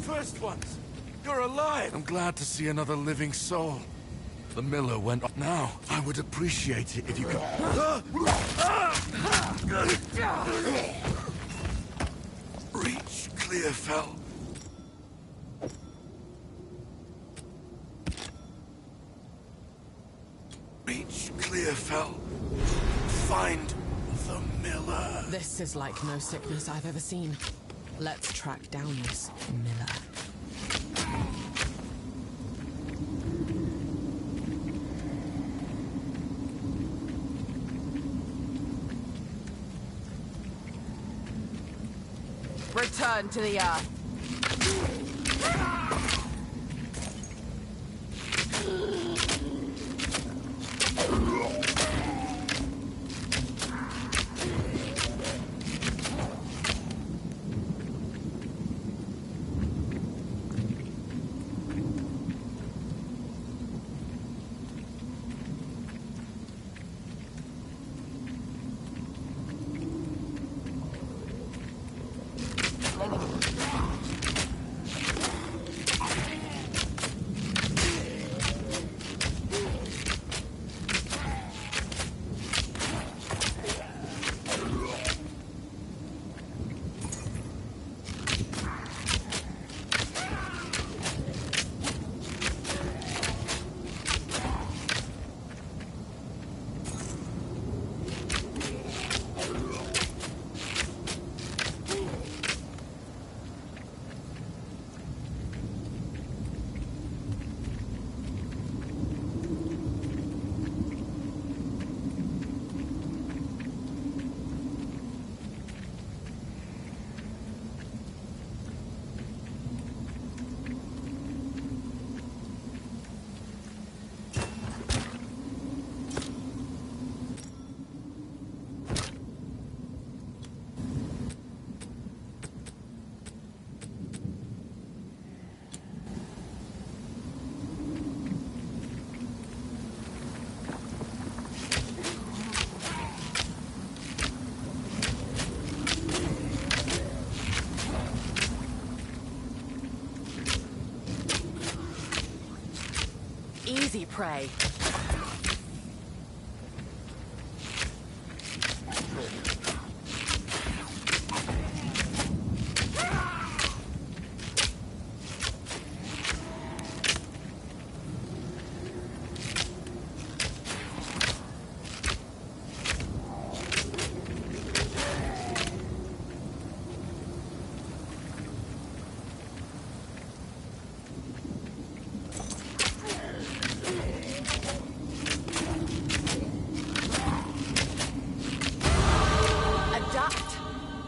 first ones! You're alive! I'm glad to see another living soul. The miller went off. Now, I would appreciate it if you could... Reach Clearfell. Reach Clearfell. Find the miller. This is like no sickness I've ever seen. Let's track down this miller. Return to the earth. Easy prey.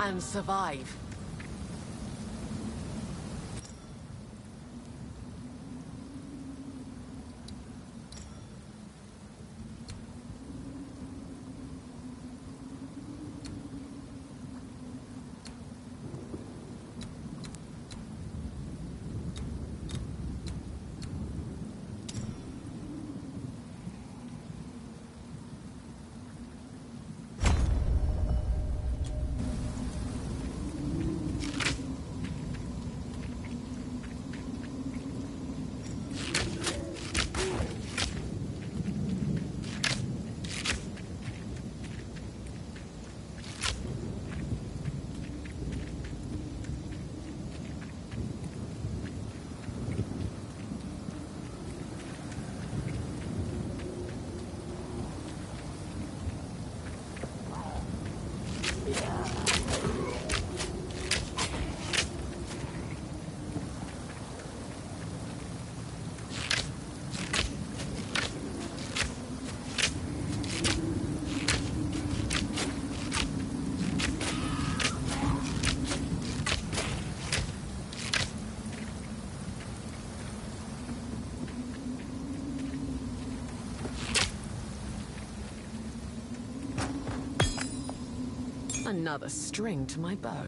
And survive. Another string to my bow.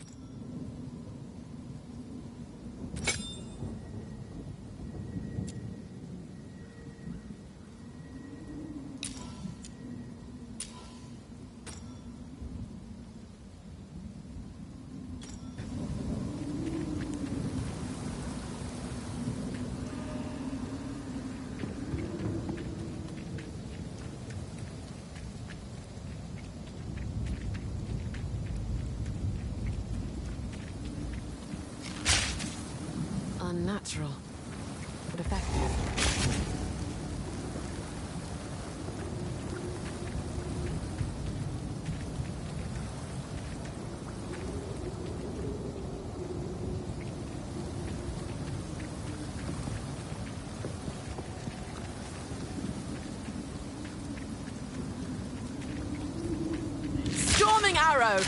Unnatural, but effective. Storming arrow!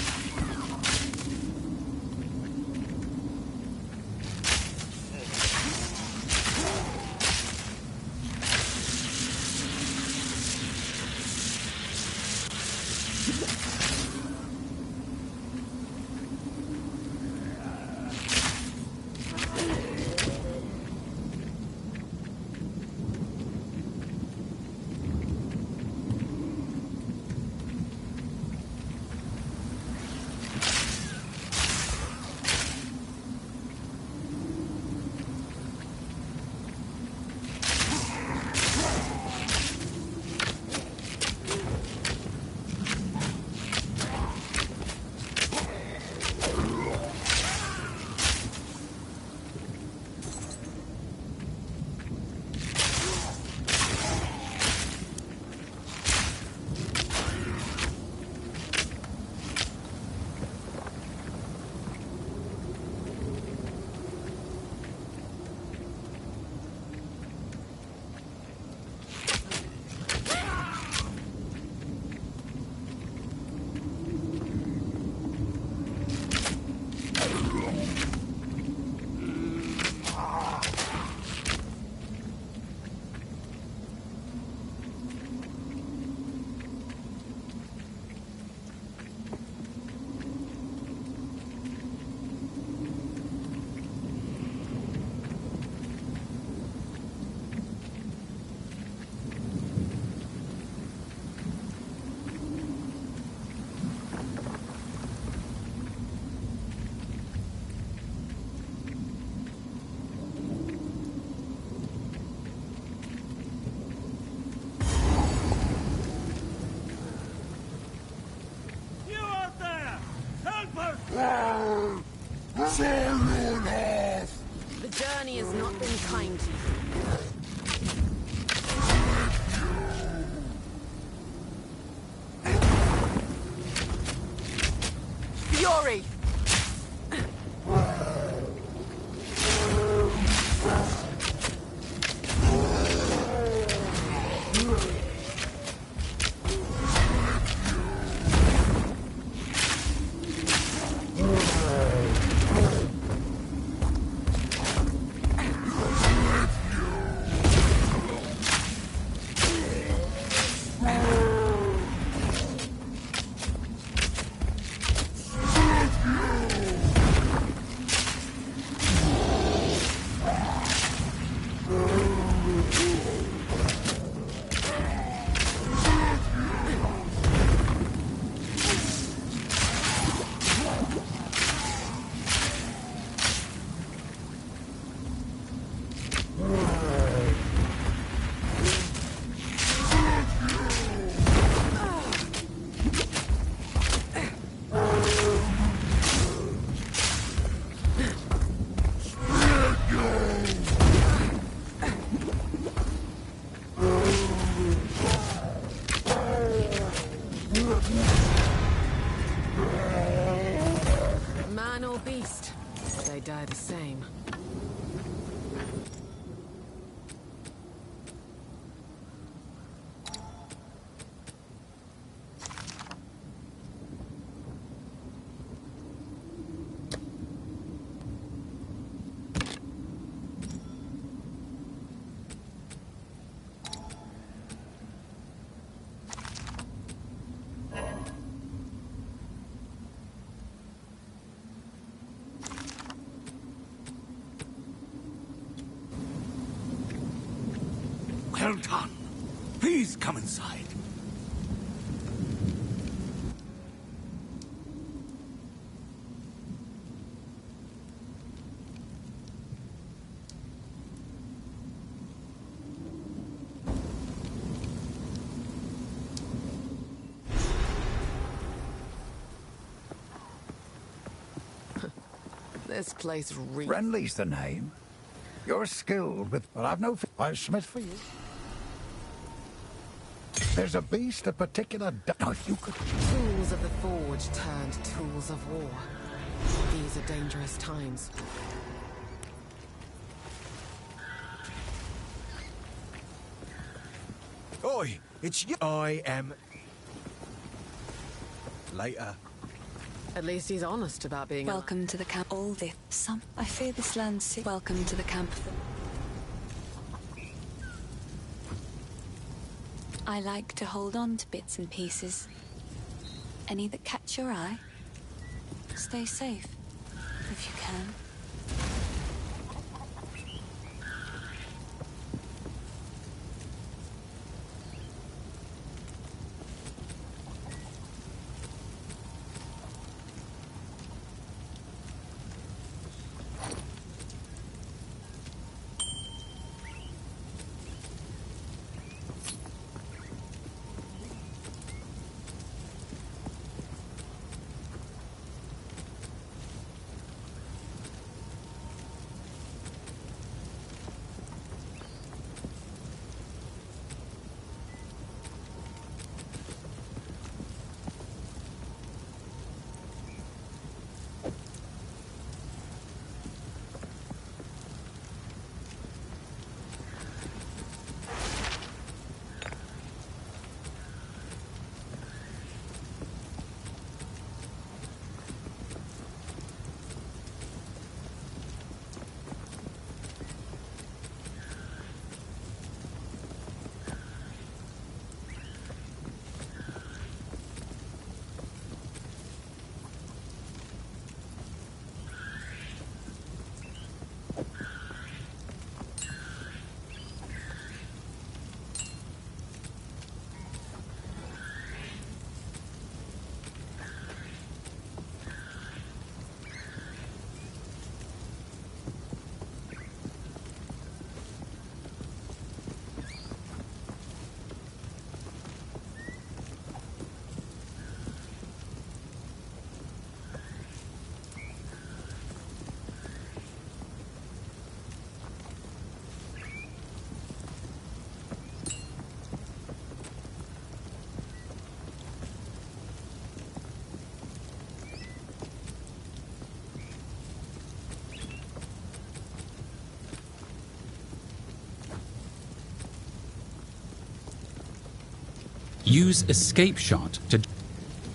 The journey has not been kind to you. Fury! Man or beast, they die the same. Well done. Please come inside. This place reeks. Friendly's the name. You're skilled with, but I've no. I've smith for you. There's a beast, a particular. Now, if you could. Tools of the forge turned tools of war. These are dangerous times. Oi, it's you. I am. Later. At least he's honest about being. Welcome to the camp. All this. Some. I fear this land's sick. Welcome to the camp. I like to hold on to bits and pieces. Any that catch your eye. Stay safe, if you can.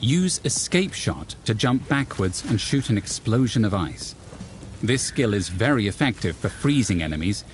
Use escape shot to jump backwards and shoot an explosion of ice. This skill is very effective for freezing enemies.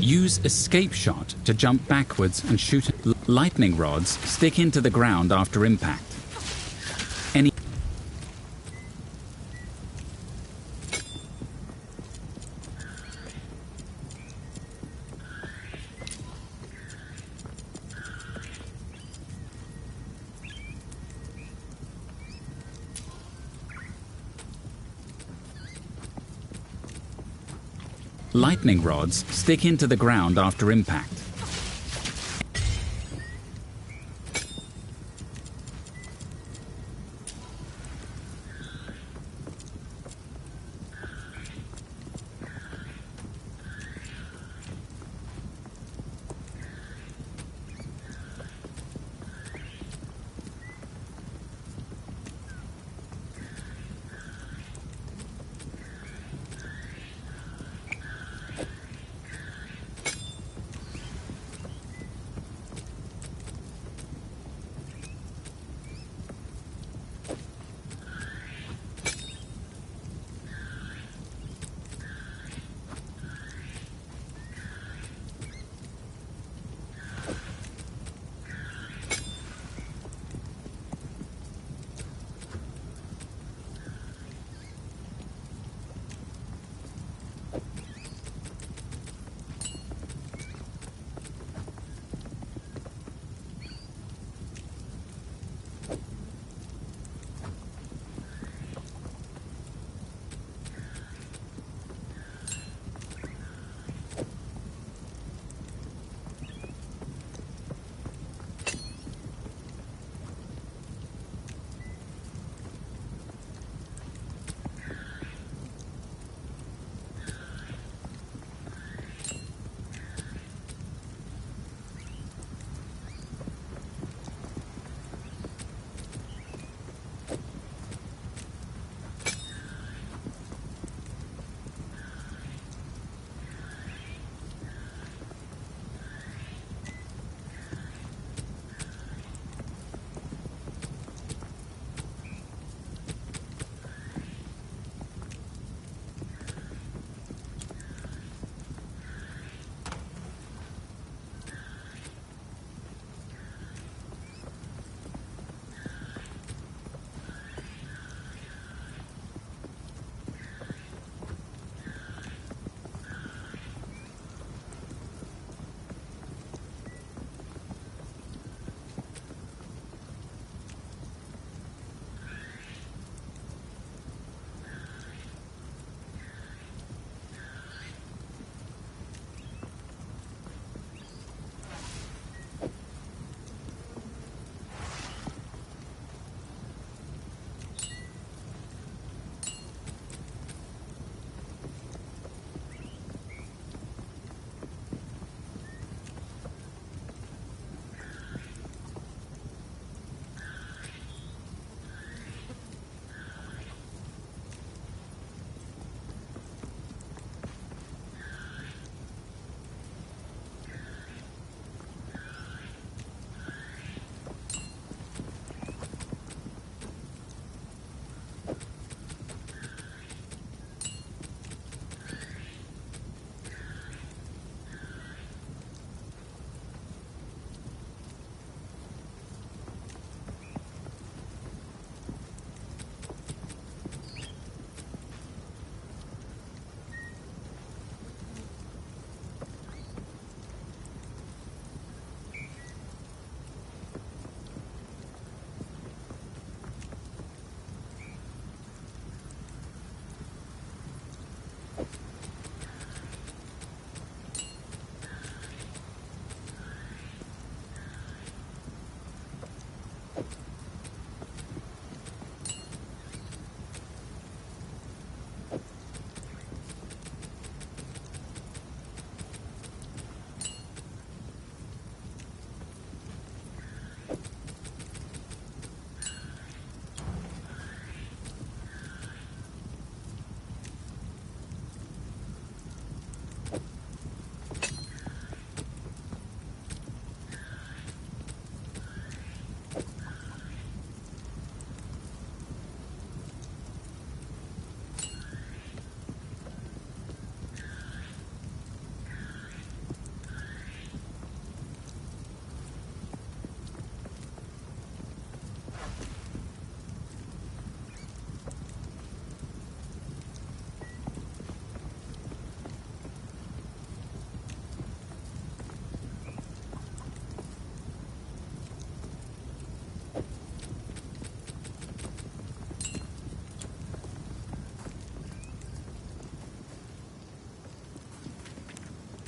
Use escape shot to jump backwards and shoot. Lightning rods stick into the ground after impact. Any lightning rods stick into the ground after impact.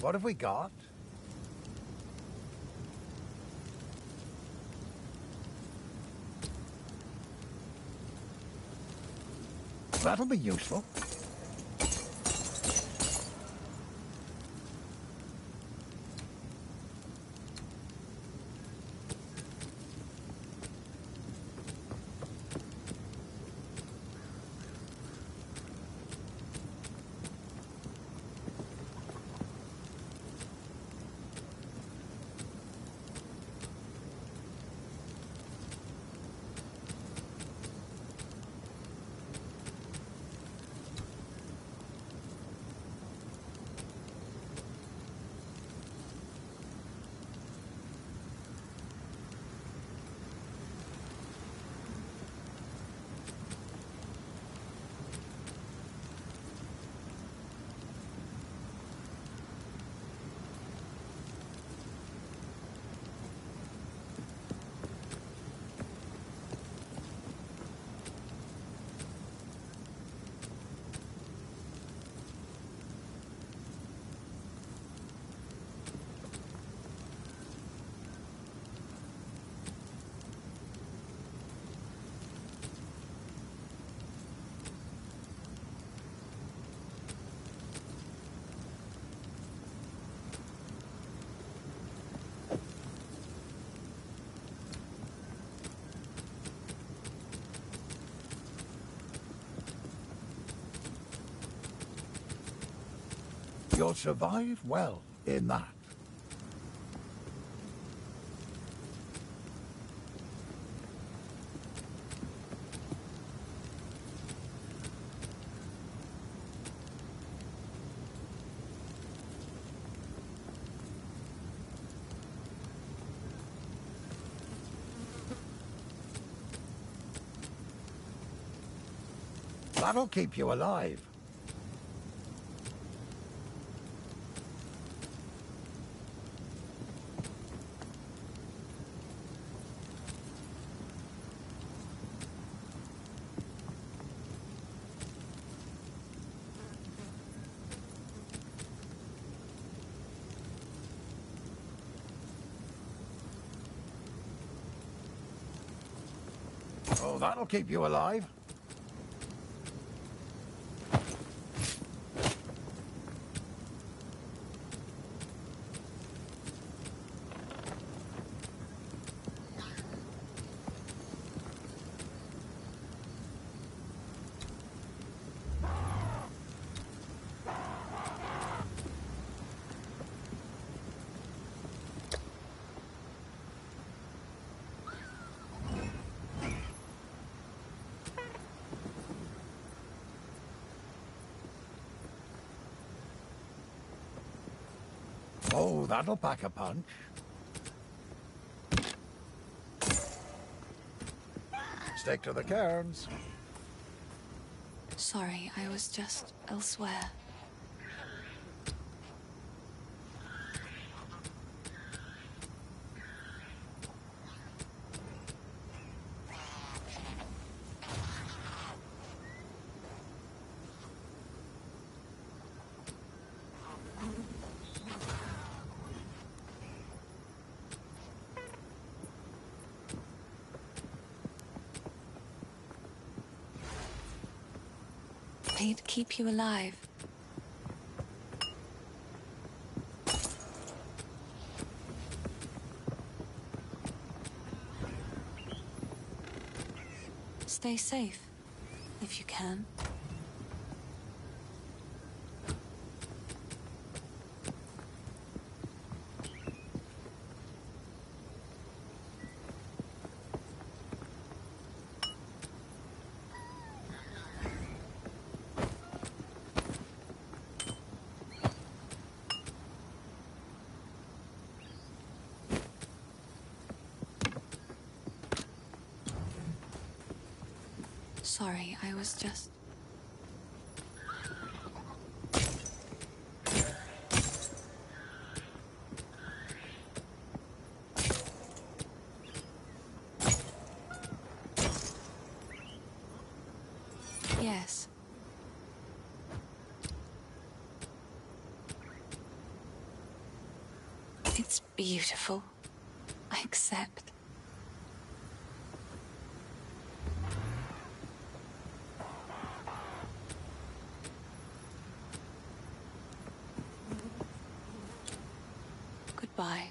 What have we got? That'll be useful. You'll survive well in that. That'll keep you alive. Oh, that'll keep you alive. Oh, that'll pack a punch. Stick to the cairns. Sorry, I was just elsewhere. Paid to keep you alive. Stay safe, if you can. Sorry, I was just... Yes. It's beautiful. I accept. Goodbye.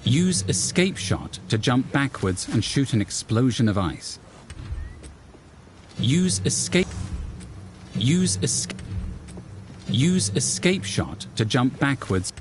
Use escape shot to jump backwards and shoot an explosion of ice. Use escape shot to jump backwards.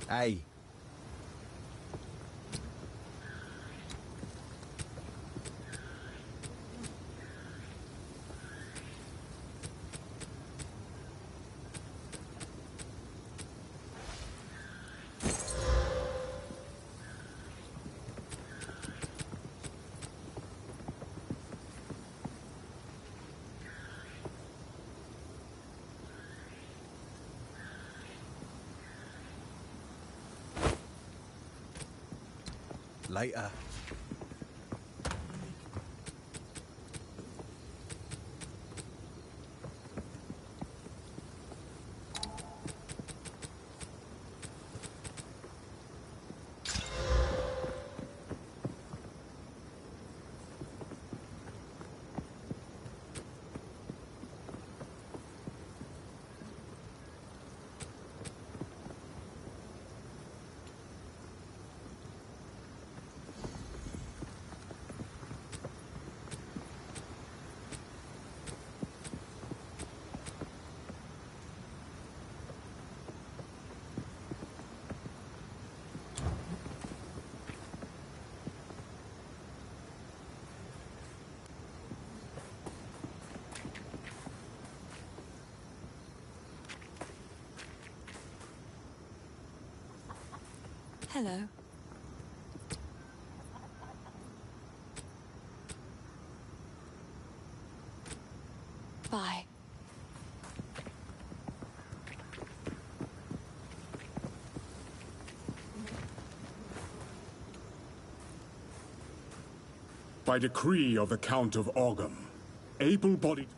Hey. Later. Hello. Bye. By decree of the Count of 𝚤𝚗𝚝, able-bodied...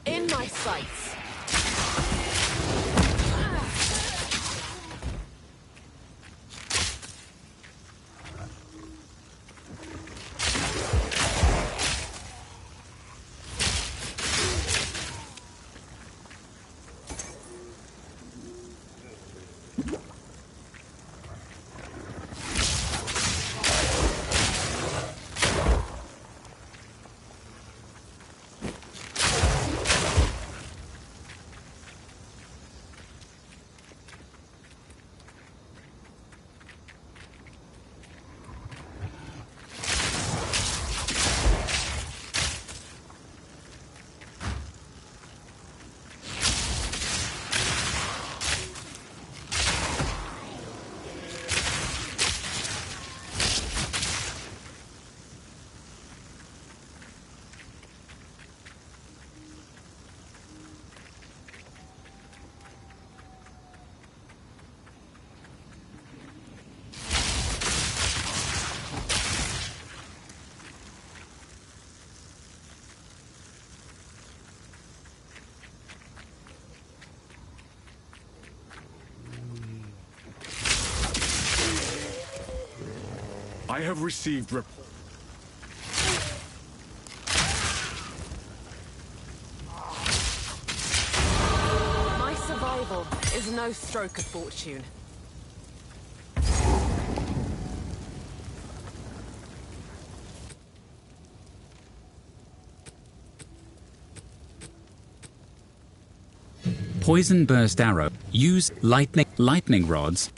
In my sights. I have received reports. My survival is no stroke of fortune. Poison burst arrow. Use lightning rods.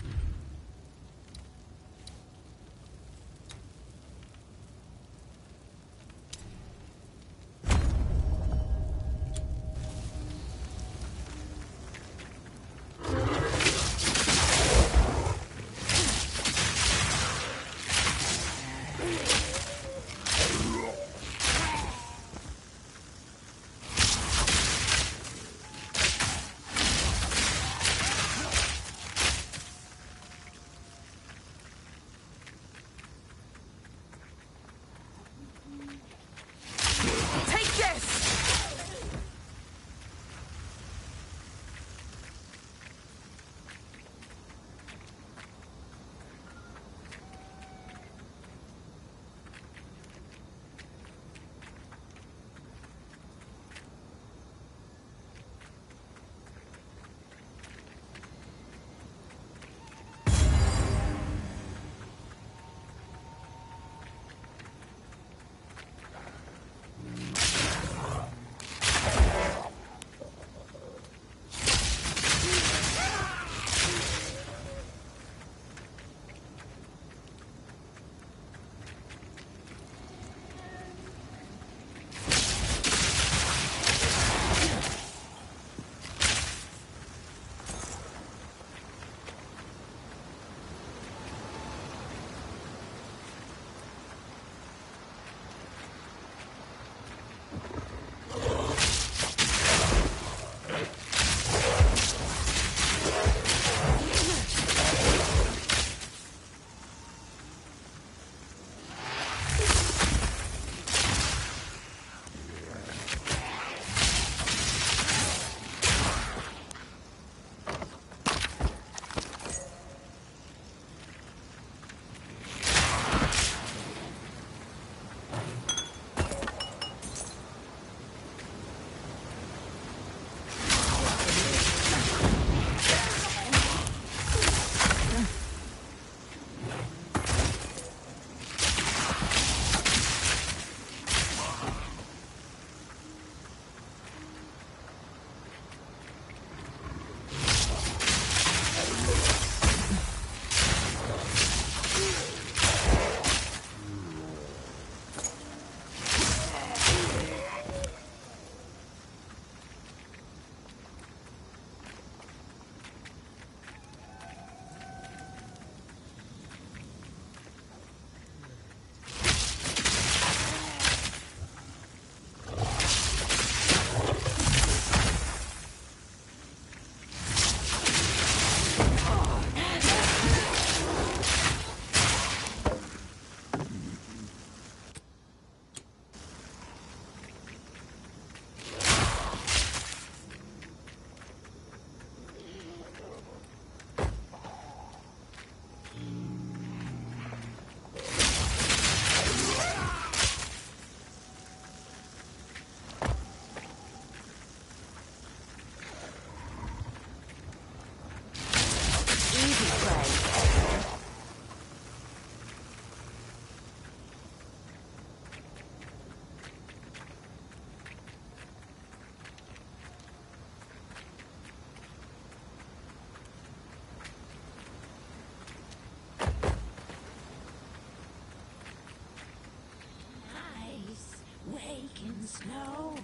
Snow,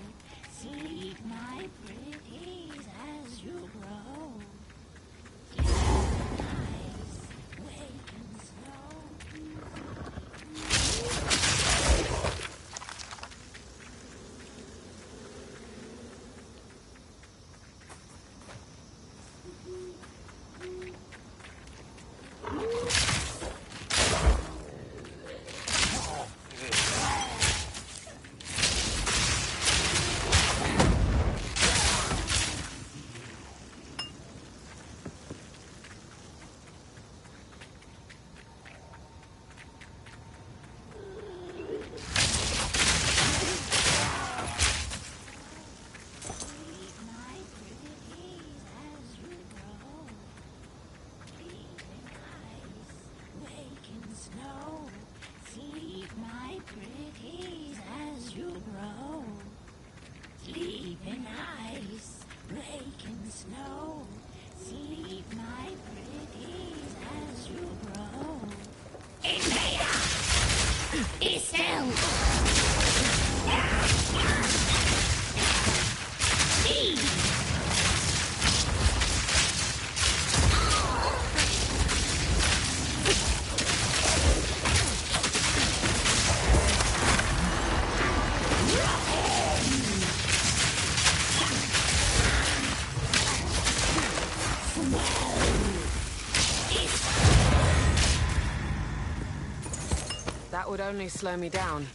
sleep my pretties as you grow. Nice, wake and snow. in ice, break in snow. Sleep, my pretties, as you grow. Invada! Be still! That would only slow me down.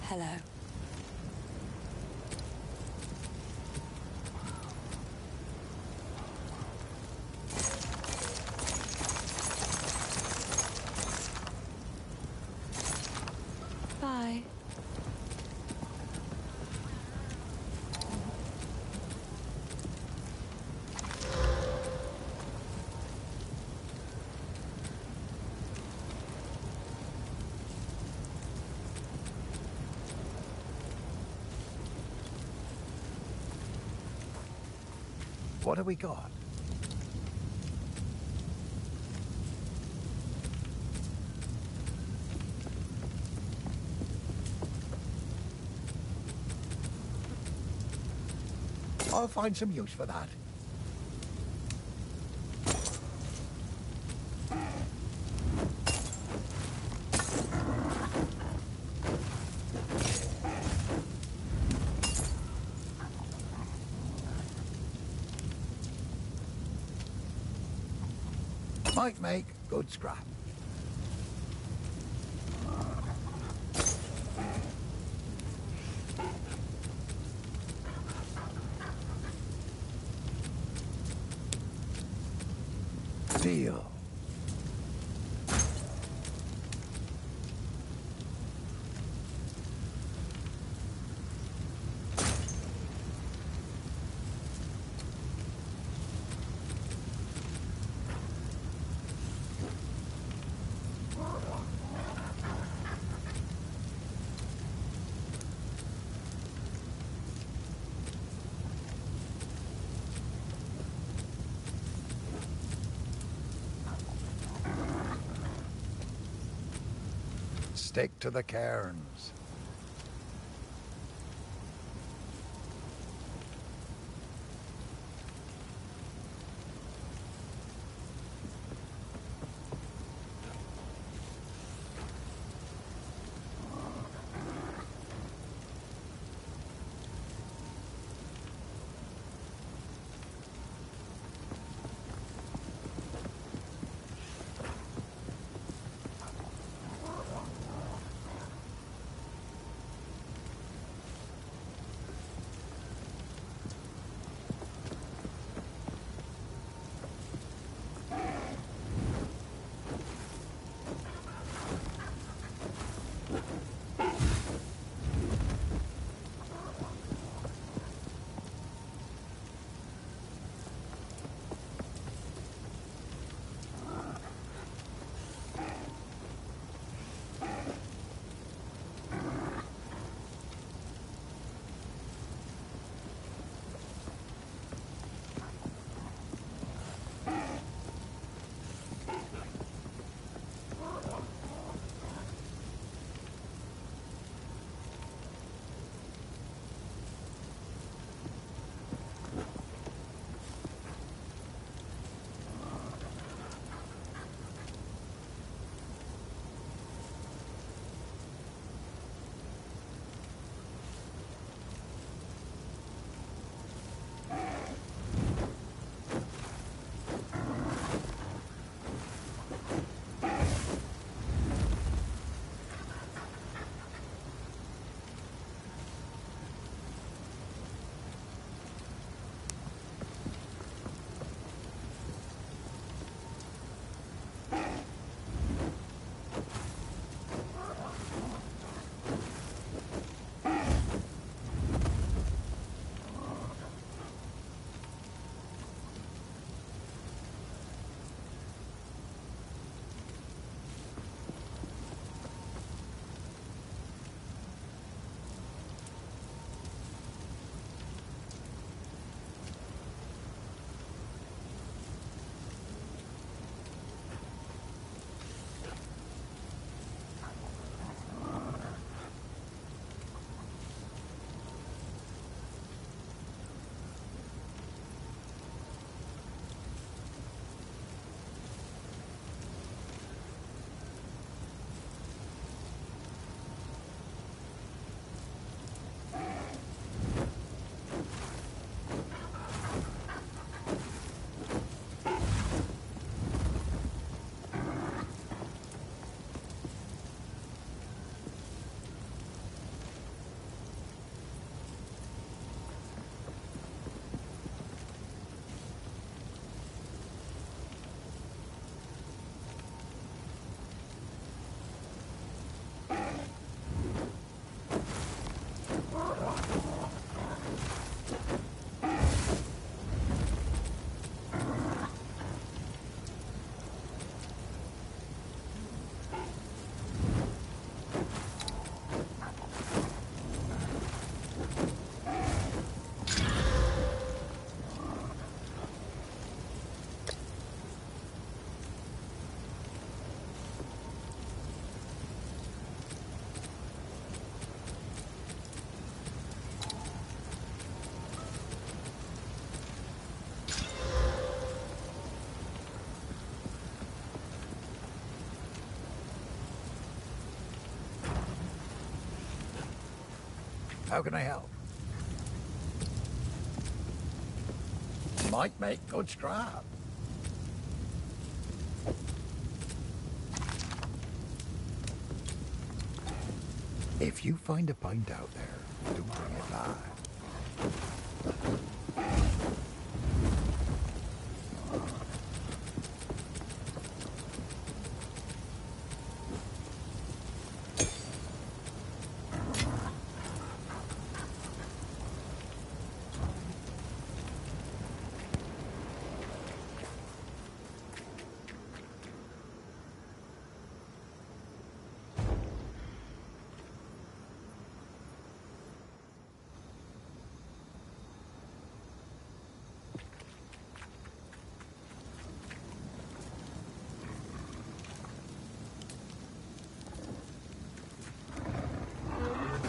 Hello. Bye. What have we got? I'll find some use for that. Might make good scrap. Deal. Stick to the cairns. How can I help? Might make good scrap. If you find a pint out there, do bring it back.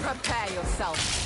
Prepare yourself.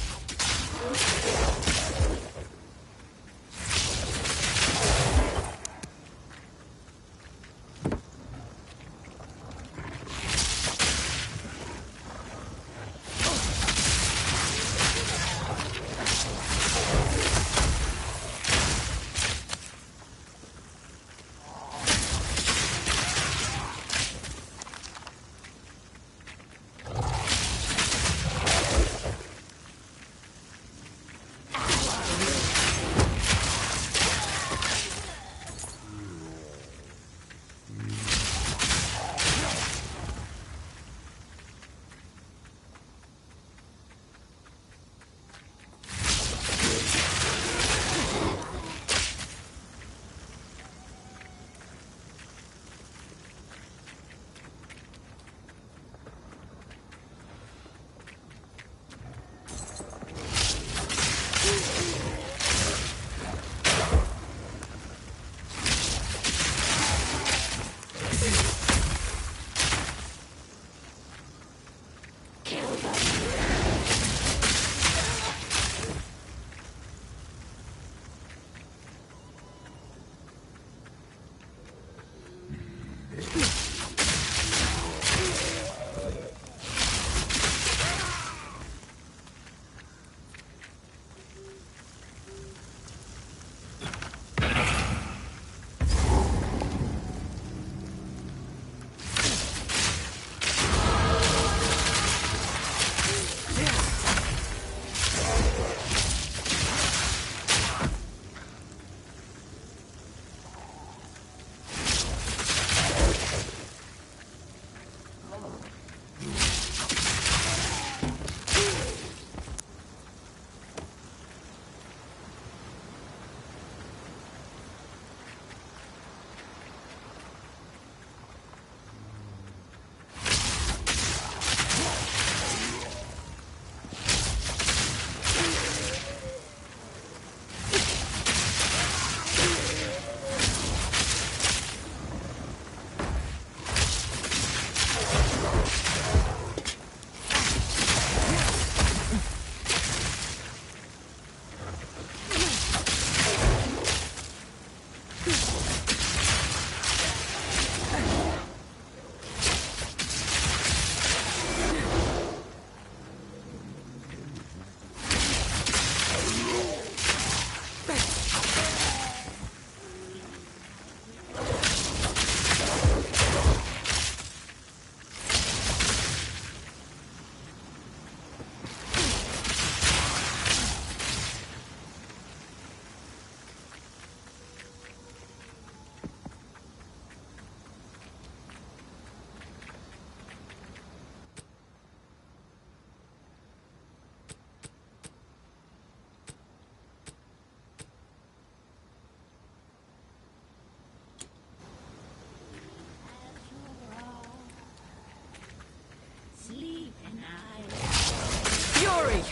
Fury!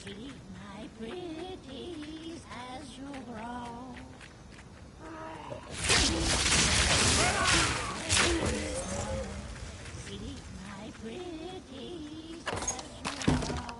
Sleep, my pretties, as you grow. Sleep, my pretties, as you grow.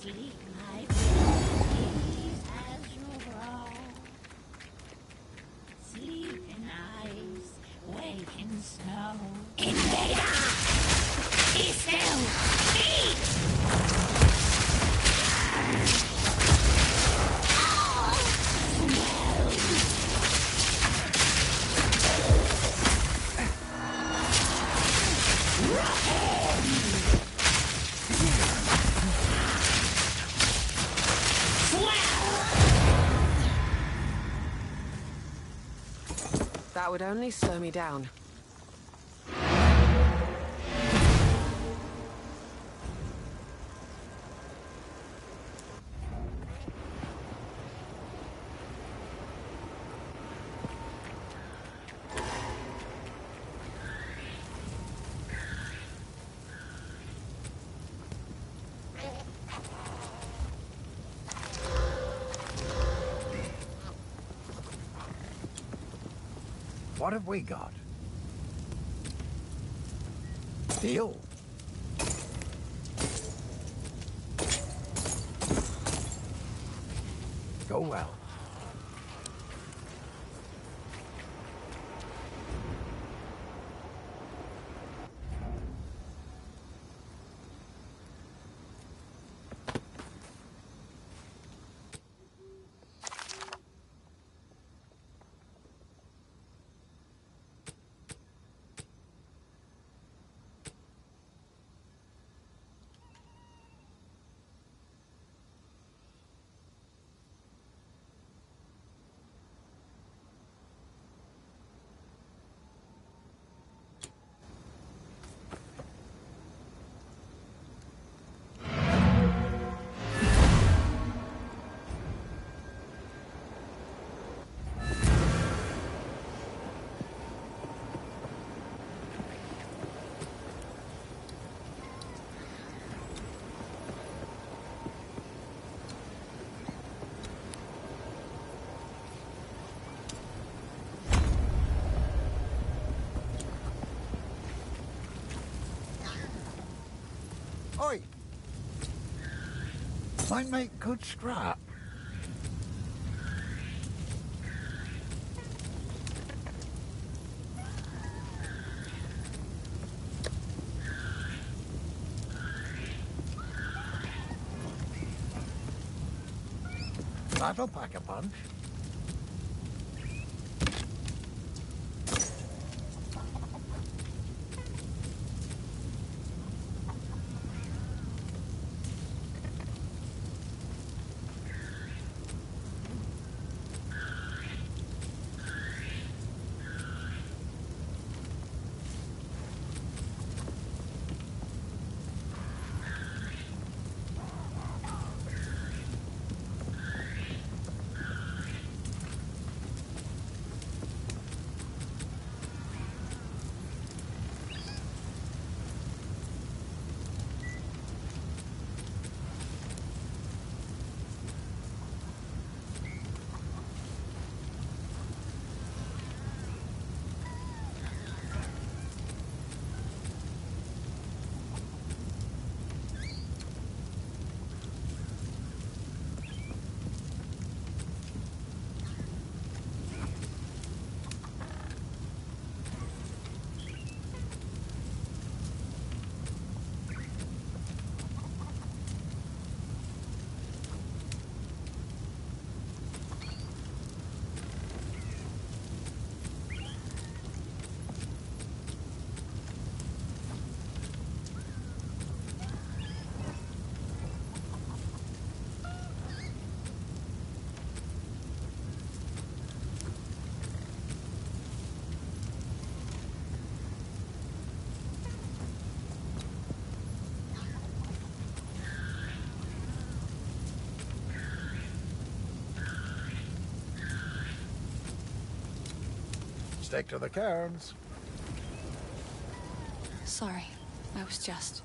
Sleep, my pretties, as you grow. Sleep in ice, wake in snow. Invader! Be still! That would only slow me down. What have we got? Deal. Go well. Oi! Might make good scrap. That'll pack a punch. Stick to the cairns. Sorry, I was just...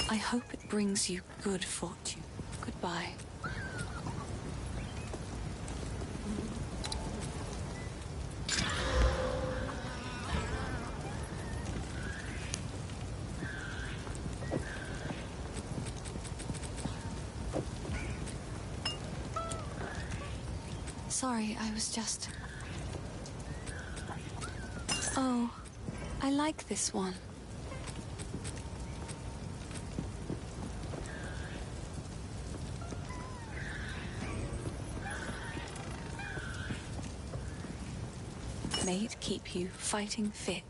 I hope it brings you good fortune. Goodbye. Sorry, I was just... Oh, I like this one. May it keep you fighting fit.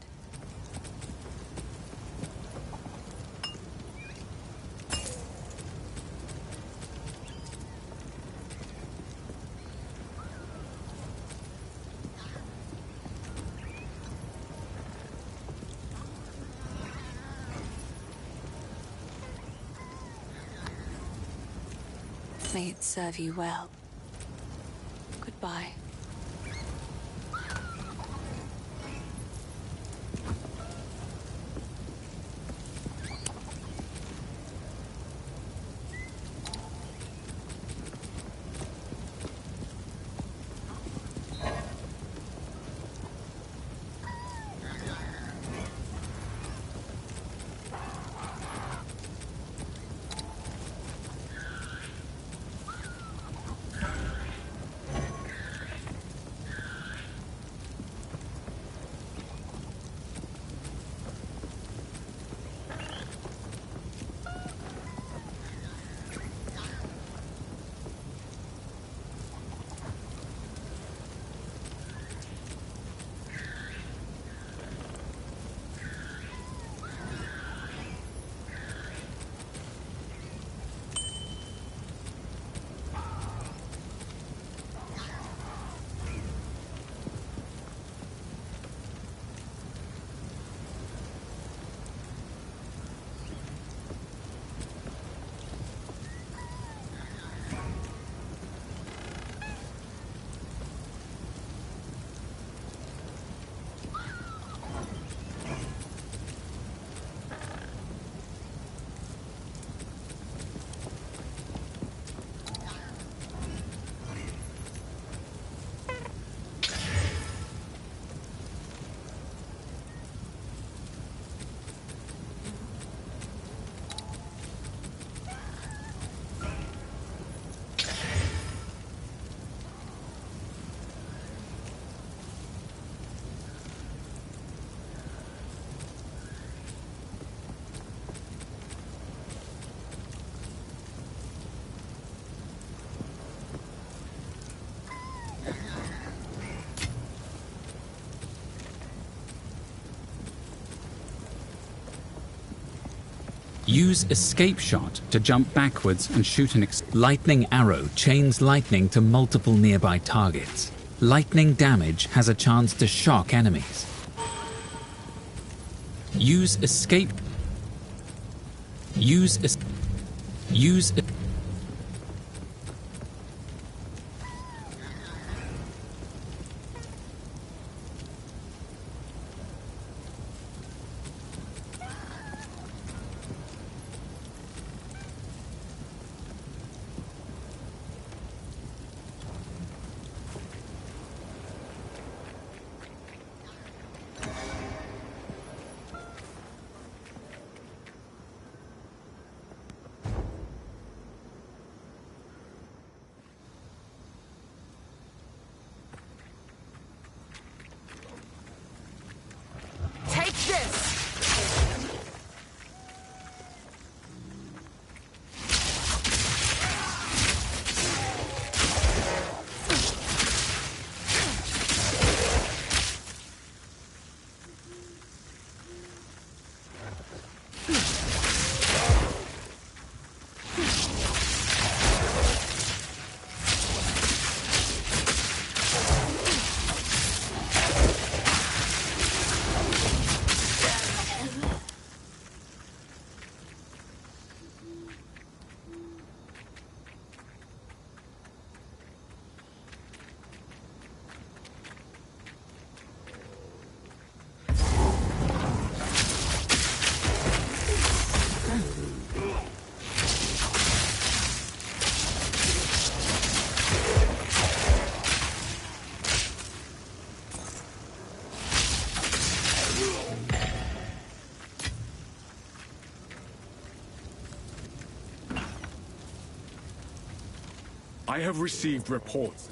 May it serve you well. Goodbye. Use escape shot to jump backwards and shoot an lightning arrow chains lightning to multiple nearby targets. Lightning damage has a chance to shock enemies. Use escape. Use I have received reports.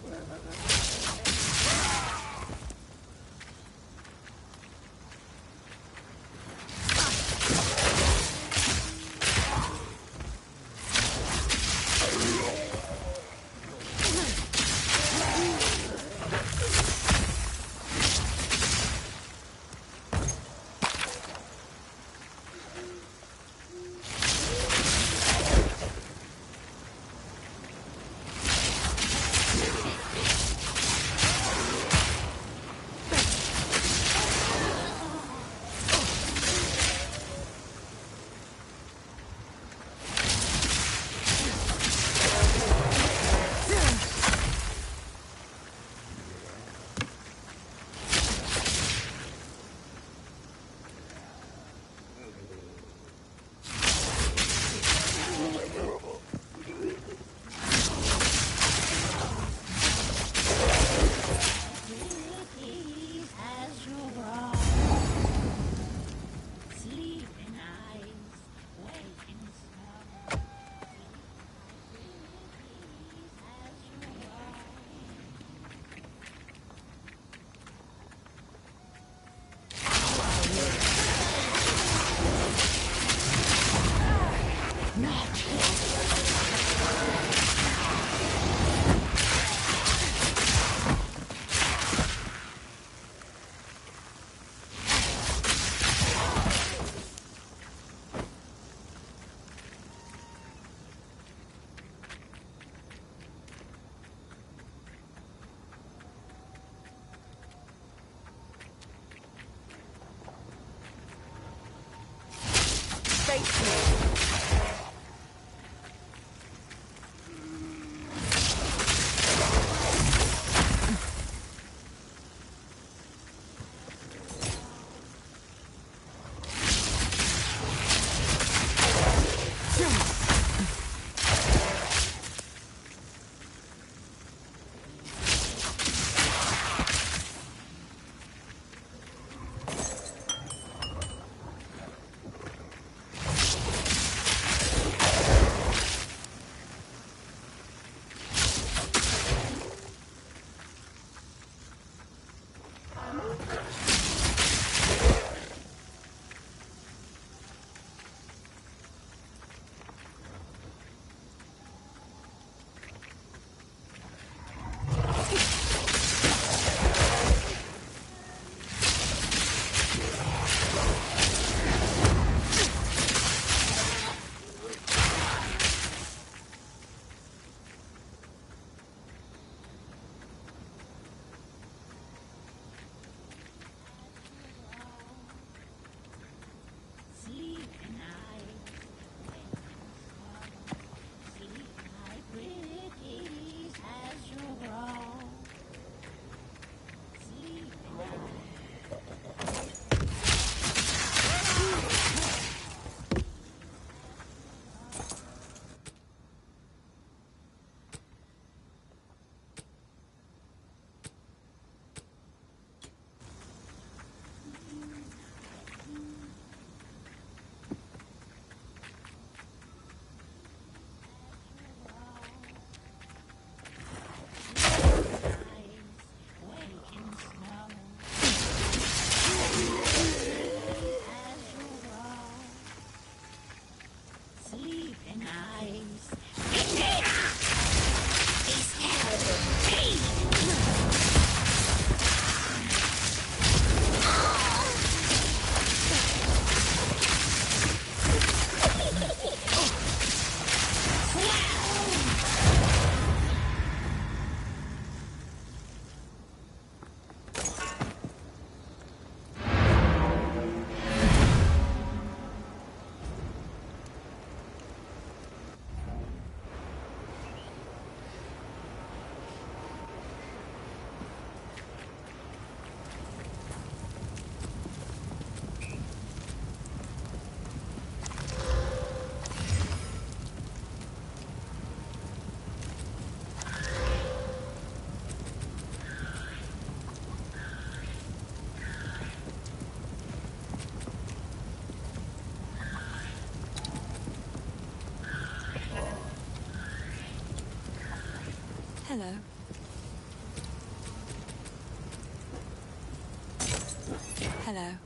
Hello. Hello.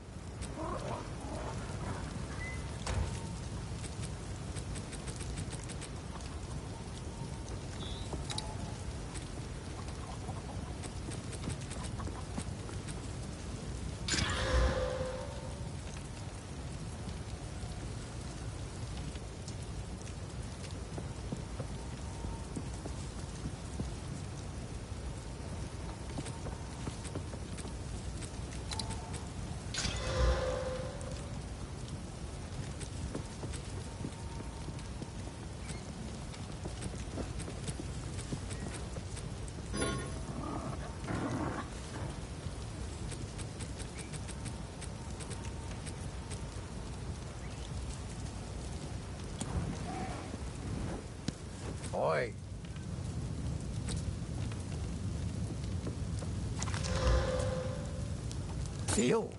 Oi. Deal.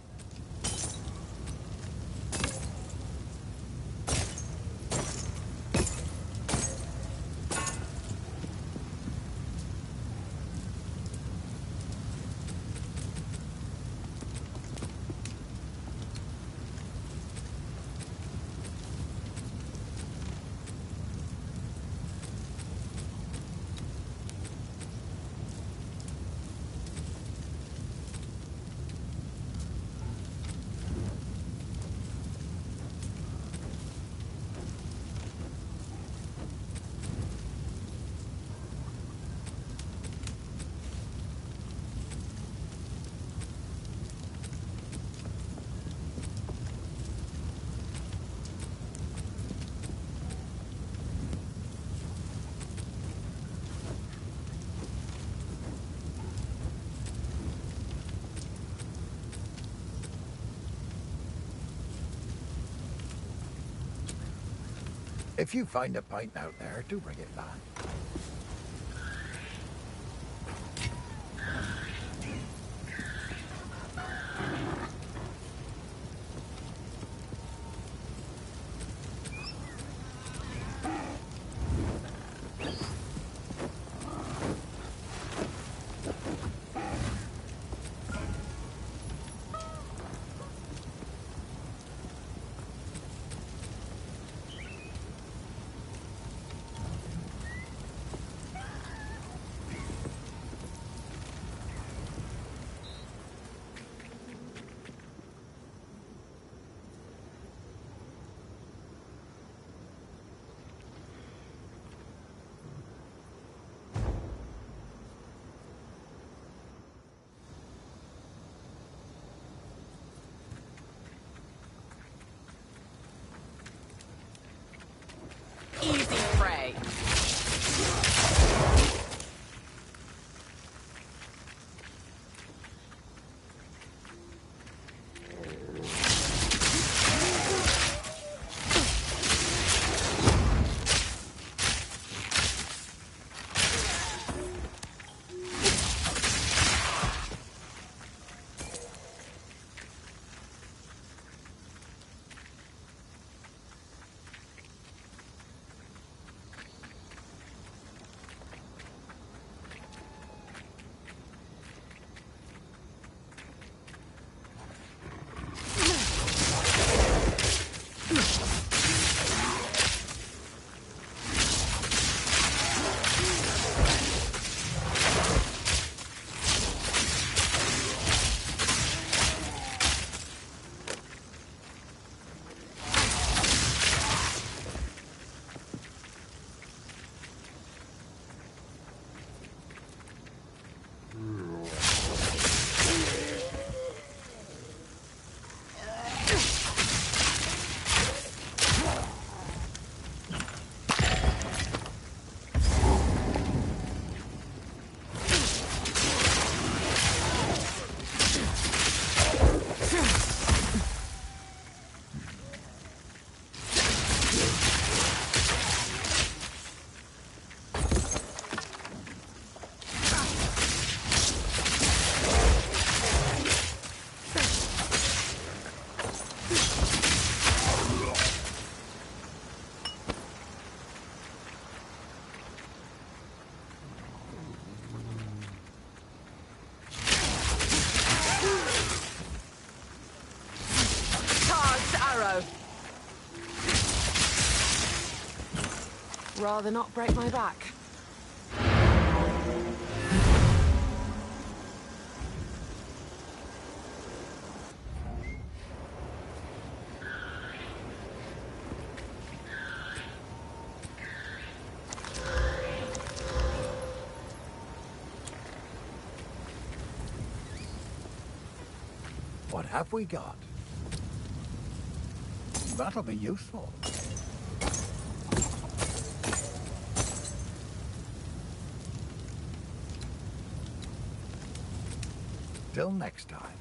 If you find a pint out there, do bring it back. rather not break my back. What have we got? That'll be useful. Till next time.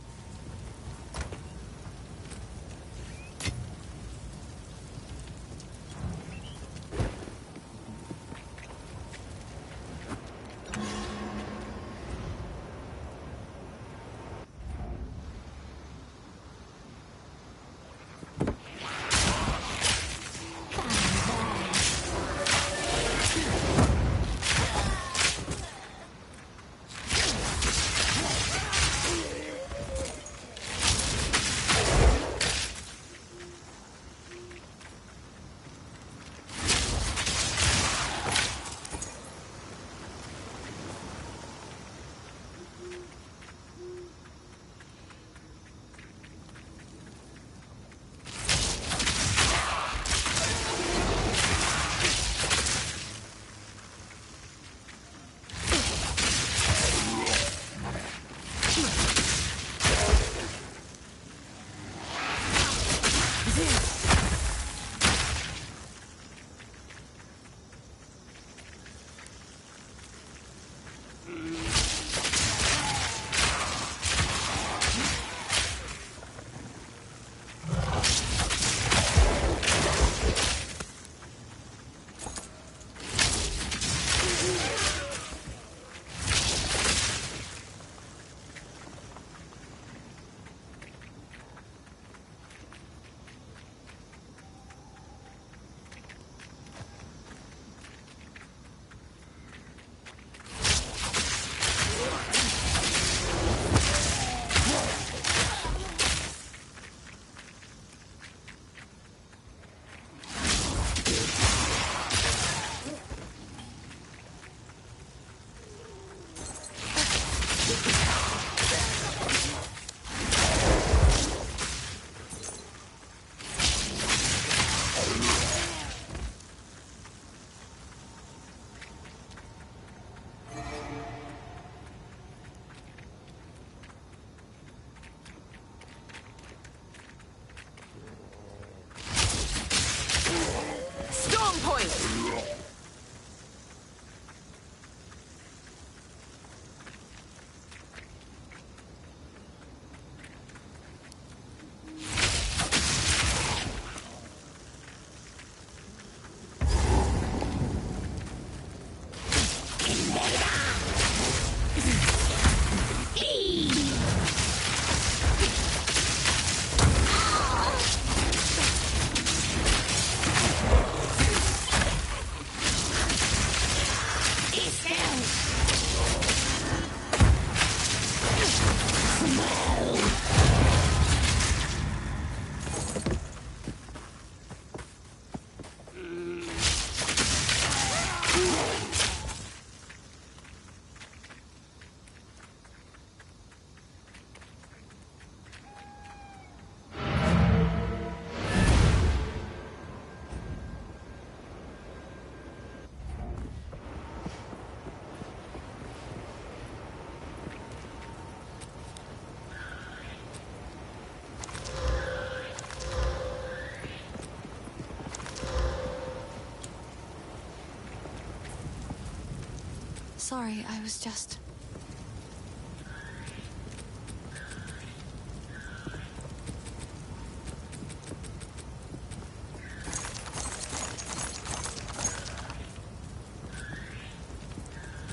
Sorry, I was just...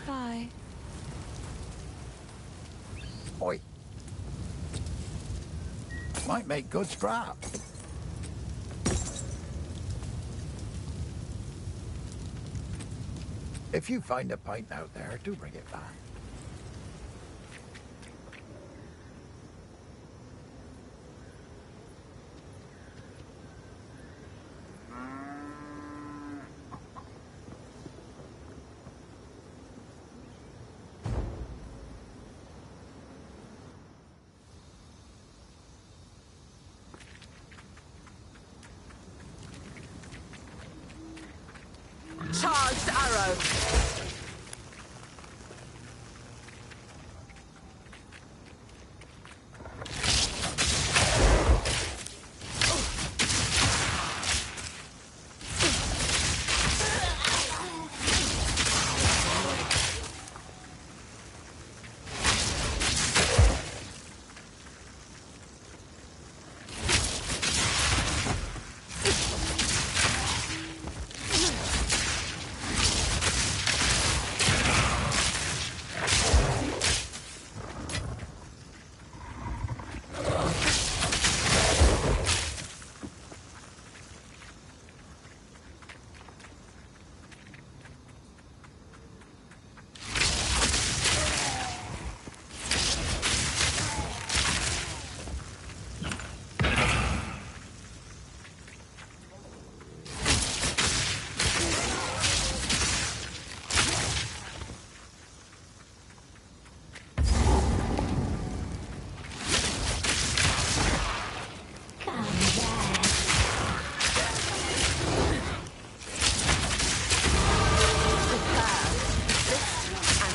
Bye. Oi. Might make good scrap. If you find a pint out there, do bring it back. go.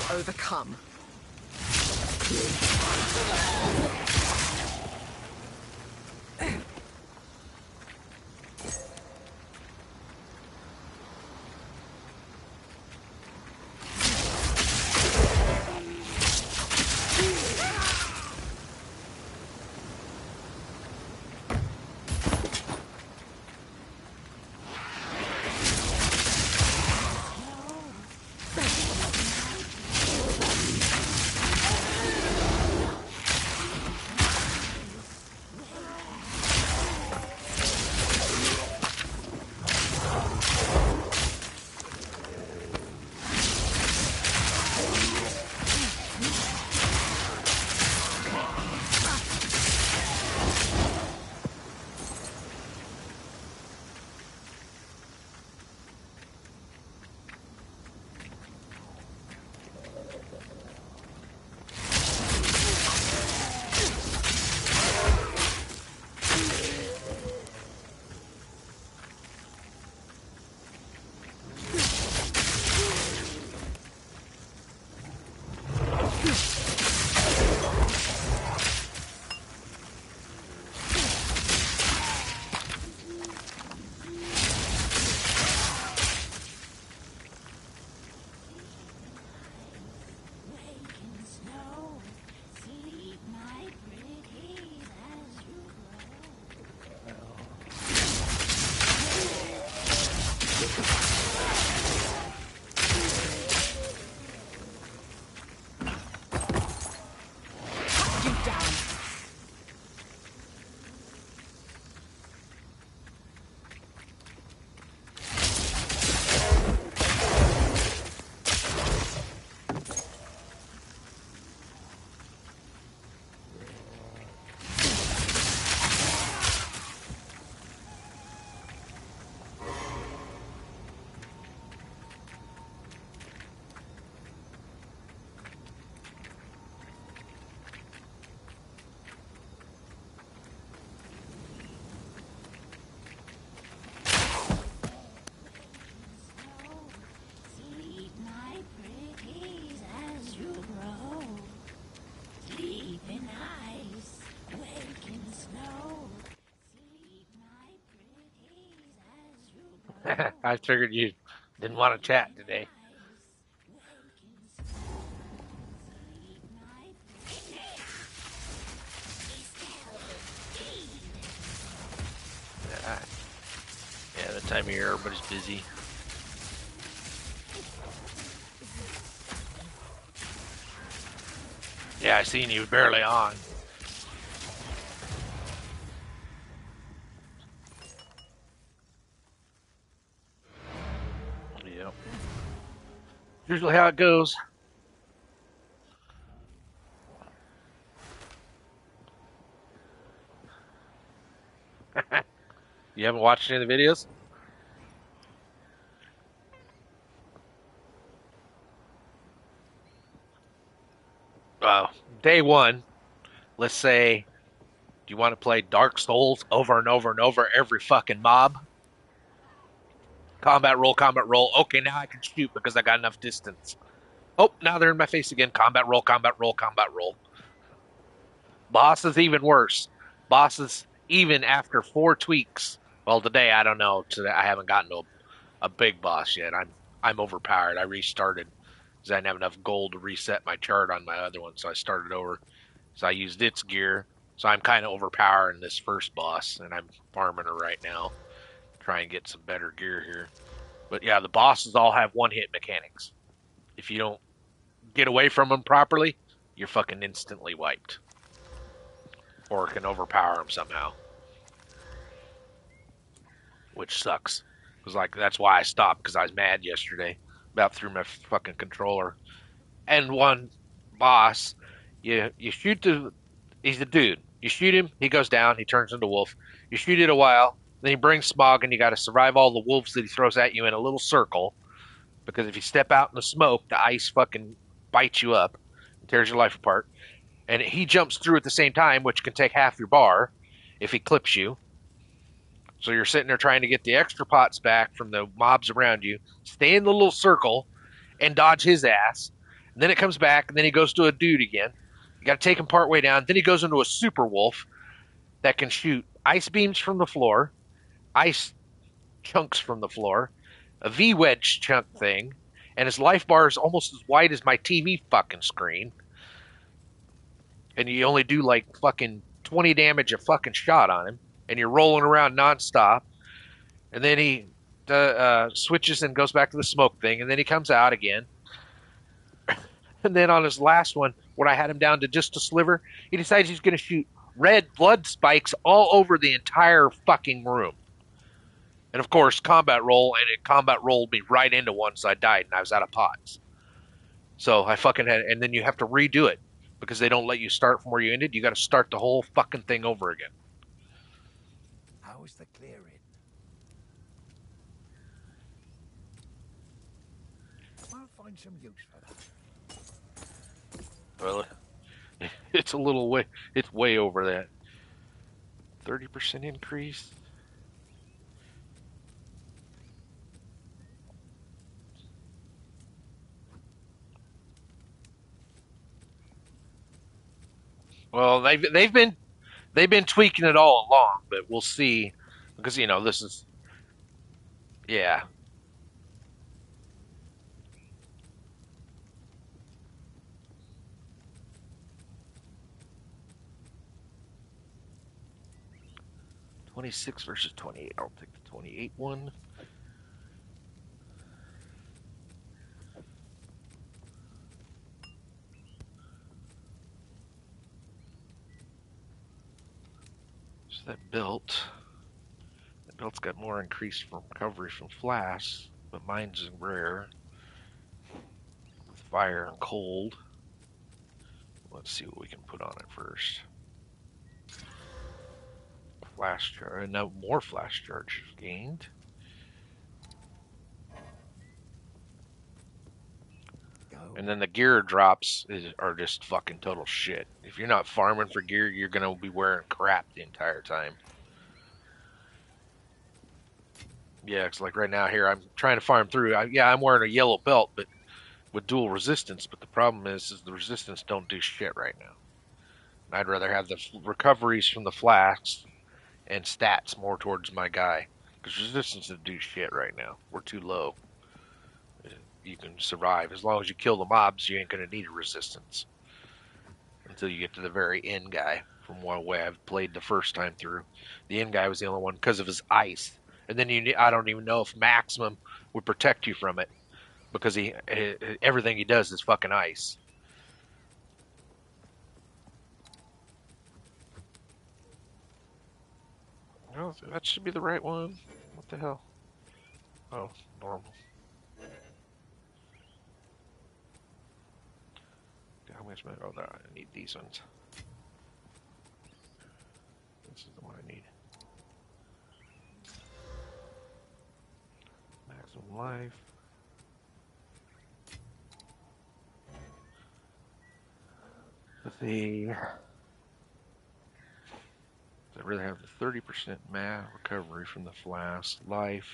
Overcome. I figured you didn't want to chat today. Yeah, the time of year everybody's busy. Yeah, I seen you barely on. Yep. Usually how it goes. You haven't watched any of the videos? Day one, let's say, do you want to play Dark Souls over and over and over every fucking mob? Combat roll, combat roll. Okay, now I can shoot because I got enough distance. Oh, now they're in my face again. Combat roll, combat roll, combat roll. Boss is even worse. Bosses, even after 4 tweaks. Well, today, I don't know. Today, I haven't gotten to a big boss yet. I'm overpowered. I restarted because I didn't have enough gold to reset my chart on my other one, so I started over. So I used its gear. So I'm kind of overpowering this first boss, and I'm farming her right now. Try and get some better gear here. But yeah, the bosses all have one-hit mechanics. If you don't get away from them properly, you're fucking instantly wiped. Or can overpower them somehow. Which sucks. Because like that's why I stopped, because I was mad yesterday. About threw my fucking controller. And one boss, you shoot the... He's a dude. You shoot him, he goes down, he turns into a wolf. You shoot it a while, then he brings smog, and you got to survive all the wolves that he throws at you in a little circle. Because if you step out in the smoke, the ice fucking bites you up and tears your life apart. And he jumps through at the same time, which can take half your bar if he clips you. So you're sitting there trying to get the extra pots back from the mobs around you, stay in the little circle, and dodge his ass. And then it comes back, and then he goes to a dude again. You got to take him part way down. Then he goes into a super wolf that can shoot ice beams from the floor, ice chunks from the floor, a V-wedge chunk thing, and his life bar is almost as wide as my TV fucking screen. And you only do like fucking 20 damage a fucking shot on him, and you're rolling around nonstop. And then he switches and goes back to the smoke thing, and then he comes out again. And then on his last one, when I had him down to just a sliver, he decides he's going to shoot red blood spikes all over the entire fucking room. And of course, combat roll, and it combat rolled me right into one, so I died, and I was out of pots. So I fucking had, and then you have to redo it, because they don't let you start from where you ended. You got to start the whole fucking thing over again. How is the clearing? I'll find some use for that. Well, it's a little way, it's way over that. 30% increase. Well, they've been tweaking it all along, but we'll see, because you know this is, yeah. $26 versus $28. I'll take the $28 one. So that belt's got more increase from recovery from flasks, but mine's rare with fire and cold. Let's see what we can put on it first. Flash charge, and now more flash charge gained. And then the gear drops are just fucking total shit. If you're not farming for gear, you're gonna be wearing crap the entire time. Yeah, it's like right now here, I'm trying to farm through. I'm wearing a yellow belt, but with dual resistance. But the problem is the resistance don't do shit right now. And I'd rather have the recoveries from the flasks and stats more towards my guy, because resistance doesn't do shit right now. We're too low. You can survive as long as you kill the mobs. You ain't gonna need a resistance until you get to the very end guy. From one way I've played the first time through, the end guy was the only one because of his ice. And then I don't even know if maximum would protect you from it, because everything he does is fucking ice. Oh, that should be the right one. What the hell? Oh, normal. How much? Oh, I need these ones. This is the one I need. Maximum life. Let's see. I really have the 30% mass recovery from the flask, life,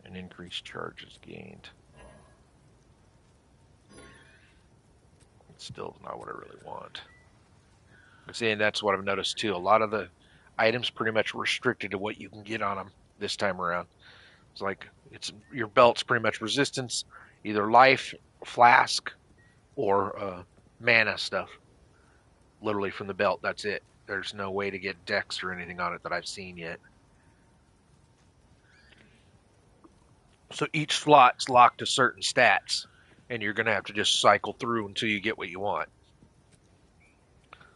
And increased charges gained. It's still not what I really want. See, and that's what I've noticed too. A lot of the items pretty much restricted to what you can get on them this time around. It's like your belt's pretty much resistance, either life, flask, or mana stuff. Literally from the belt, that's it. There's no way to get dex or anything on it that I've seen yet. So each slot's locked to certain stats, and you're going to have to just cycle through until you get what you want.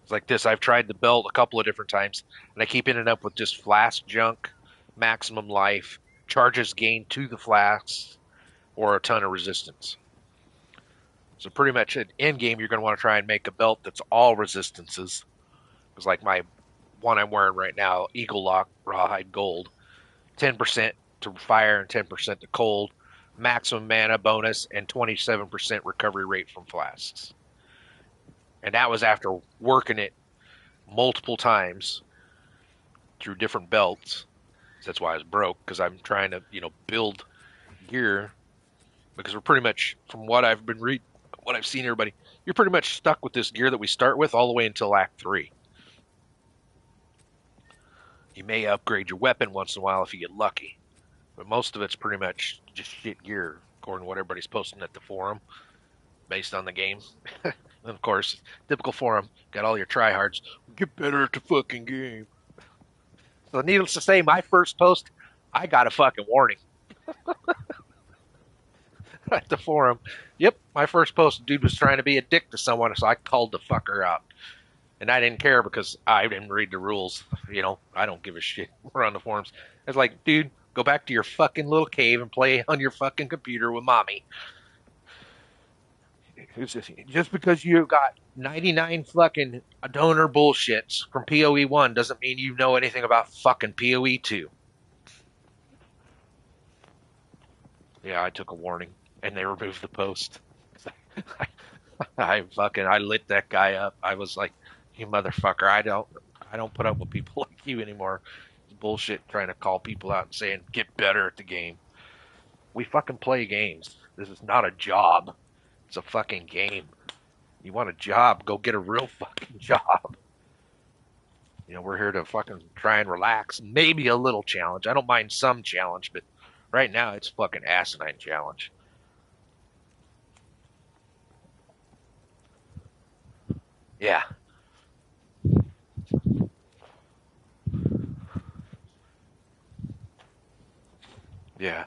It's like this. I've tried the belt a couple of different times, and I keep ending up with just flask junk, maximum life, charges gained to the flasks, or a ton of resistance. So pretty much at end game, you're going to want to try and make a belt that's all resistances. It's like my one I'm wearing right now, Eagle Lock Rawhide Gold, 10% to fire and 10% to cold, maximum mana bonus, and 27% recovery rate from flasks. And that was after working it multiple times through different belts. That's why I was broke, because I'm trying to, build gear. Because we're pretty much, from what I've been what I've seen everybody, you're pretty much stuck with this gear that we start with all the way until Act 3. You may upgrade your weapon once in a while if you get lucky. But most of it's pretty much just shit gear, according to what everybody's posting at the forum, based on the game. And of course, typical forum, got all your tryhards, get better at the fucking game. So needless to say, my first post, I got a fucking warning. At the forum. Yep, my first post, dude was trying to be a dick to someone, so I called the fucker out. And I didn't care because I didn't read the rules. I don't give a shit. We're on the forums. It's like, dude, go back to your fucking little cave and play on your fucking computer with mommy. Just because you got 99 fucking donor bullshits from PoE 1 doesn't mean you know anything about fucking PoE 2. Yeah, I took a warning, and they removed the post. I lit that guy up. I was like, you motherfucker, I don't put up with people like you anymore. It's bullshit trying to call people out and saying, get better at the game. We fucking play games. This is not a job. It's a fucking game. You want a job, go get a real fucking job. We're here to fucking try and relax. Maybe a little challenge. I don't mind some challenge, but right now it's fucking asinine challenge. Yeah. Yeah.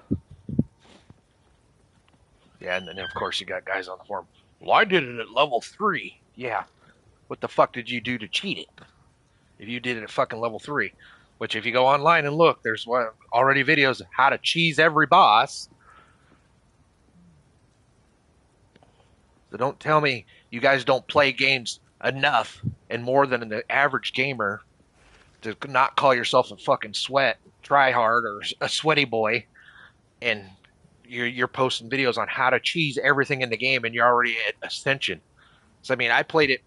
Yeah, and then of course you got guys on the forum. Well, I did it at level 3. Yeah. What the fuck did you do to cheat it? If you did it at fucking level 3. Which if you go online and look, there's already videos of how to cheese every boss. So don't tell me you guys don't play games enough and more than the average gamer to not call yourself a fucking tryhard or a sweaty boy, and you're posting videos on how to cheese everything in the game and you're already at Ascension. So, I played it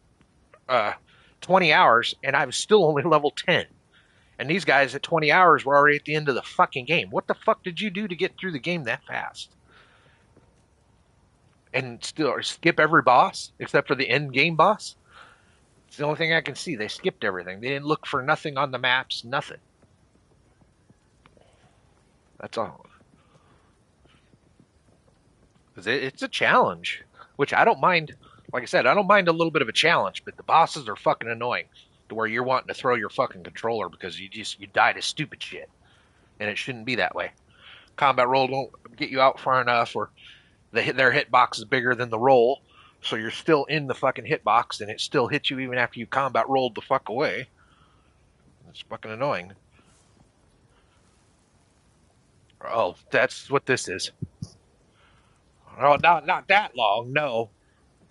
20 hours and I was still only level 10. And these guys at 20 hours were already at the end of the fucking game. What the fuck did you do to get through the game that fast? And still skip every boss except for the end game boss? It's the only thing I can see. They skipped everything. They didn't look for nothing on the maps, nothing. That's all. It's a challenge, which I don't mind. Like I said, I don't mind a little bit of a challenge, but the bosses are fucking annoying to where you're wanting to throw your fucking controller because you died of stupid shit. And it shouldn't be that way. Combat roll don't get you out far enough, or their hitbox is bigger than the roll, so you're still in the fucking hitbox and it still hits you even after you combat rolled the fuck away. It's fucking annoying. Oh, that's what this is. Oh, not that long, no.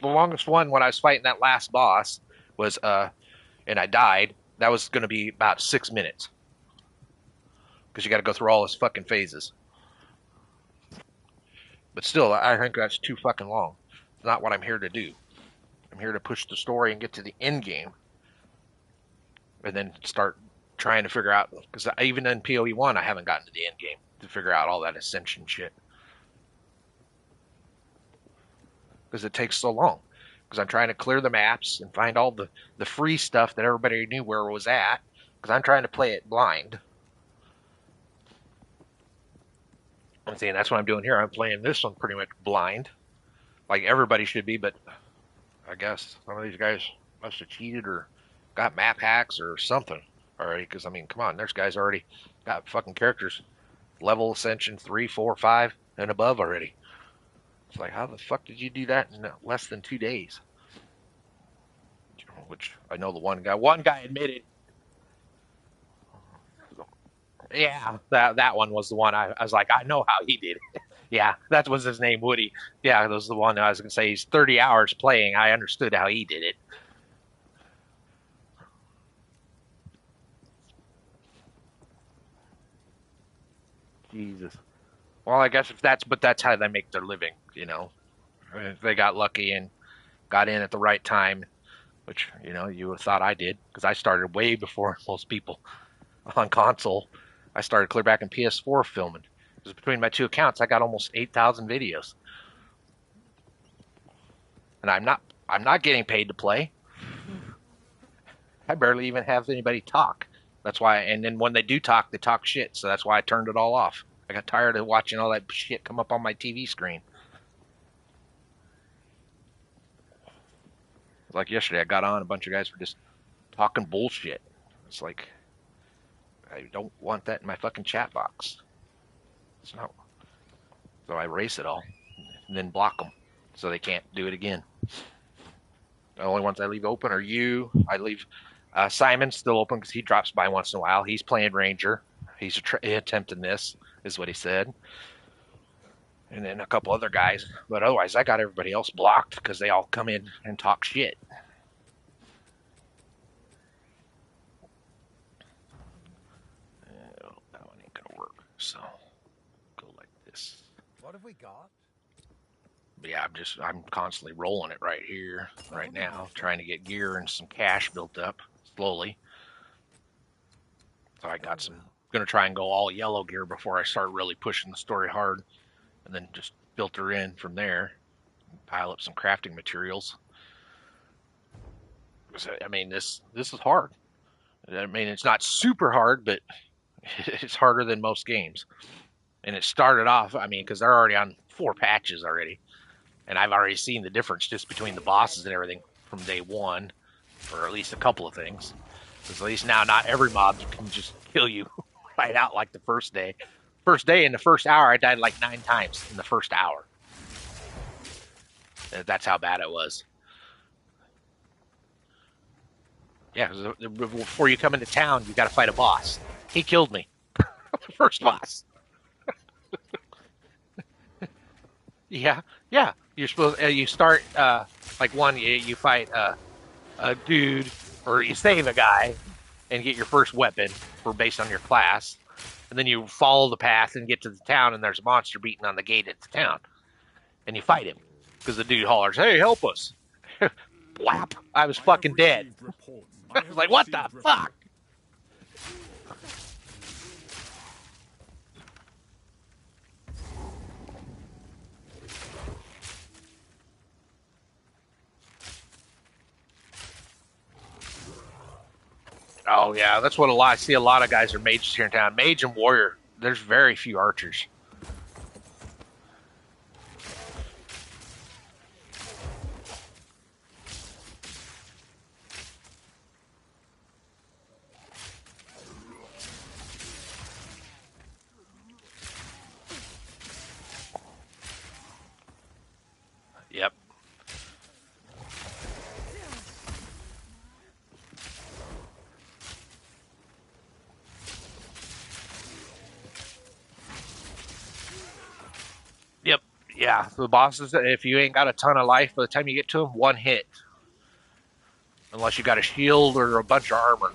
The longest one when I was fighting that last boss was, and I died, that was going to be about 6 minutes. Because you got to go through all his fucking phases. But still, I think that's too fucking long. It's not what I'm here to do. I'm here to push the story and get to the end game. And then start trying to figure out, because even in PoE 1, I haven't gotten to the end game to figure out all that Ascension shit. Because it takes so long. Because I'm trying to clear the maps and find all the free stuff that everybody knew where it was at. Because I'm trying to play it blind. I'm saying that's what I'm doing here. I'm playing this one pretty much blind. Like everybody should be, but I guess some of these guys must have cheated or got map hacks or something already. Because, I mean, come on, there's guys already got fucking characters. Level Ascension 3, 4, 5, and above already. It's like, how the fuck did you do that in less than 2 days? Which I know the one guy admitted. Yeah, that one was the one I was like, I know how he did it. Yeah, that was his name, Woody. Yeah, that was the one I was going to say. He's 30 hours playing. I understood how he did it. Jesus. Well, I guess but that's how they make their living, you know. If they got lucky and got in at the right time, which, you know, you would have thought I did, because I started way before most people on console. I started clear back in PS4 filming. Because between my two accounts, I got almost 8,000 videos. And I'm not getting paid to play. I barely even have anybody talk. That's why, and then when they do talk, they talk shit. So that's why I turned it all off. I got tired of watching all that shit come up on my TV screen. Like yesterday, I got on, a bunch of guys were just talking bullshit. It's like, I don't want that in my fucking chat box. It's not. So I erase it all and then block them so they can't do it again. The only ones I leave open are you. I leave Simon's still open because he drops by once in a while. He's playing Ranger. He's attempting this, is what he said. And then a couple other guys. But otherwise, I got everybody else blocked because they all come in and talk shit. Oh, that one ain't gonna work. So, go like this. What have we got? But yeah, I'm constantly rolling it right here, right now, trying to get gear and some cash built up slowly. So I got some, gonna try and go all yellow gear before I start really pushing the story hard. And then just filter in from there, pile up some crafting materials. I mean, this is hard. I mean, it's not super hard, but it's harder than most games. And it started off, I mean, because they're already on 4 patches already. And I've already seen the difference just between the bosses and everything from day 1, or at least a couple of things. Because at least now not every mob can just kill you right out like the first day. First day, in the first hour, I died like 9 times in the first hour. That's how bad it was. Yeah, before you come into town, you got to fight a boss. He killed me. The first boss. Yeah. You're supposed. You start like one. You fight a dude, or you save a guy, and get your first weapon based on your class. And then you follow the path and get to the town, and there's a monster beating on the gate at the town. And you fight him. Because the dude hollers, hey, help us. Blap. I was fucking dead. I was like, what the fuck? Oh, yeah, that's what I see a lot of guys are mages here in town. Mage and warrior. There's very few archers. Yep. Yep. Yeah, the bosses, if you ain't got a ton of life, by the time you get to them, 1 hit. Unless you got a shield or a bunch of armor.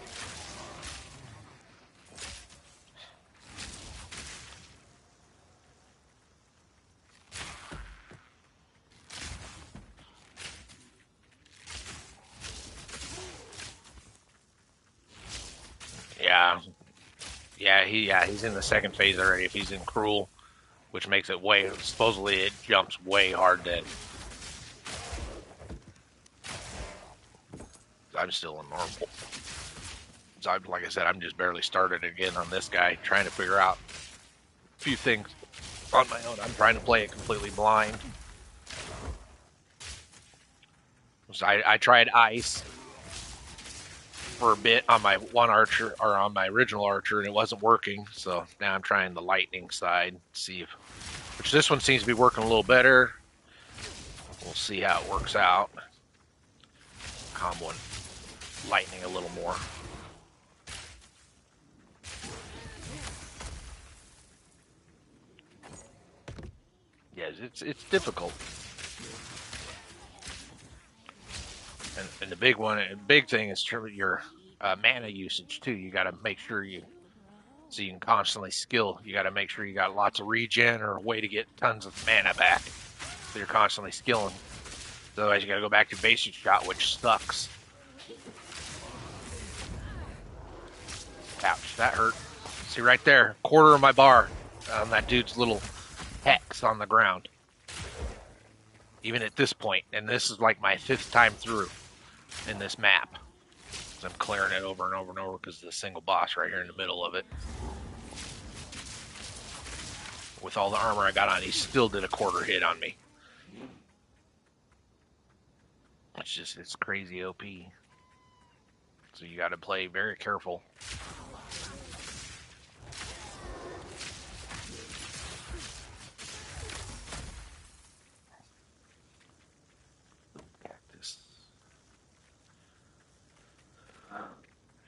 Yeah, he's in the second phase already. If he's in cruel, which makes it way, supposedly it jumps way hard then. I'm still in normal. So like I said, I'm just barely started again on this guy, trying to figure out a few things on my own. I'm trying to play it completely blind. So I tried ice for a bit on my one archer, or on my original archer, and it wasn't working. So now I'm trying the lightning side, see if, which this one seems to be working a little better. We'll see how it works out. Comboing lightning a little more. Yes, it's difficult. And the big thing is your mana usage too. You got to make sure so you can constantly skill. You got to make sure you got lots of regen or a way to get tons of mana back. So you're constantly skilling. Otherwise, you got to go back to basic shot, which sucks. Ouch, that hurt. See right there, quarter of my bar on that dude's little hex on the ground. Even at this point, and this is like my 5th time through in this map. So I'm clearing it over and over and over because of the single boss right here in the middle of it. With all the armor I got on, he still did a quarter hit on me. It's crazy OP. So you got to play very careful.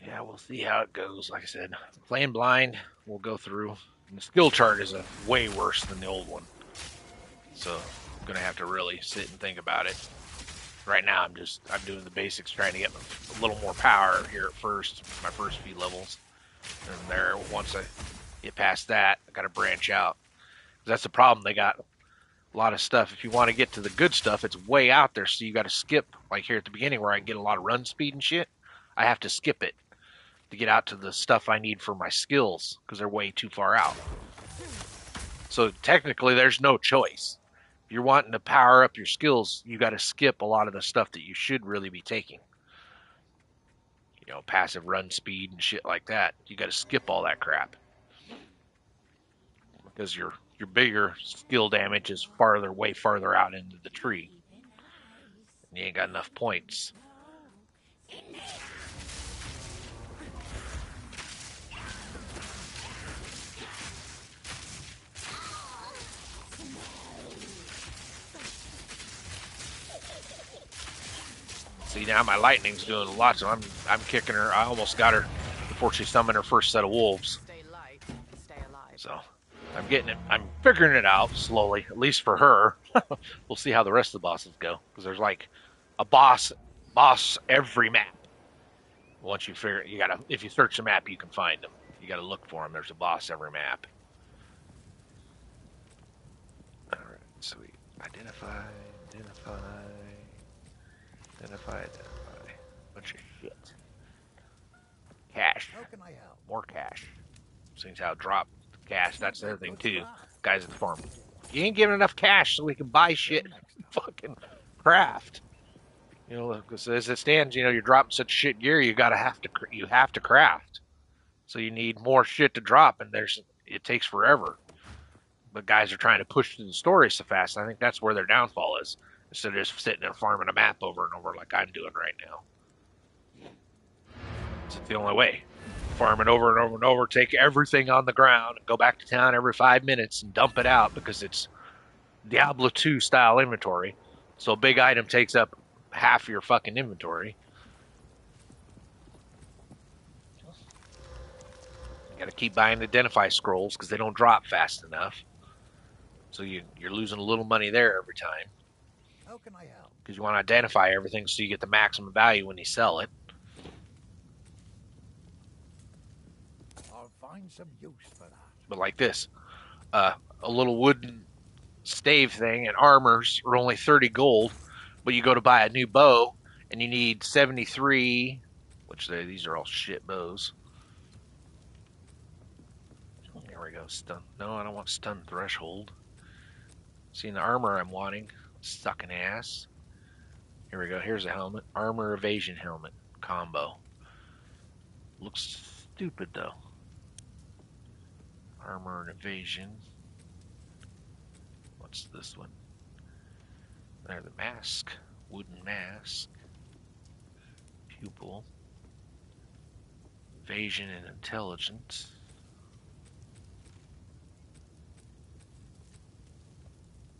Yeah, we'll see how it goes. Like I said, playing blind, we'll go through. And the skill chart is way worse than the old one. So I'm going to have to really sit and think about it. Right now, I'm doing the basics, trying to get a little more power here at first, my first few levels. And there, once I get past that, I got to branch out. That's the problem. They got a lot of stuff. If you want to get to the good stuff, it's way out there. So you got to skip, like here at the beginning where I get a lot of run speed and shit. I have to skip it to get out to the stuff I need for my skills because they're way too far out. So technically, there's no choice. If you're wanting to power up your skills, you got to skip a lot of the stuff that you should really be taking. You know, passive run speed and shit like that. You got to skip all that crap because your bigger skill damage is way farther out into the tree. And you ain't got enough points. See, now my lightning's doing a lot, so I'm kicking her. I almost got her before she summoned her first set of wolves. So I'm getting it. I'm figuring it out slowly, at least for her. We'll see how the rest of the bosses go, because there's like a boss every map. Once you figure, if you search the map, you can find them. You gotta look for them. There's a boss every map. All right, sweet. Identify. Bunch of shit. Cash. How can I help? More cash. Seems how drop cash. That's the other thing too. Guys at the farm. You ain't giving enough cash so we can buy shit. Fucking craft. You know, because as it stands, you know, you're dropping such shit gear. You have to craft. So you need more shit to drop, and it takes forever. But guys are trying to push through the story so fast. I think that's where their downfall is. Instead of just sitting and farming a map over and over like I'm doing right now. It's the only way. Farm it over and over and over, take everything on the ground, and go back to town every 5 minutes and dump it out because it's Diablo 2 style inventory. So a big item takes up half your fucking inventory. You gotta keep buying the identify scrolls because they don't drop fast enough. So you're losing a little money there every time. How can I help? Because you want to identify everything so you get the maximum value when you sell it. I'll find some use for that. But like this, a little wooden stave thing and armors are only 30 gold, but you go to buy a new bow and you need 73, which these are all shit bows. go. Stun. No, I don't want stun threshold. See, the armor I'm wanting. Sucking ass. Here we go. Here's a helmet. Armor evasion helmet combo. Looks stupid though. Armor and evasion. What's this one? There, the mask. Wooden mask. Pupil. Evasion and intelligence.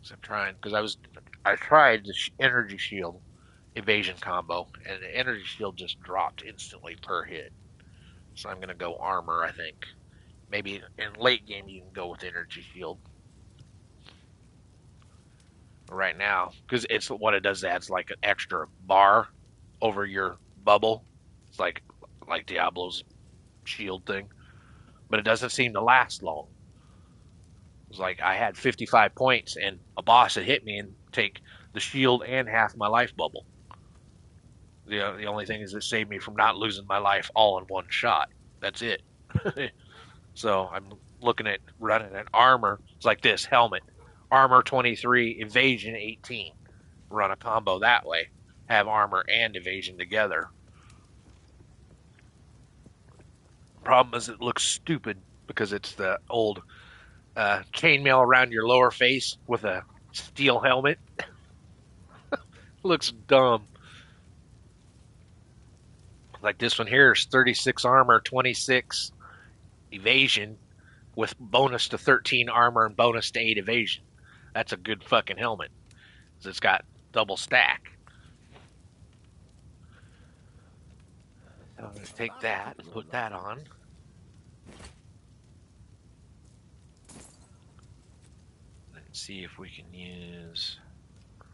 So I'm trying, because I tried the energy shield evasion combo, and the energy shield just dropped instantly per hit. So I'm gonna go armor, I think. Maybe in late game you can go with energy shield. But right now, because it's what it does, adds like an extra bar over your bubble. It's like Diablo's shield thing, but it doesn't seem to last long. It was like I had 55 points and a boss had hit me and take the shield and half my life bubble. The only thing is it saved me from not losing my life all in one shot. That's it. So I'm looking at running an armor. It's like this helmet, armor 23, evasion 18. Run a combo that way. Have armor and evasion together. Problem is it looks stupid because it's the old chainmail around your lower face with a steel helmet. Looks dumb. Like this one here is 36 armor, 26 evasion with bonus to 13 armor and bonus to 8 evasion. That's a good fucking helmet. It's got double stack. So I'm going to take that and put that on. Let's see if we can use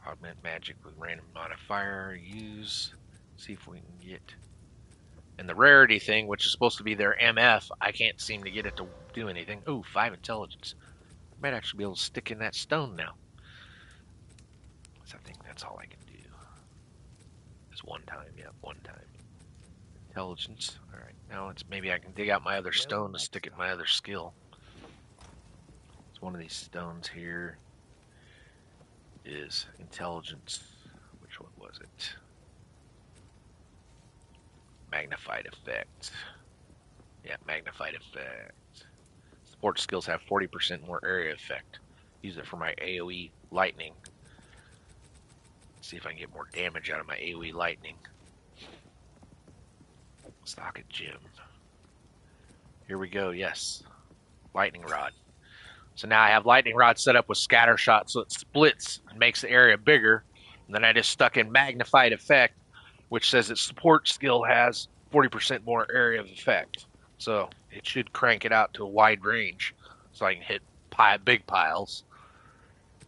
augment magic with random modifier. Use. See if we can get. And the rarity thing, which is supposed to be their MF, I can't seem to get it to do anything. Ooh, 5 intelligence. I might actually be able to stick in that stone now. So I think that's all I can do. It's one time, yeah, one time. Intelligence. Alright, now maybe I can dig out my other stone to stick in my other skill. It's one of these stones here. Is intelligence. Which one was it? Magnified effect. Yeah, magnified effect. Support skills have 40% more area effect. Use it for my AoE lightning. Let's see if I can get more damage out of my AoE lightning. Stock at gym. Here we go, yes. Lightning rod. So now I have lightning rod set up with scatter shot so it splits and makes the area bigger. And then I just stuck in magnified effect, which says its support skill has 40% more area of effect. So it should crank it out to a wide range so I can hit big piles.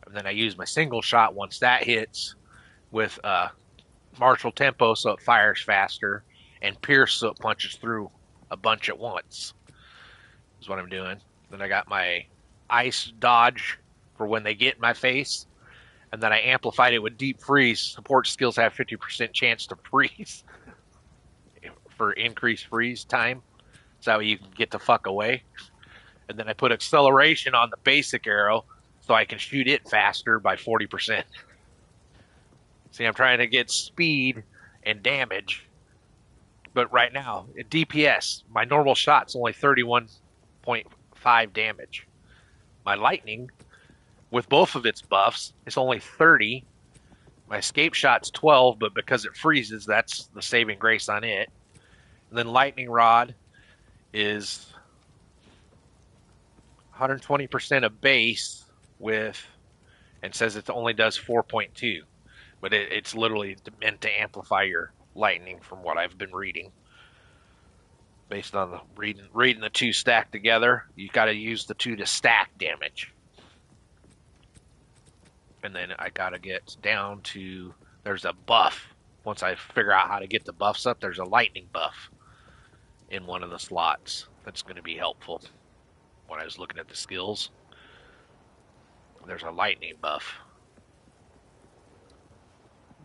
And then I use my single shot once that hits with martial tempo so it fires faster, and pierce so it punches through a bunch at once. Is what I'm doing. Then I got my ice dodge for when they get in my face. And then I amplified it with deep freeze. Support skills have 50% chance to freeze for increased freeze time. So you can get the fuck away. And then I put acceleration on the basic arrow so I can shoot it faster by 40%. See, I'm trying to get speed and damage. But right now, at DPS, my normal shot's only 31.5 damage. My lightning, with both of its buffs, it's only 30. My escape shot's 12, but because it freezes, that's the saving grace on it. And then lightning rod is 120% of base with, and says it only does 4.2. But it's literally meant to amplify your lightning from what I've been reading. Based on the reading the two stacked together, you got to use the two to stack damage. And then I got to get down to, there's a buff. Once I figure out how to get the buffs up, there's a lightning buff in one of the slots. That's going to be helpful. When I was looking at the skills, there's a lightning buff.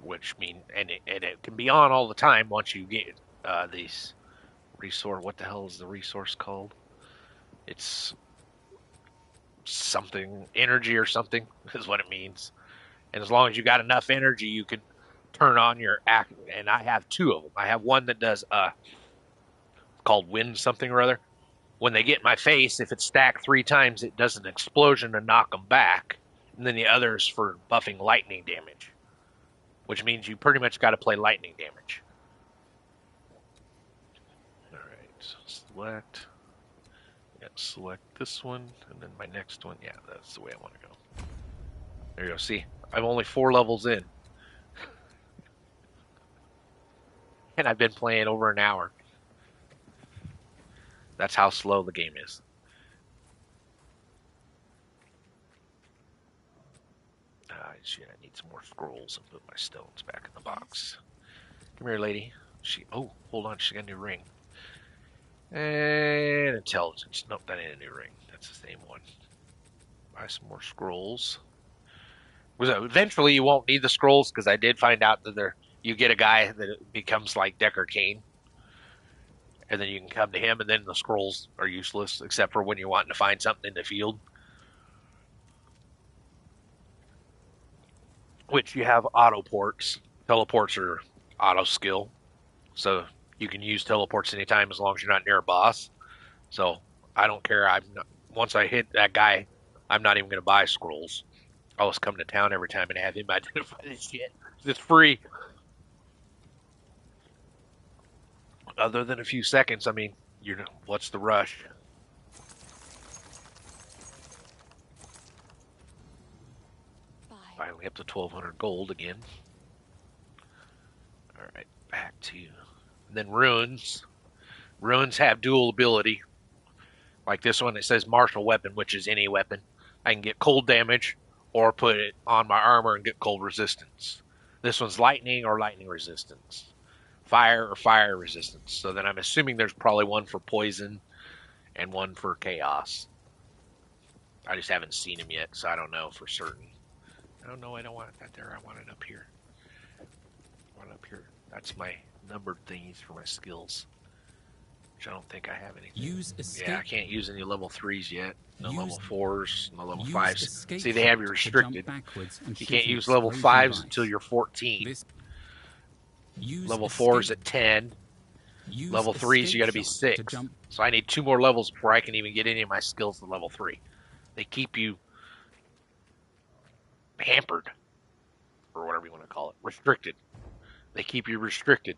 Which mean, and it can be on all the time once you get these resource. What the hell is the resource called? It's something energy or something is what it means. And as long as you got enough energy, you can turn on your act. And I have two of them. I have one that does called wind something or other. When they get in my face, if it's stacked 3 times, it does an explosion to knock them back. And then the other is for buffing lightning damage, which means you pretty much got to play lightning damage. All right, so select. Yeah, select this one, and then my next one. Yeah, that's the way I want to go. There you go. See, I'm only 4 levels in. And I've been playing over an hour. That's how slow the game is. Shit, I need some more scrolls and put my stones back in the box. Come here, lady. Oh, hold on, she got a new ring. And intelligence. Nope, that ain't a new ring. That's the same one. Buy some more scrolls. Eventually, you won't need the scrolls because I did find out that you get a guy that becomes like 𝚲𝚘𝚖𝚎𝚎𝚎, and then you can come to him, and then the scrolls are useless except for when you're wanting to find something in the field. Which you have auto ports. Teleports are auto skill, so you can use teleports anytime as long as you're not near a boss. So I don't care. Once I hit that guy, I'm not even going to buy scrolls. I'll just come to town every time and have him identify this shit. It's free. Other than a few seconds, I mean, what's the rush? Finally up to 1,200 gold again. Alright, back to... And then runes. Runes have dual ability. Like this one, it says martial weapon, which is any weapon. I can get cold damage, or put it on my armor and get cold resistance. This one's lightning or lightning resistance. Fire or fire resistance. So then I'm assuming there's probably one for poison and one for chaos. I just haven't seen them yet, so I don't know for certain. Oh no, I don't want that there. I want it up here. I want it up here. That's my numbered thingies for my skills. Which I don't think I have anything. Use escape. Yeah, I can't use any level 3s yet. No Use, level 4s, no level 5s. See, they have you to restricted. You can't use level 5s until you're 14. Level 4s at 10. Level 3s, you got to be 6. So I need 2 more levels before I can even get any of my skills to level 3. They keep you hampered, or whatever you want to call it, restricted. They keep you restricted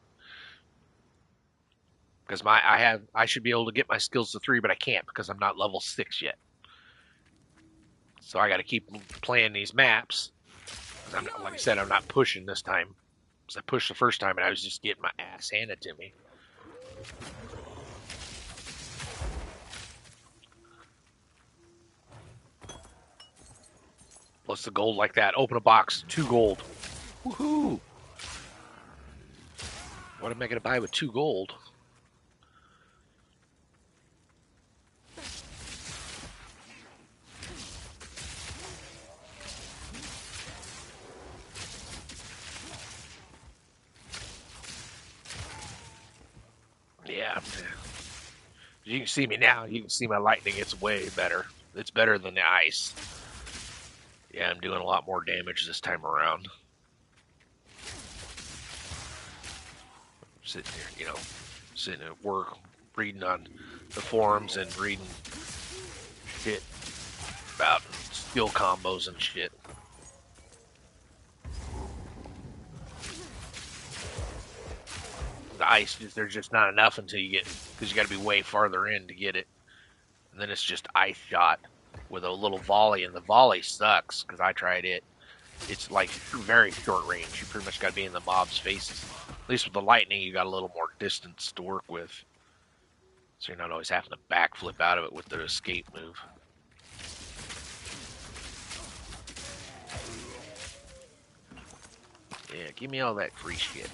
because I should be able to get my skills to 3, but I can't because I'm not level 6 yet. So I got to keep playing these maps. I'm not, like I said, I'm not pushing this time because I pushed the first time and I was just getting my ass handed to me. Plus the gold like that. Open a box. 2 gold. Woohoo! What am I going to buy with 2 gold? Yeah. You can see me now. You can see my lightning. It's way better. It's better than the ice. Yeah, I'm doing a lot more damage this time around. Sitting here, sitting at work, reading on the forums and reading shit about skill combos and shit. The ice, there's just not enough until you get, because you got to be way farther in to get it. And then it's just ice shot with a little volley, and the volley sucks because I tried it. It's like very short range. You pretty much got to be in the mob's faces. At least with the lightning, you got a little more distance to work with. So you're not always having to backflip out of it with the escape move. Yeah, give me all that free shit.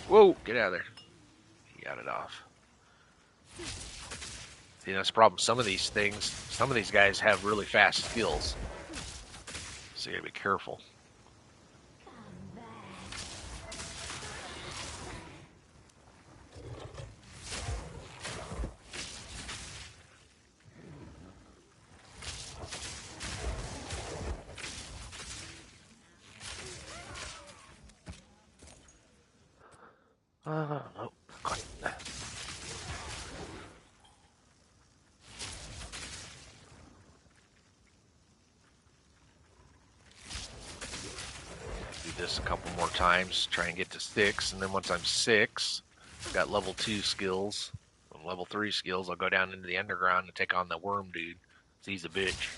Whoa, get out of there. He got it off. See, that's the problem. Some of these guys have really fast skills. So you gotta be careful. Oh, quite. Do this a couple more times, try and get to 6, and then once I'm 6, I've got level 2 skills, and level 3 skills, I'll go down into the underground and take on the worm dude. So he's a bitch.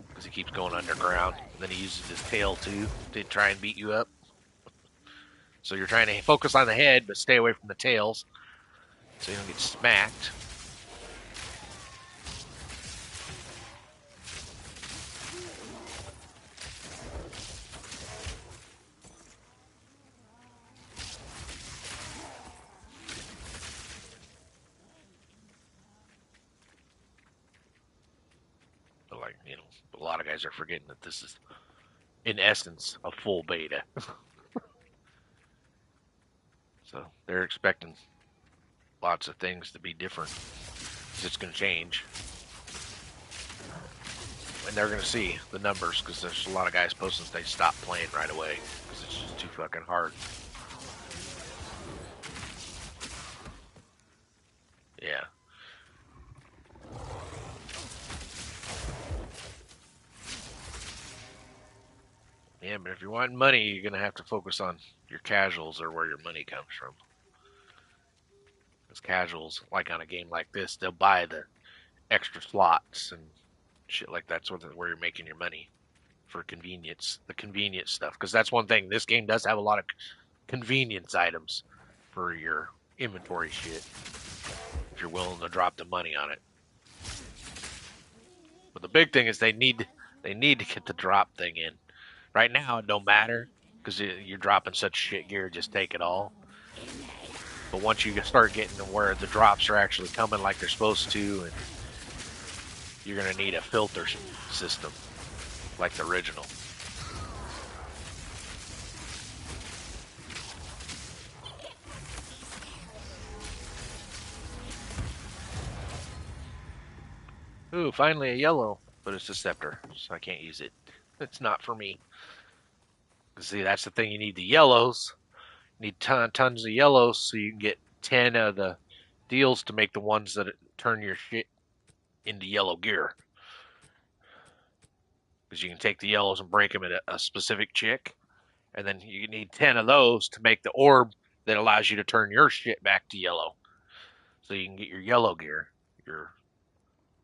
Because he keeps going underground. And then he uses his tail too to try and beat you up. So you're trying to focus on the head, but stay away from the tails, so you don't get smacked. But like, you know, a lot of guys are forgetting that this is, in essence, a full beta. So they're expecting lots of things to be different. It's going to change. And they're going to see the numbers, because there's a lot of guys posting they stop playing right away because it's just too fucking hard. Yeah. Yeah, but if you're wanting money, you're going to have to focus on your casuals or where your money comes from. Because casuals, like on a game like this, they'll buy the extra slots and shit like that's where you're making your money for convenience, the convenience stuff. Because that's one thing, this game does have a lot of convenience items for your inventory shit, if you're willing to drop the money on it. But the big thing is they need to get the drop thing in. Right now, it don't matter, because you're dropping such shit gear, just take it all. But once you start getting to where the drops are actually coming like they're supposed to, and you're going to need a filter system, like the original. Ooh, finally a yellow, but it's a scepter, so I can't use it. It's not for me. See, that's the thing, you need the yellows. You need tons of yellows so you can get 10 of the deals to make the ones that turn your shit into yellow gear. Because you can take the yellows and break them at a specific chick, and then you need 10 of those to make the orb that allows you to turn your shit back to yellow. So you can get your yellow gear, your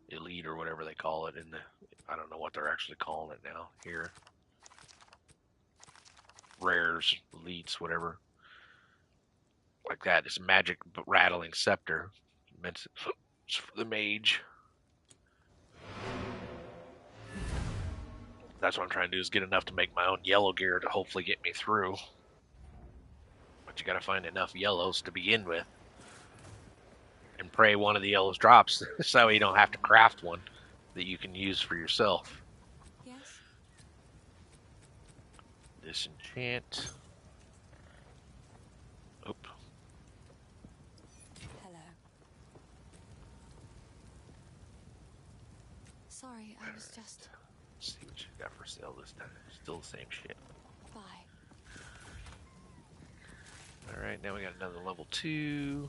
elite or whatever they call it in the, I don't know what they're actually calling it now here. Rares, elites, whatever. Like that. It's a magic rattling scepter. It's for the mage. That's what I'm trying to do, is get enough to make my own yellow gear to hopefully get me through. But you gotta find enough yellows to begin with. And pray one of the yellows drops so you don't have to craft one that you can use for yourself. Yes? Disenchant. Oop. Hello. Sorry, I was just... Let's see what you got for sale this time. Still the same shit. Bye. Alright, now we got another level 2.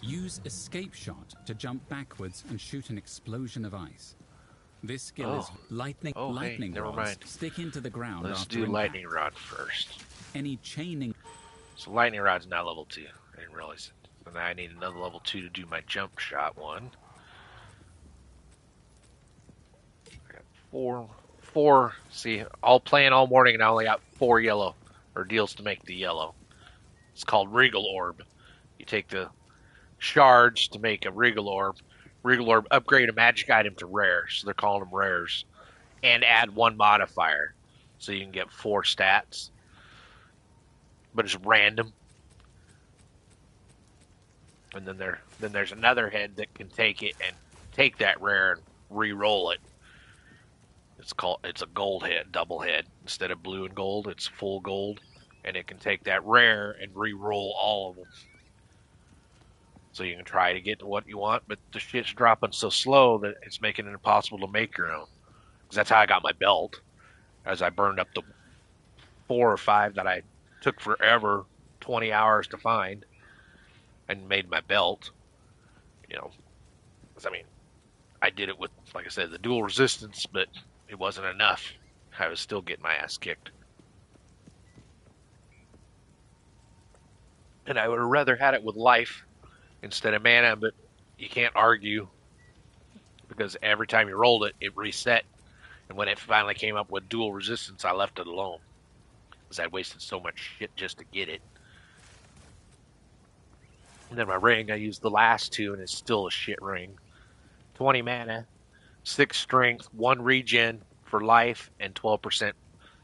Use escape shot to jump backwards and shoot an explosion of ice. This skill is lightning never rods mind. stick into the ground. Let's after do impact. lightning rod first. Any chaining. So lightning rod's now level 2. I didn't realize it. So now I need another level 2 to do my jump shot one. I got four. See, all playing all morning and I only got 4 yellow, or deals to make the yellow. It's called Regal Orb. You take the shards to make a Regal Orb. Regal Orb upgrade a magic item to rare, so they're calling them rares, and add 1 modifier, so you can get 4 stats. But it's random. And then there's another head that can take it and take that rare and re-roll it. It's a gold head, double head. Instead of blue and gold, it's full gold. and it can take that rare and re-roll all of them. So you can try to get to what you want, but the shit's dropping so slow that it's making it impossible to make your own. Because that's how I got my belt, as I burned up the 4 or 5 that I took forever, 20 hours to find, and made my belt. You know, 'cause I mean, I did it with, like I said, the dual resistance, but it wasn't enough. I was still getting my ass kicked. And I would have rather had it with life instead of mana, but you can't argue because every time you rolled it, it reset. And when it finally came up with dual resistance, I left it alone because I wasted so much shit just to get it. And then my ring, I used the last 2, and it's still a shit ring. 20 mana, 6 strength, 1 regen for life, and 12%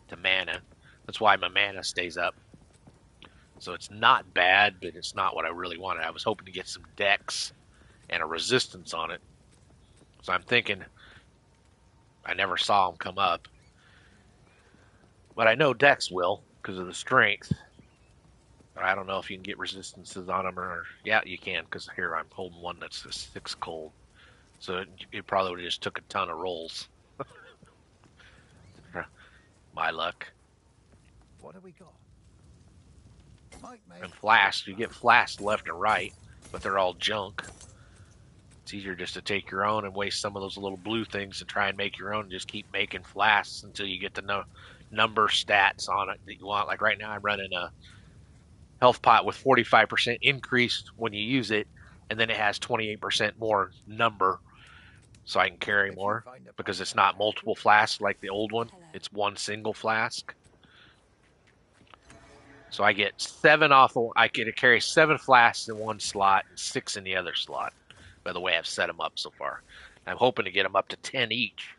to mana. That's why my mana stays up. So it's not bad, but it's not what I really wanted. I was hoping to get some dex and a resistance on it. So I'm thinking, I never saw them come up. But I know dex will, because of the strength. But I don't know if you can get resistances on them, or yeah, you can, because here I'm holding one that's a 6 cold. So it probably would have just took a ton of rolls. My luck. What have we got? And flasks, you get flasks left and right, but they're all junk. It's easier just to take your own and waste some of those little blue things and try and make your own and just keep making flasks until you get the number stats on it that you want. Like right now I'm running a health pot with 45% increased when you use it, and then it has 28% more number, so I can carry more, because it's not multiple flasks like the old one. It's one single flask. So I get 7 off. I get to carry 7 flasks in one slot and 6 in the other slot. By the way, I've set them up so far. I'm hoping to get them up to 10 each,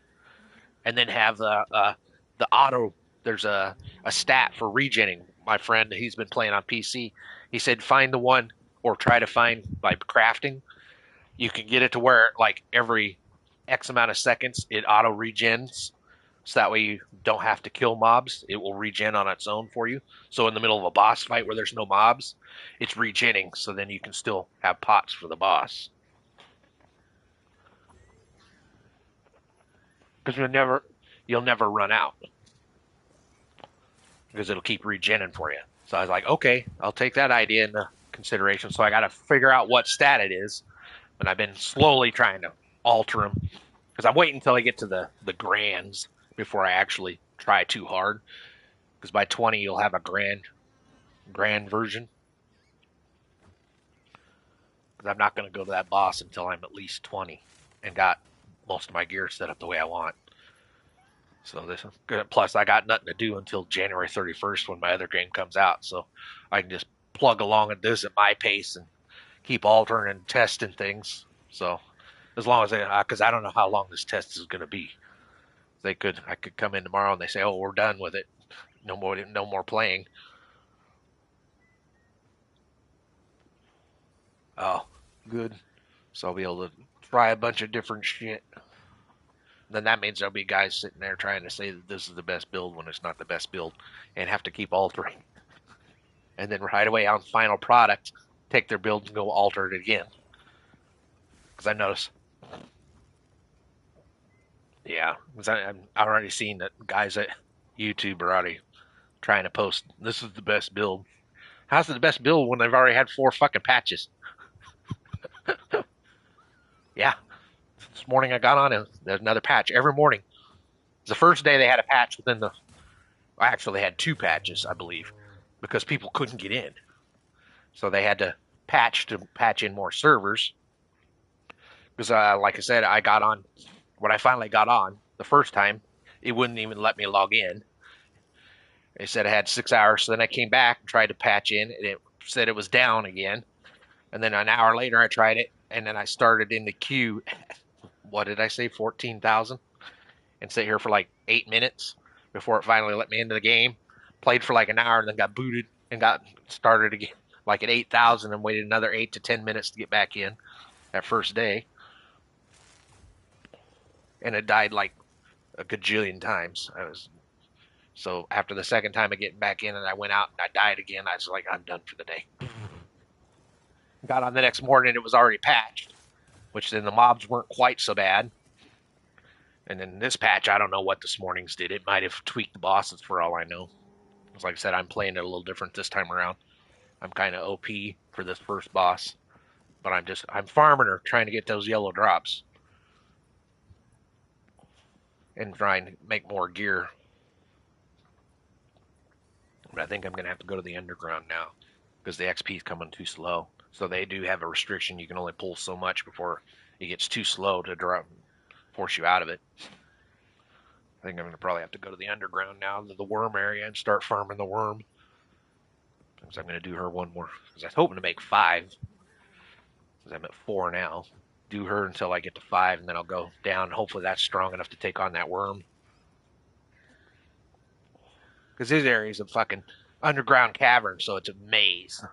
and then have the auto. There's a stat for regenning. My friend, he's been playing on PC. He said find the one, or try to find by crafting. You can get it to where like every X amount of seconds it auto regens. So that way you don't have to kill mobs. It will regen on its own for you. So in the middle of a boss fight where there's no mobs, it's regenning. So then you can still have pots for the boss. Because you'll never run out. Because it'll keep regenning for you. So I was like, okay, I'll take that idea into consideration. So I got to figure out what stat it is. And I've been slowly trying to alter them. Because I'm waiting until I get to the grands before I actually try too hard. Because by 20 you'll have a grand version. Because I'm not going to go to that boss until I'm at least 20 and got most of my gear set up the way I want. So this is good. Plus I got nothing to do until January 31st when my other game comes out. So I can just plug along at this at my pace and keep altering and testing things. So as long as because I don't know how long this test is going to be. I could come in tomorrow and they say, oh, we're done with it. No more playing. Oh, good. So I'll be able to try a bunch of different shit. Then that means there'll be guys sitting there trying to say that this is the best build when it's not the best build, and have to keep altering. And then right away on final product, take their build and go alter it again. Because I noticed. Yeah, because I've already seen that guys at YouTube are already trying to post, this is the best build. How's it the best build when they've already had 4 fucking patches? Yeah. This morning I got on and there's another patch every morning. It's the first day they had a patch actually they had 2 patches, I believe, because people couldn't get in. So they had to patch in more servers. Because like I said, when I finally got on the first time, it wouldn't even let me log in. They said I had 6 hours, so then I came back and tried to patch in, and it said it was down again. And then an hour later I tried it, and then I started in the queue. What did I say, 14,000? And sit here for like 8 minutes before it finally let me into the game. Played for like an hour and then got booted and got started again like at 8,000 and waited another 8 to 10 minutes to get back in that first day. And it died like a gajillion times. So after the second time of getting back in and I went out and I died again, I was like, I'm done for the day. Got on the next morning, it was already patched, which then the mobs weren't quite so bad. And then this patch, I don't know what this morning's did. It might have tweaked the bosses for all I know. Because like I said, I'm playing it a little different this time around. I'm kind of OP for this first boss. But I'm farming her, trying to get those yellow drops. And trying to make more gear. But I think I'm going to have to go to the underground now. Because the XP is coming too slow. So they do have a restriction. You can only pull so much before it gets too slow to force you out of it. I think I'm going to probably have to go to the underground now, to the worm area, and start farming the worm. Because I'm going to do her one more. Because I was hoping to make 5. Because I'm at 4 now. Do her until I get to 5, and then I'll go down. Hopefully that's strong enough to take on that worm. Because this area is a fucking underground cavern, so it's a maze.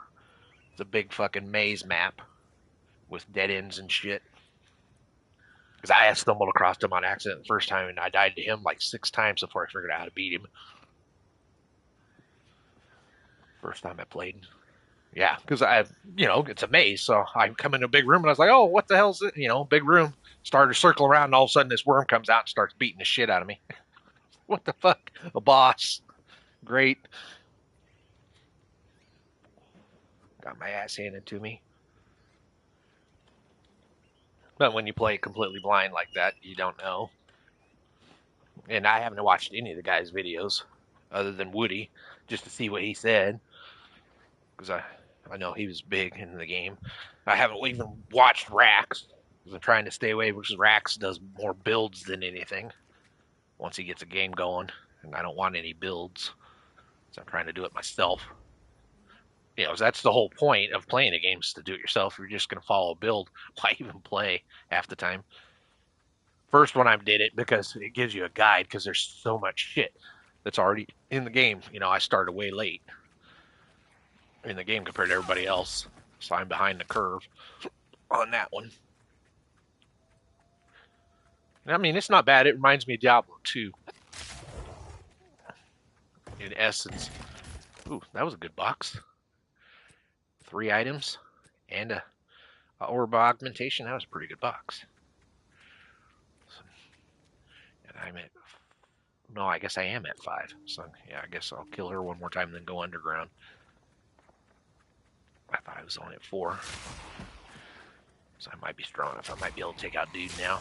It's a big fucking maze map with dead ends and shit. Because I had stumbled across him on accident the first time, and I died to him like 6 times before I figured out how to beat him. First time I played. Yeah, because it's a maze, so I come into a big room, and I was like, oh, what the hell is it? Big room. Started to circle around, and all of a sudden this worm comes out and starts beating the shit out of me. What the fuck? A boss. Great. Got my ass handed to me. But when you play completely blind like that, you don't know. And I haven't watched any of the guy's videos other than Woody, just to see what he said. Because I know he was big in the game. I haven't even watched Rax. Because I'm trying to stay away, because Rax does more builds than anything. Once he gets a game going. And I don't want any builds. So I'm trying to do it myself. That's the whole point of playing a game, is to do it yourself. If you're just going to follow a build, why even play half the time? First one I did it because it gives you a guide, because there's so much shit that's already in the game. I started way late in the game compared to everybody else, so I'm behind the curve on that one. I mean, it's not bad. It reminds me of Diablo 2 in essence. Ooh, that was a good box. 3 items and a orb augmentation. That was a pretty good box. And I'm at... No, I guess I am at 5. So, yeah, I guess I'll kill her one more time and then go underground. I thought I was only at 4. So I might be strong enough. I might be able to take out dude now.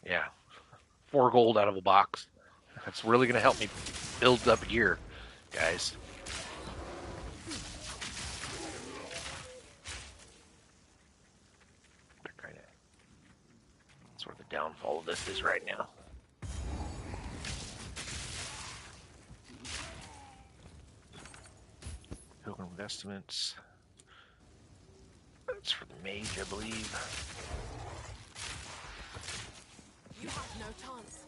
Yeah, 4 gold out of a box. That's really going to help me build up gear, guys. That's where the downfall of this is right now. Pilgrim Vestments. That's for the mage, I believe. You have no chance.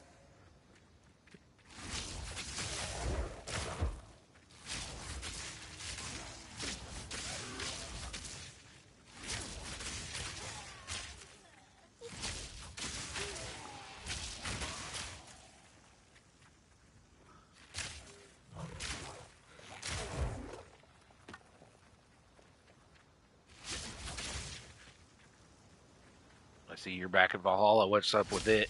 I see you're back in Valhalla. What's up with it?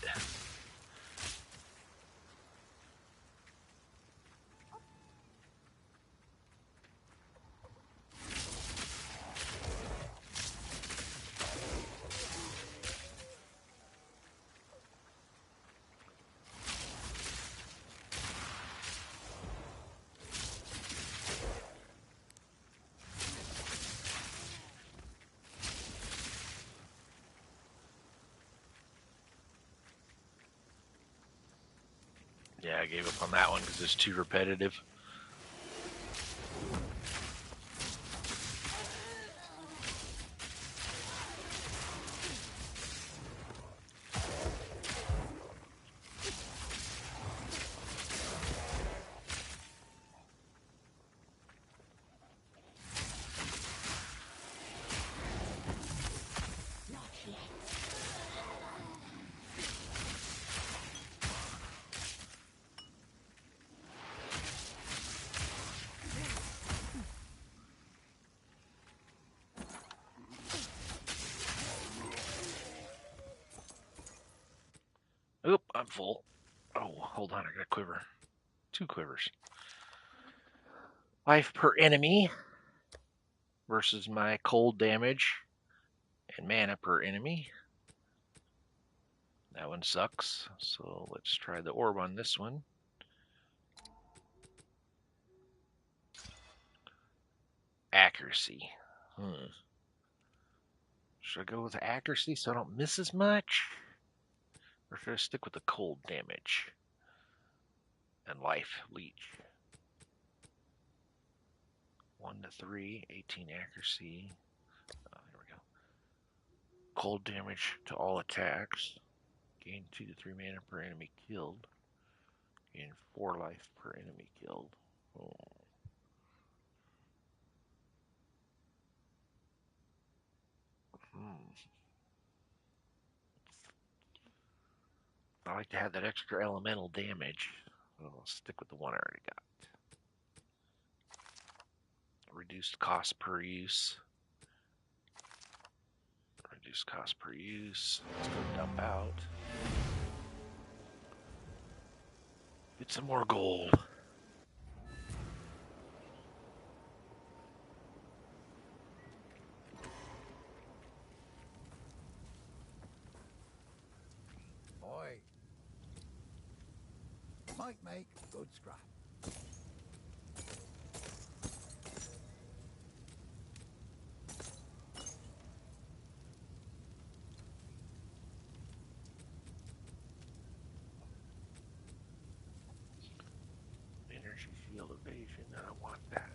Yeah, I gave up on that one because it's too repetitive. I'm full. Oh, hold on, I got a quiver. 2 quivers. Life per enemy versus my cold damage and mana per enemy. That one sucks. So let's try the orb on this one. Accuracy. Should I go with accuracy so I don't miss as much? Or should I stick with the cold damage? And life leech. 1 to 3, 18 accuracy. There we go. Cold damage to all attacks. Gain 2 to 3 mana per enemy killed. Gain 4 life per enemy killed. Oh. I like to have that extra elemental damage. So I'll stick with the one I already got. Reduced cost per use. Reduced cost per use. Let's go dump out. Get some more gold. Boy. Might make good scrap. Energy shield evasion. I don't want that.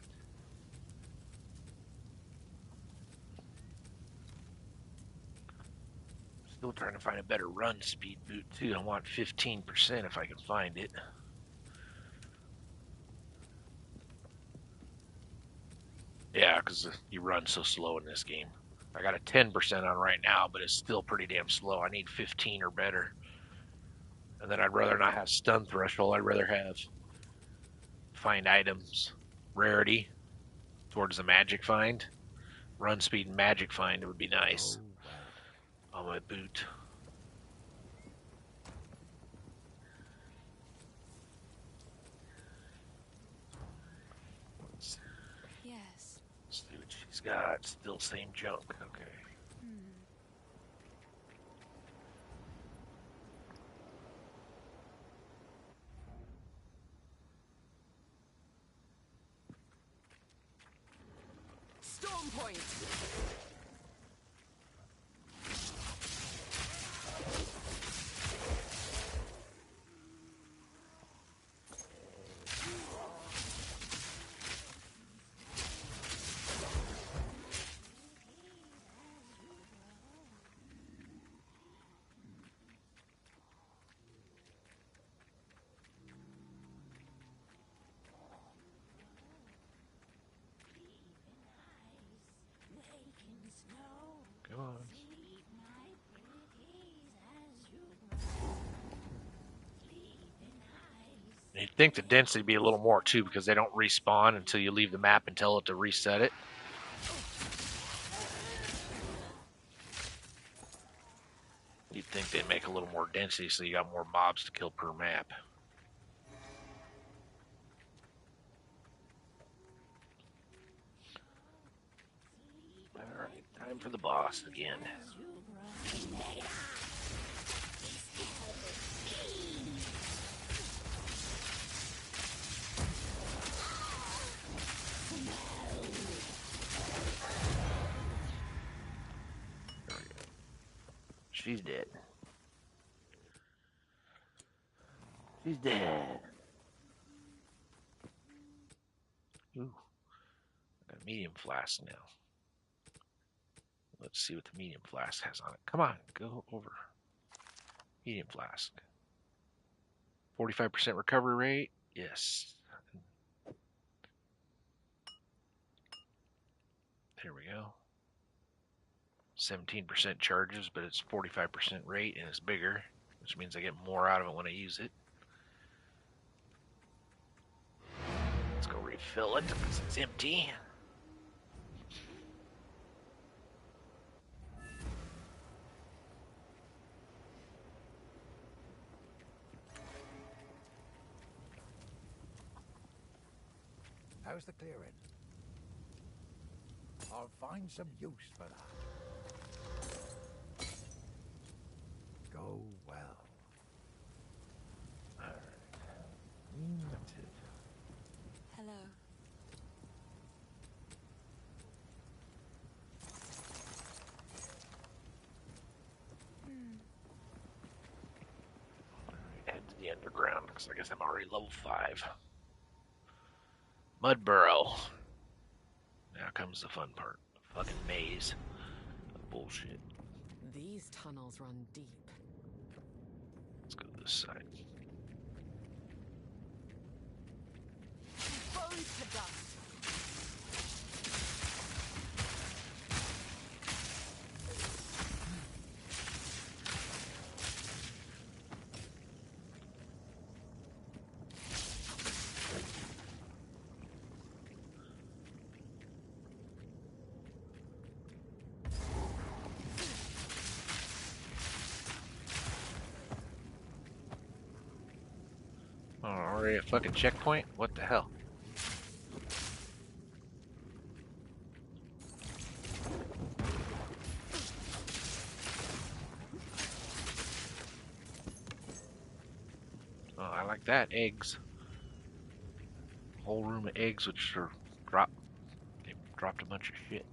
Still trying to find a better run speed boot too. I want 15% if I can find it. Yeah, because you run so slow in this game. I got a 10% on right now, but it's still pretty damn slow. I need 15 or better. And then I'd rather not have stun threshold. I'd rather have find items, rarity, towards the magic find. Run speed and magic find, it would be nice. On my boot. Yes. Let's see what she's got. Still same junk. Okay. Storm point. Come on. You'd think the density would be a little more too, because they don't respawn until you leave the map and tell it to reset it. You'd think they'd make a little more density so you got more mobs to kill per map. Alright, time for the boss again. She's dead. She's dead. Ooh. I got a medium flask now. Let's see what the medium flask has on it. Come on, go over. Medium flask. 45% recovery rate. Yes. There we go. 17% charges, but it's 45% rate and it's bigger, which means I get more out of it when I use it. Let's go refill it because it's empty. How's the clearing? I'll find some use for that. Go well. Noted. Hello. Head to the underground, because I guess I'm already level 5. Mud burrow. Now comes the fun part. The fucking maze of bullshit. These tunnels run deep. Let's go to this side. Bones to dust. Oh, already a fucking checkpoint? What the hell? Oh, I like that. Eggs. Whole room of eggs, which are they dropped a bunch of shit.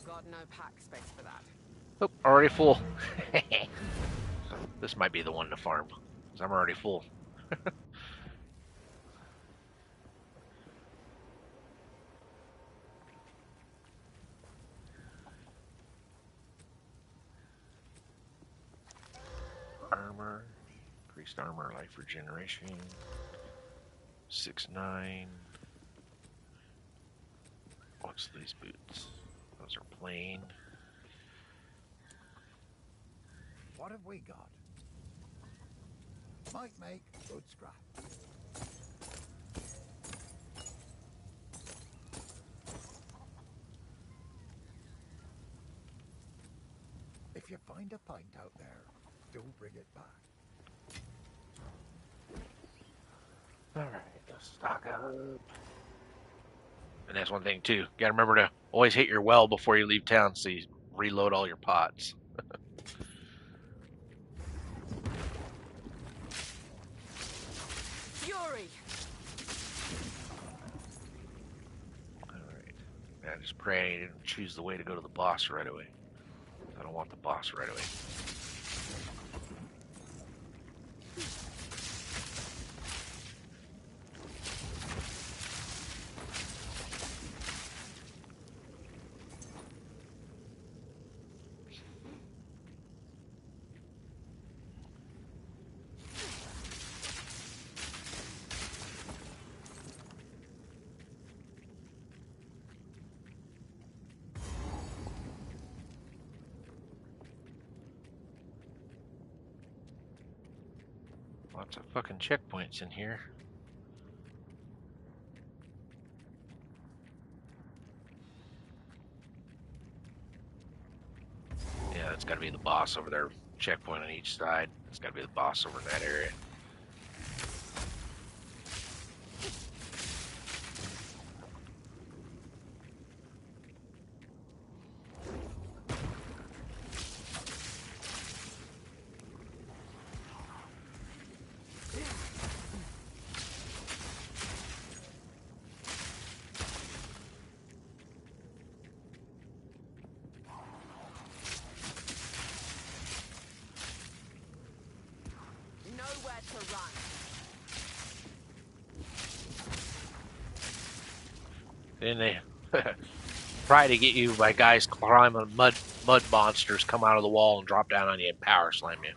Got no pack space for that. Oh, already full. This might be the one to farm, because I'm already full. Armor. Increased armor, life regeneration. 6-9. What's these boots? Those are plain. What have we got? Might make good scrap. If you find a pint out there, do bring it back. Alright, let's stock up. And that's one thing too. Gotta remember to always hit your well before you leave town so you reload all your pots. Fury! Alright. Yeah, just pray I didn't choose the way to go to the boss right away. I don't want the boss right away. Lots of fucking checkpoints in here. Yeah, that's gotta be the boss over there. Checkpoint on each side. That's gotta be the boss over in that area. Nowhere to run. Then they try to get you by guys climbing mud monsters, come out of the wall and drop down on you and power slam you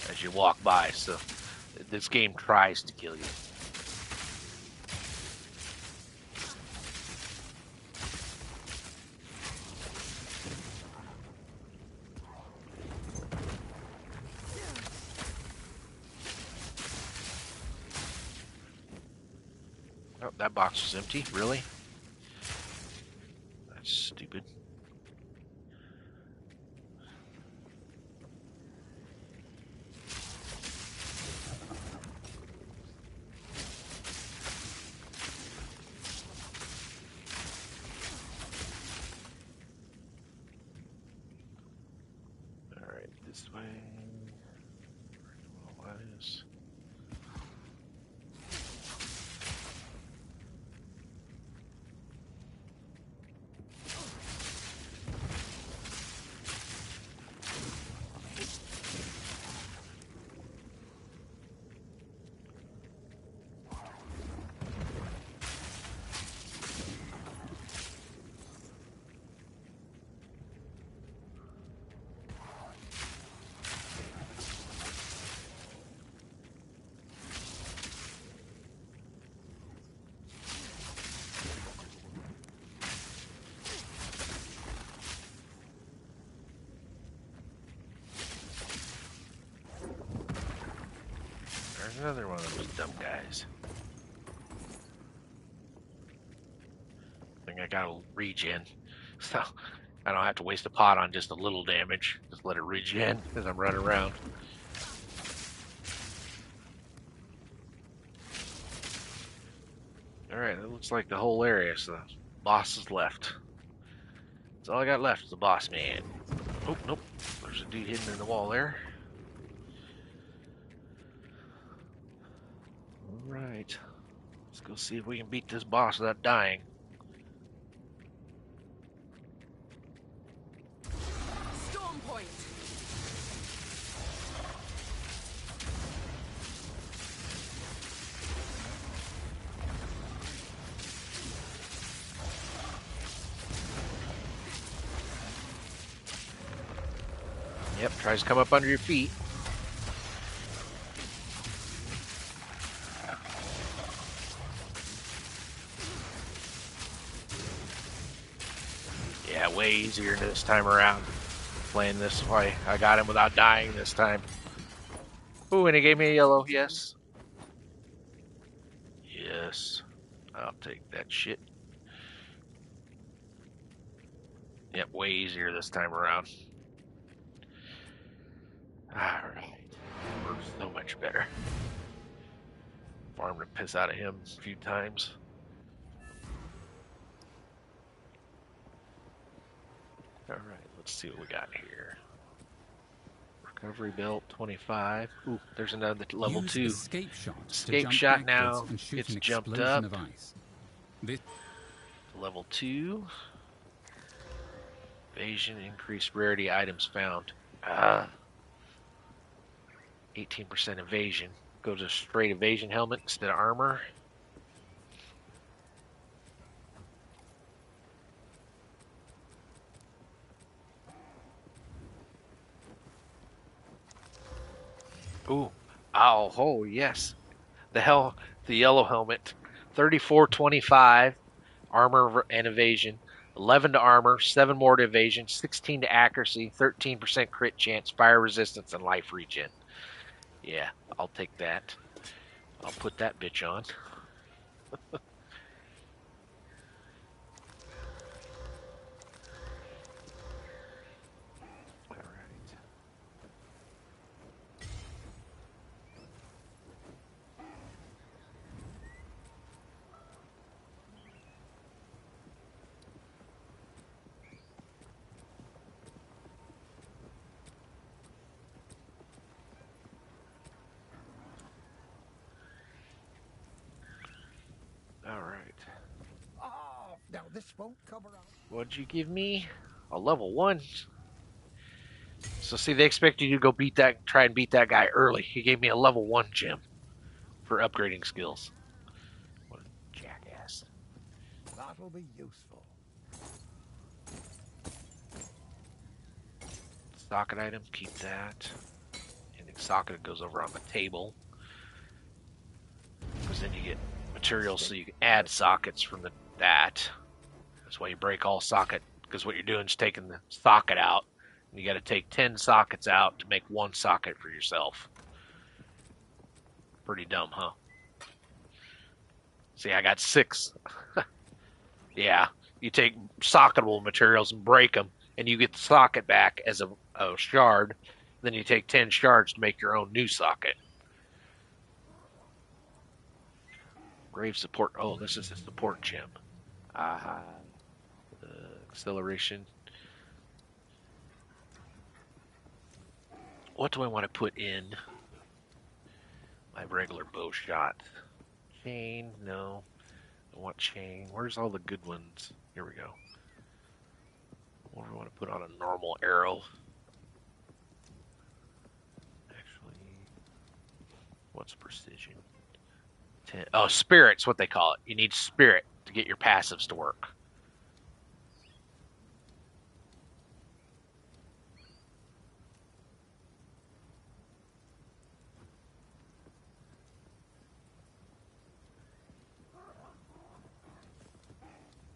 as you walk by. So this game tries to kill you. that box was empty. Really? That's stupid. Alright, this way. What is... Another one of those dumb guys. I think I got a regen, so I don't have to waste a pot on just a little damage. Just let it regen as I'm running around. Alright, it looks like the whole area, so the boss is left. That's all I got left is the boss man. Oh, nope. There's a dude hidden in the wall there. Alright, let's go see if we can beat this boss without dying. Storm point. Yep, tries to come up under your feet. Yeah, way easier this time around. Playing this way. I got him without dying this time. Ooh, and he gave me a yellow. Yes. Yes. I'll take that shit. Yep, way easier this time around. Alright. Works so much better. Farmed the piss out of him a few times. Alright, let's see what we got here. Recovery belt 25. Ooh, there's another level 2. Escape shot. Escape shot now And shoot gets an jumped explosion up. of ice. This Level 2. Evasion, increased rarity items found. 18% evasion. Go to straight evasion helmet instead of armor. Ooh. Oh, yes. The yellow helmet. 3425 armor and evasion. 11 to armor, 7 more to evasion, 16 to accuracy, 13% crit chance, fire resistance, and life regen. Yeah, I'll take that. I'll put that bitch on. Alright. Oh, now this won't cover up. What'd you give me? A level 1. So see, they expect you to go try and beat that guy early. He gave me a level 1 gem for upgrading skills. What a jackass. That'll be useful. Socket item, keep that. And the socket goes over on the table. Because then you get materials so you can add sockets from that. That's why you break all socket. Because what you're doing is taking the socket out. And you got to take 10 sockets out to make 1 socket for yourself. Pretty dumb, huh? See, I got 6. Yeah, you take socketable materials and break them, and you get the socket back as a shard. Then you take 10 shards to make your own new socket. Grave support. Oh, this is a support gem. Aha. Acceleration. What do I want to put in my regular bow shot? Chain? No. I want chain. Where's all the good ones? Here we go. What do I want to put on a normal arrow? Actually, what's precision? 10. Oh, spirit's what they call it. You need spirit to get your passives to work.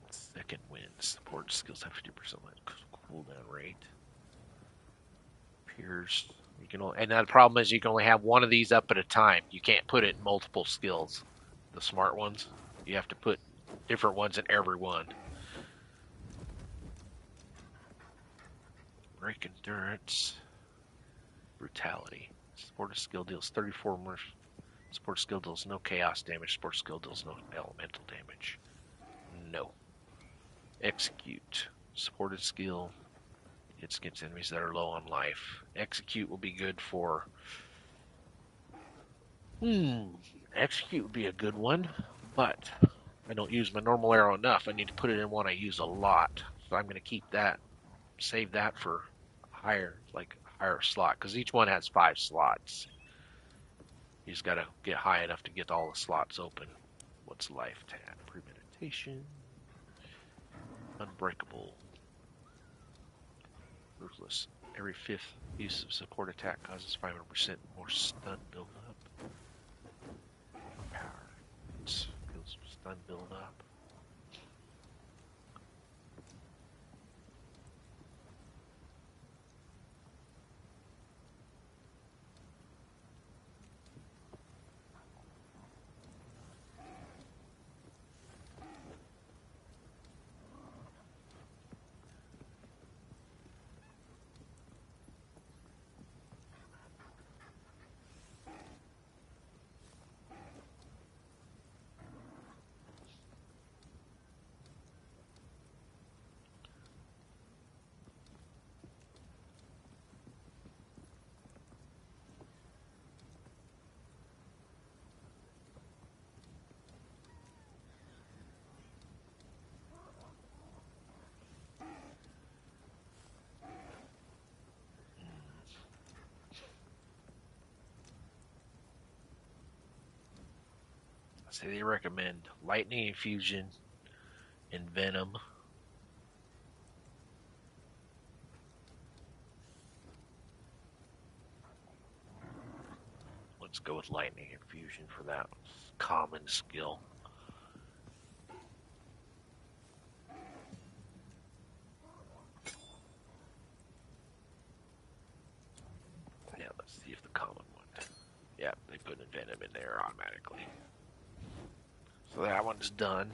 Second wind. Support skills have 50% cooldown rate. Pierce. You can only, and the problem is you can only have one of these up at a time. You can't put it in multiple skills. The smart ones. You have to put different ones in every one. Break endurance. Brutality. Support skill deals 34 more. Support skill deals no chaos damage. Support skill deals no elemental damage. No. Execute. Supported skill hits against enemies that are low on life. Execute will be good for... Execute would be a good one, but I don't use my normal arrow enough. I need to put it in one I use a lot. So I'm going to keep that, save that for higher slot, because each one has 5 slots. You just got to get high enough to get all the slots open. What's life tab? Premeditation. Unbreakable. Ruthless. Every 5th use of support attack causes 500% more stun build up. Power. Feels stun build up. So they recommend lightning infusion and venom. Let's go with lightning infusion for that common skill. Yeah, let's see if the common one. Yeah, they put a venom in there automatically. So that one's done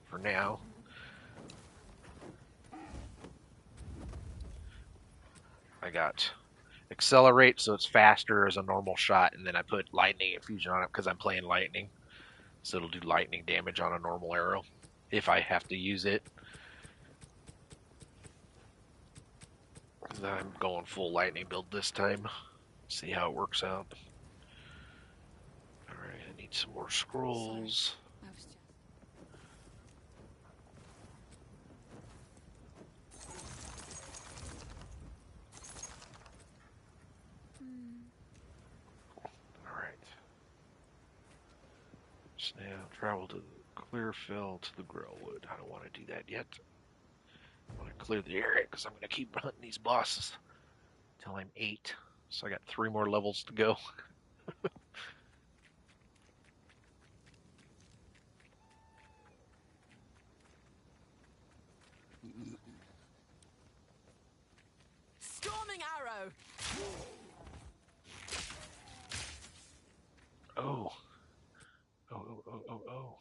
for now. I got accelerate, so it's faster as a normal shot, and then I put lightning infusion on it because I'm playing lightning. So it'll do lightning damage on a normal arrow if I have to use it. I'm going full lightning build this time. See how it works out. Alright, I need some more scrolls. Now travel to Clearfell to the Growwood. I don't want to do that yet. I want to clear the area because I'm going to keep hunting these bosses until I'm 8. So I got 3 more levels to go. Storming arrow. Oh. Oh.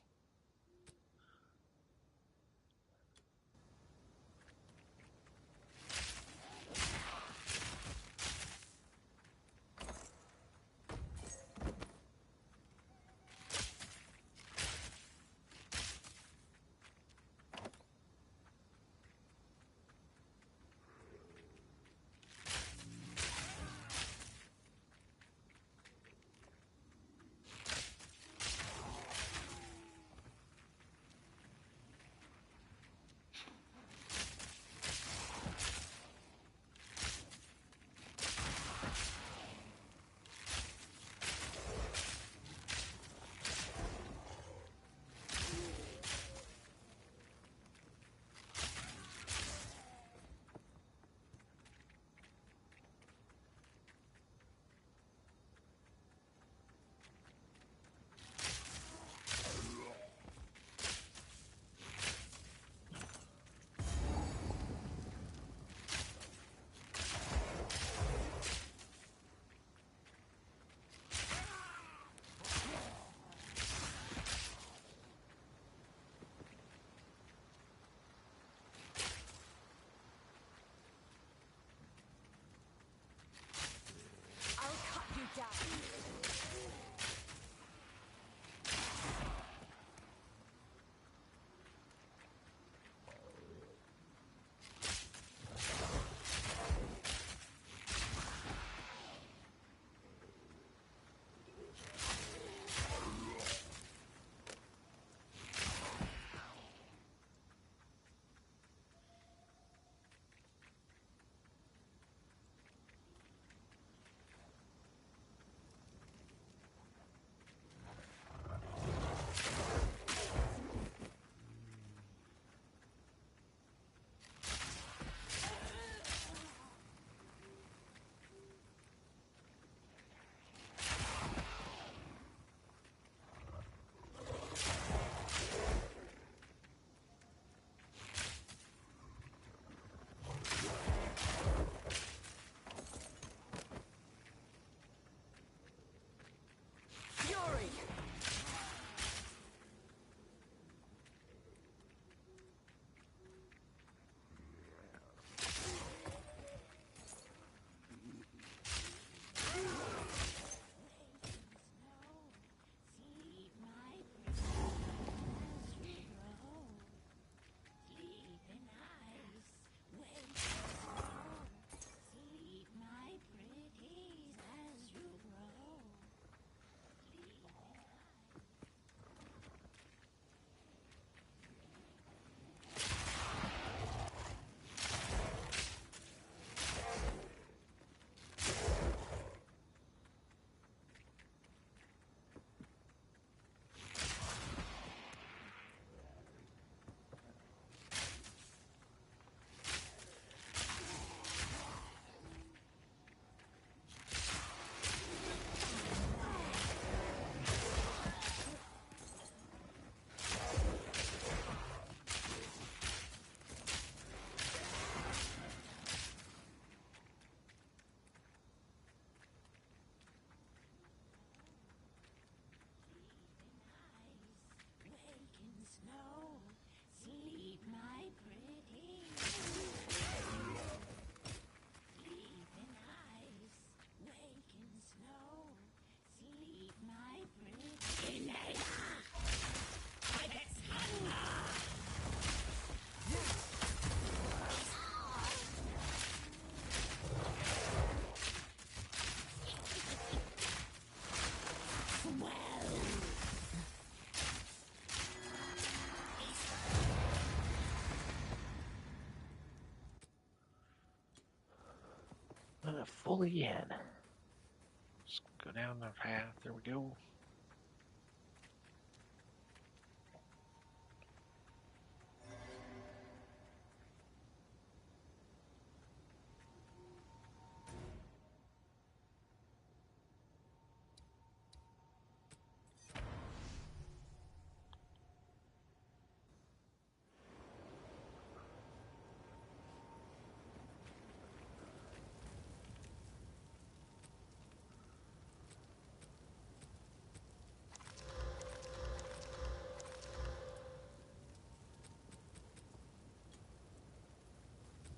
Fully in. Let's go down the path. There we go.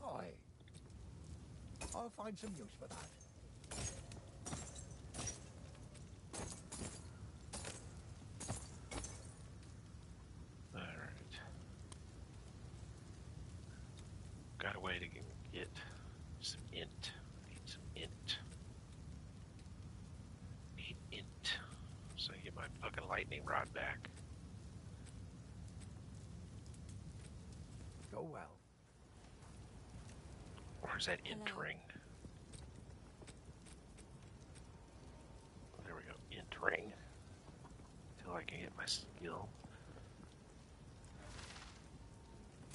Aye. I'll find some use for that. Alright. Got a way to get some int. Need some int. Need int. So I get my fucking lightning rod back. Go well. Where's that Hello. entering? There we go, entering. Until I can get my skill.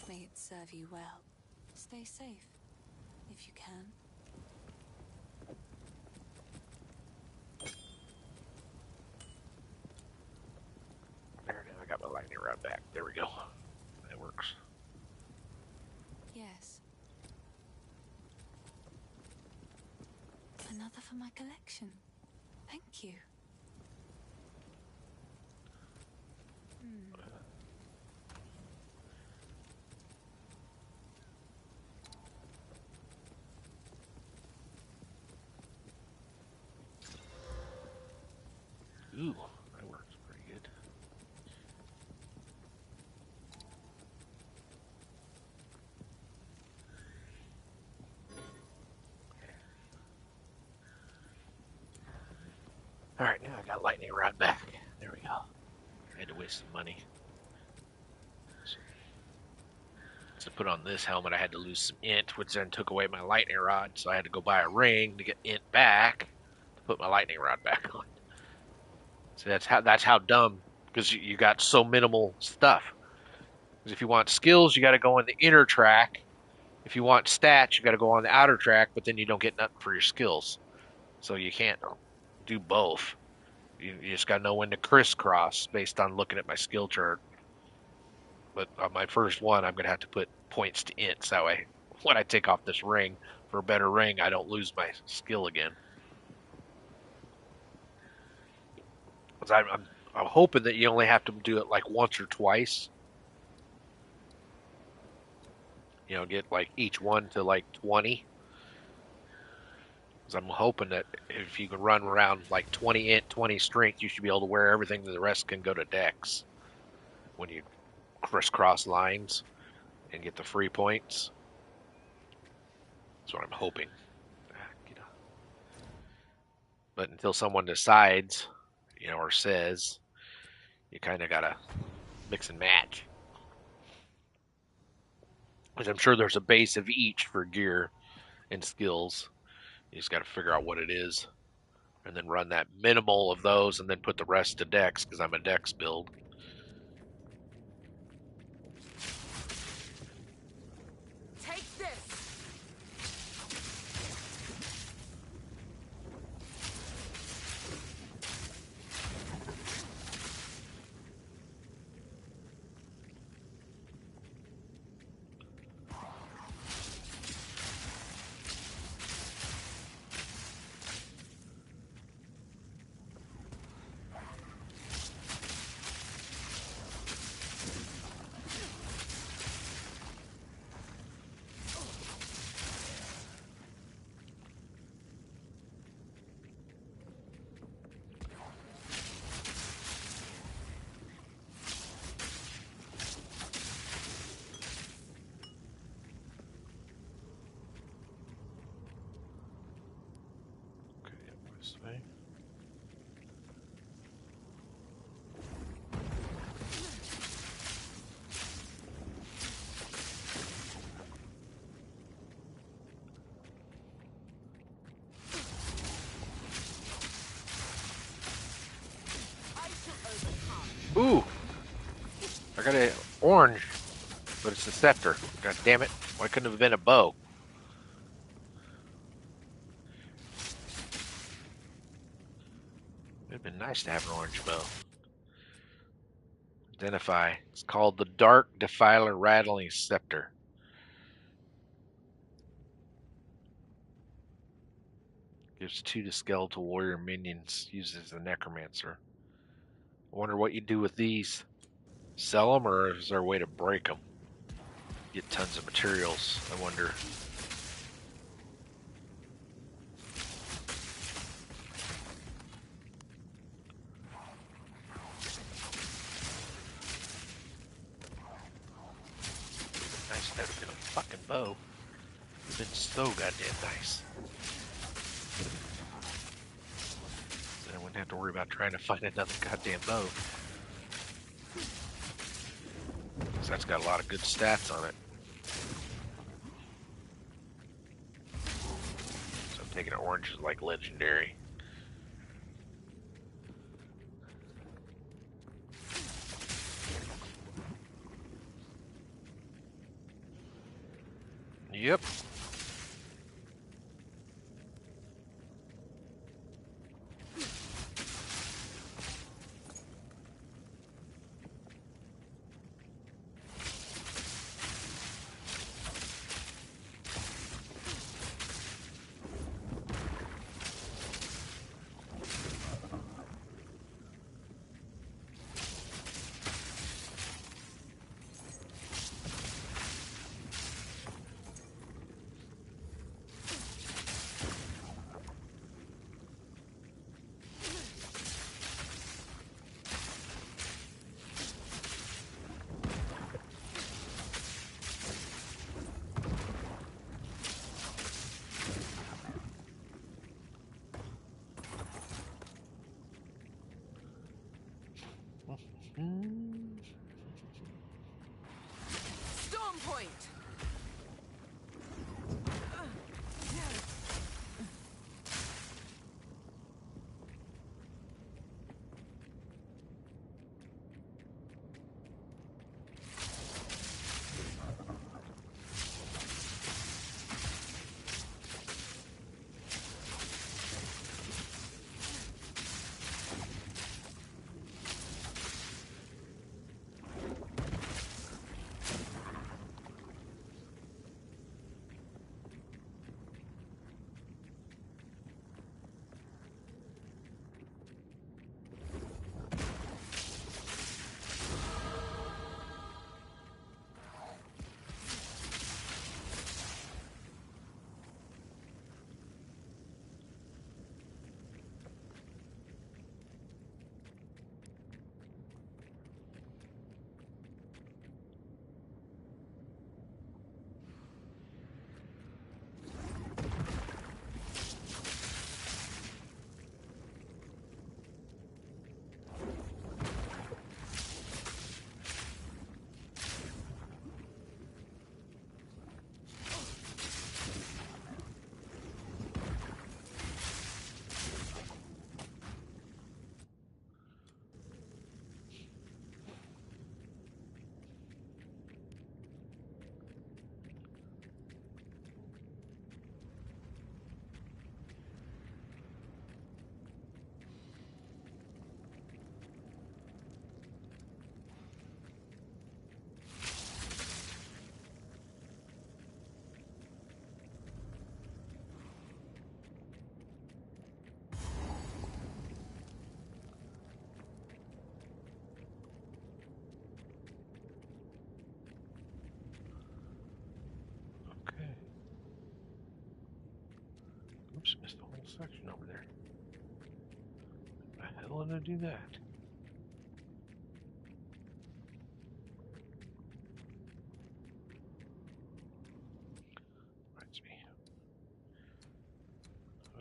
May it serve you well. Stay safe, if you can. There now, I got my lightning rod back. There we go. That works. Yes. Another for my collection. Thank you. Ooh, that works pretty good. Alright, now I got lightning rod back. There we go. I had to waste some money. To put on this helmet, I had to lose some int, which then took away my lightning rod, so I had to go buy a ring to get int back to put my lightning rod back on. So that's how dumb, because you got so minimal stuff. Because if you want skills, you got to go on the inner track. If you want stats, you got to go on the outer track, but then you don't get nothing for your skills. So you can't do both. You just got to know when to crisscross based on looking at my skill chart. But on my first one, I'm going to have to put points to int, so that way when I take off this ring for a better ring, I don't lose my skill again. Because I'm hoping that you only have to do it like once or twice. You know, get like each one to like 20. Because I'm hoping that if you can run around like 20 int, 20 strength, you should be able to wear everything, and the rest can go to dex when you crisscross lines and get the free points. That's what I'm hoping. But until someone decides, you know, or says, you kind of gotta mix and match. Because I'm sure there's a base of each for gear and skills. You just gotta figure out what it is, and then run that minimal of those, and then put the rest to dex, because I'm a dex build. Take this! Ooh! I got an orange, but it's a scepter. God damn it. Why couldn't it have been a bow? It'd been nice to have an orange bow. Identify. It's called the Dark Defiler Rattling Scepter. Gives 2 to skeletal warrior minions. Uses the necromancer. I wonder what you do with these. Sell them, or is there a way to break them? Get tons of materials, I wonder. Nice to have a fucking bow. It's been so goddamn nice. Then I wouldn't have to worry about trying to find another goddamn bow. So that's got a lot of good stats on it. So I'm taking orange as like legendary. Yep. Storm point! Oops, missed the whole section over there. The hell did I do that? Reminds me.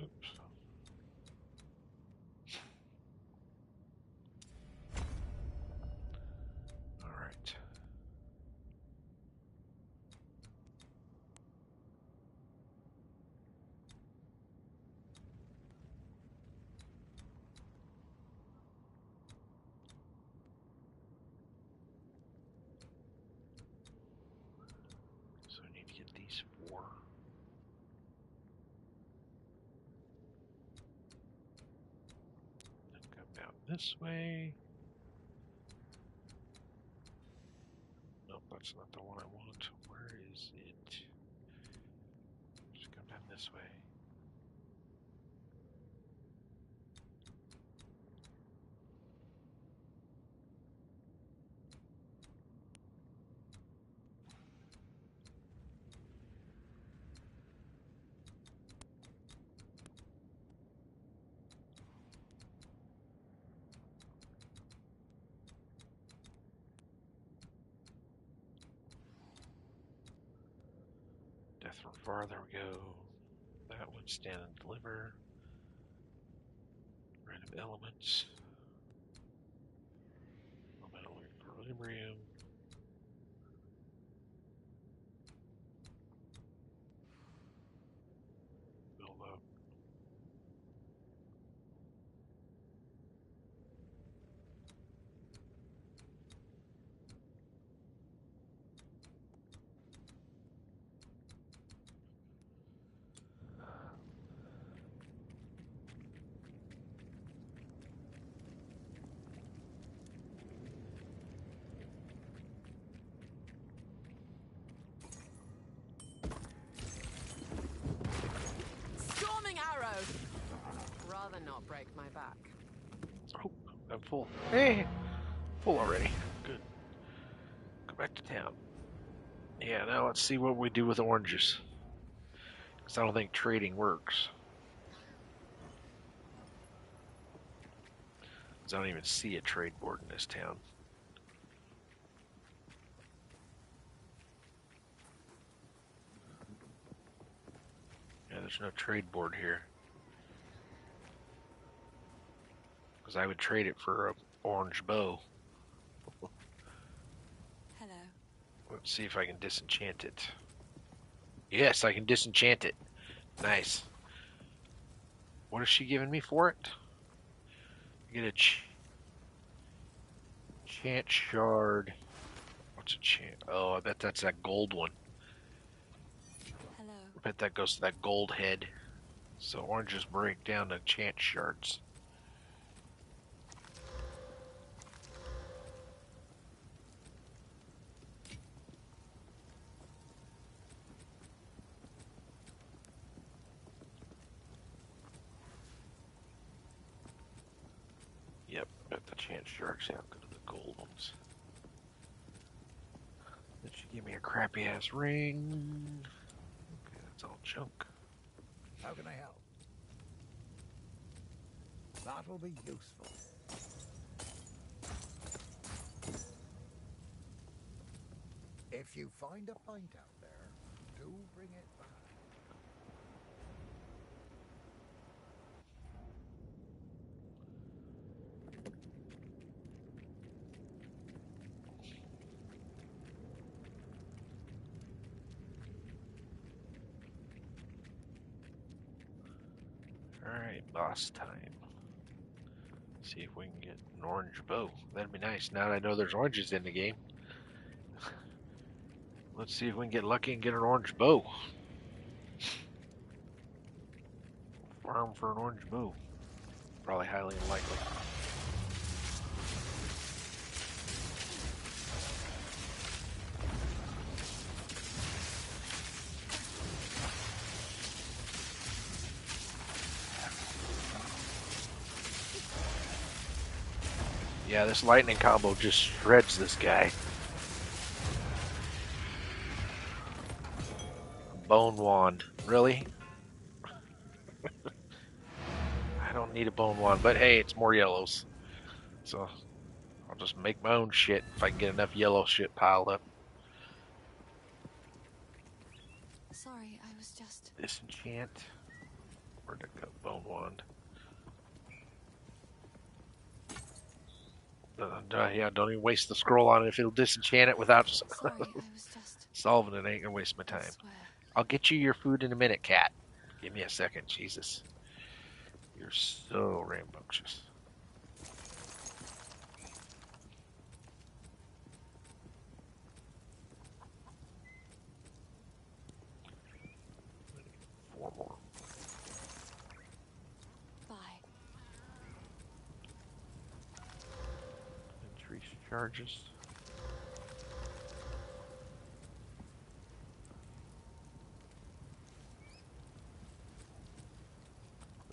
Oops. All right. So I need to get these 4. Then come down this way. Nope, that's not the one I want. Where is it? Just come down this way. Death from far, there we go. That one, stand and deliver. Random elements. Elemental equilibrium. Build up. Rather not break my back. Oh, I'm full. Hey! Full already. Good. Go back to town. Yeah, now let's see what we do with oranges. Because I don't think trading works. Because I don't even see a trade board in this town. Yeah, there's no trade board here. Because I would trade it for an orange bow. Hello. Let's see if I can disenchant it. Yes, I can disenchant it. Nice. What is she giving me for it? Get a chant shard. What's a chant? Oh, I bet that's that gold one. Hello. I bet that goes to that gold head. So oranges break down to chant shards. Yep, bet the chant shards sound good to the gold ones. Then she give me a crappy ass ring. Okay, that's all junk. How can I help? That'll be useful. If you find a pint out there, do bring it back. Alright, boss time. See if we can get an orange bow. That'd be nice. Now that I know there's oranges in the game. Let's see if we can get lucky and get an orange bow. Farm for an orange bow. Probably highly unlikely. Yeah, this lightning combo just shreds this guy. Bone wand. Really? I don't need a bone wand, but hey, it's more yellows. So I'll just make my own shit if I can get enough yellow shit piled up. Sorry, I was just... Disenchant. Where'd it go? Bone wand. Yeah, don't even waste the scroll on it if it'll disenchant it without Sorry, I was just... solving it. Ain't gonna waste my I time. swear. I'll get you your food in a minute, cat. Give me a second, Jesus. You're so rambunctious. Four more. Bye. Increase charges.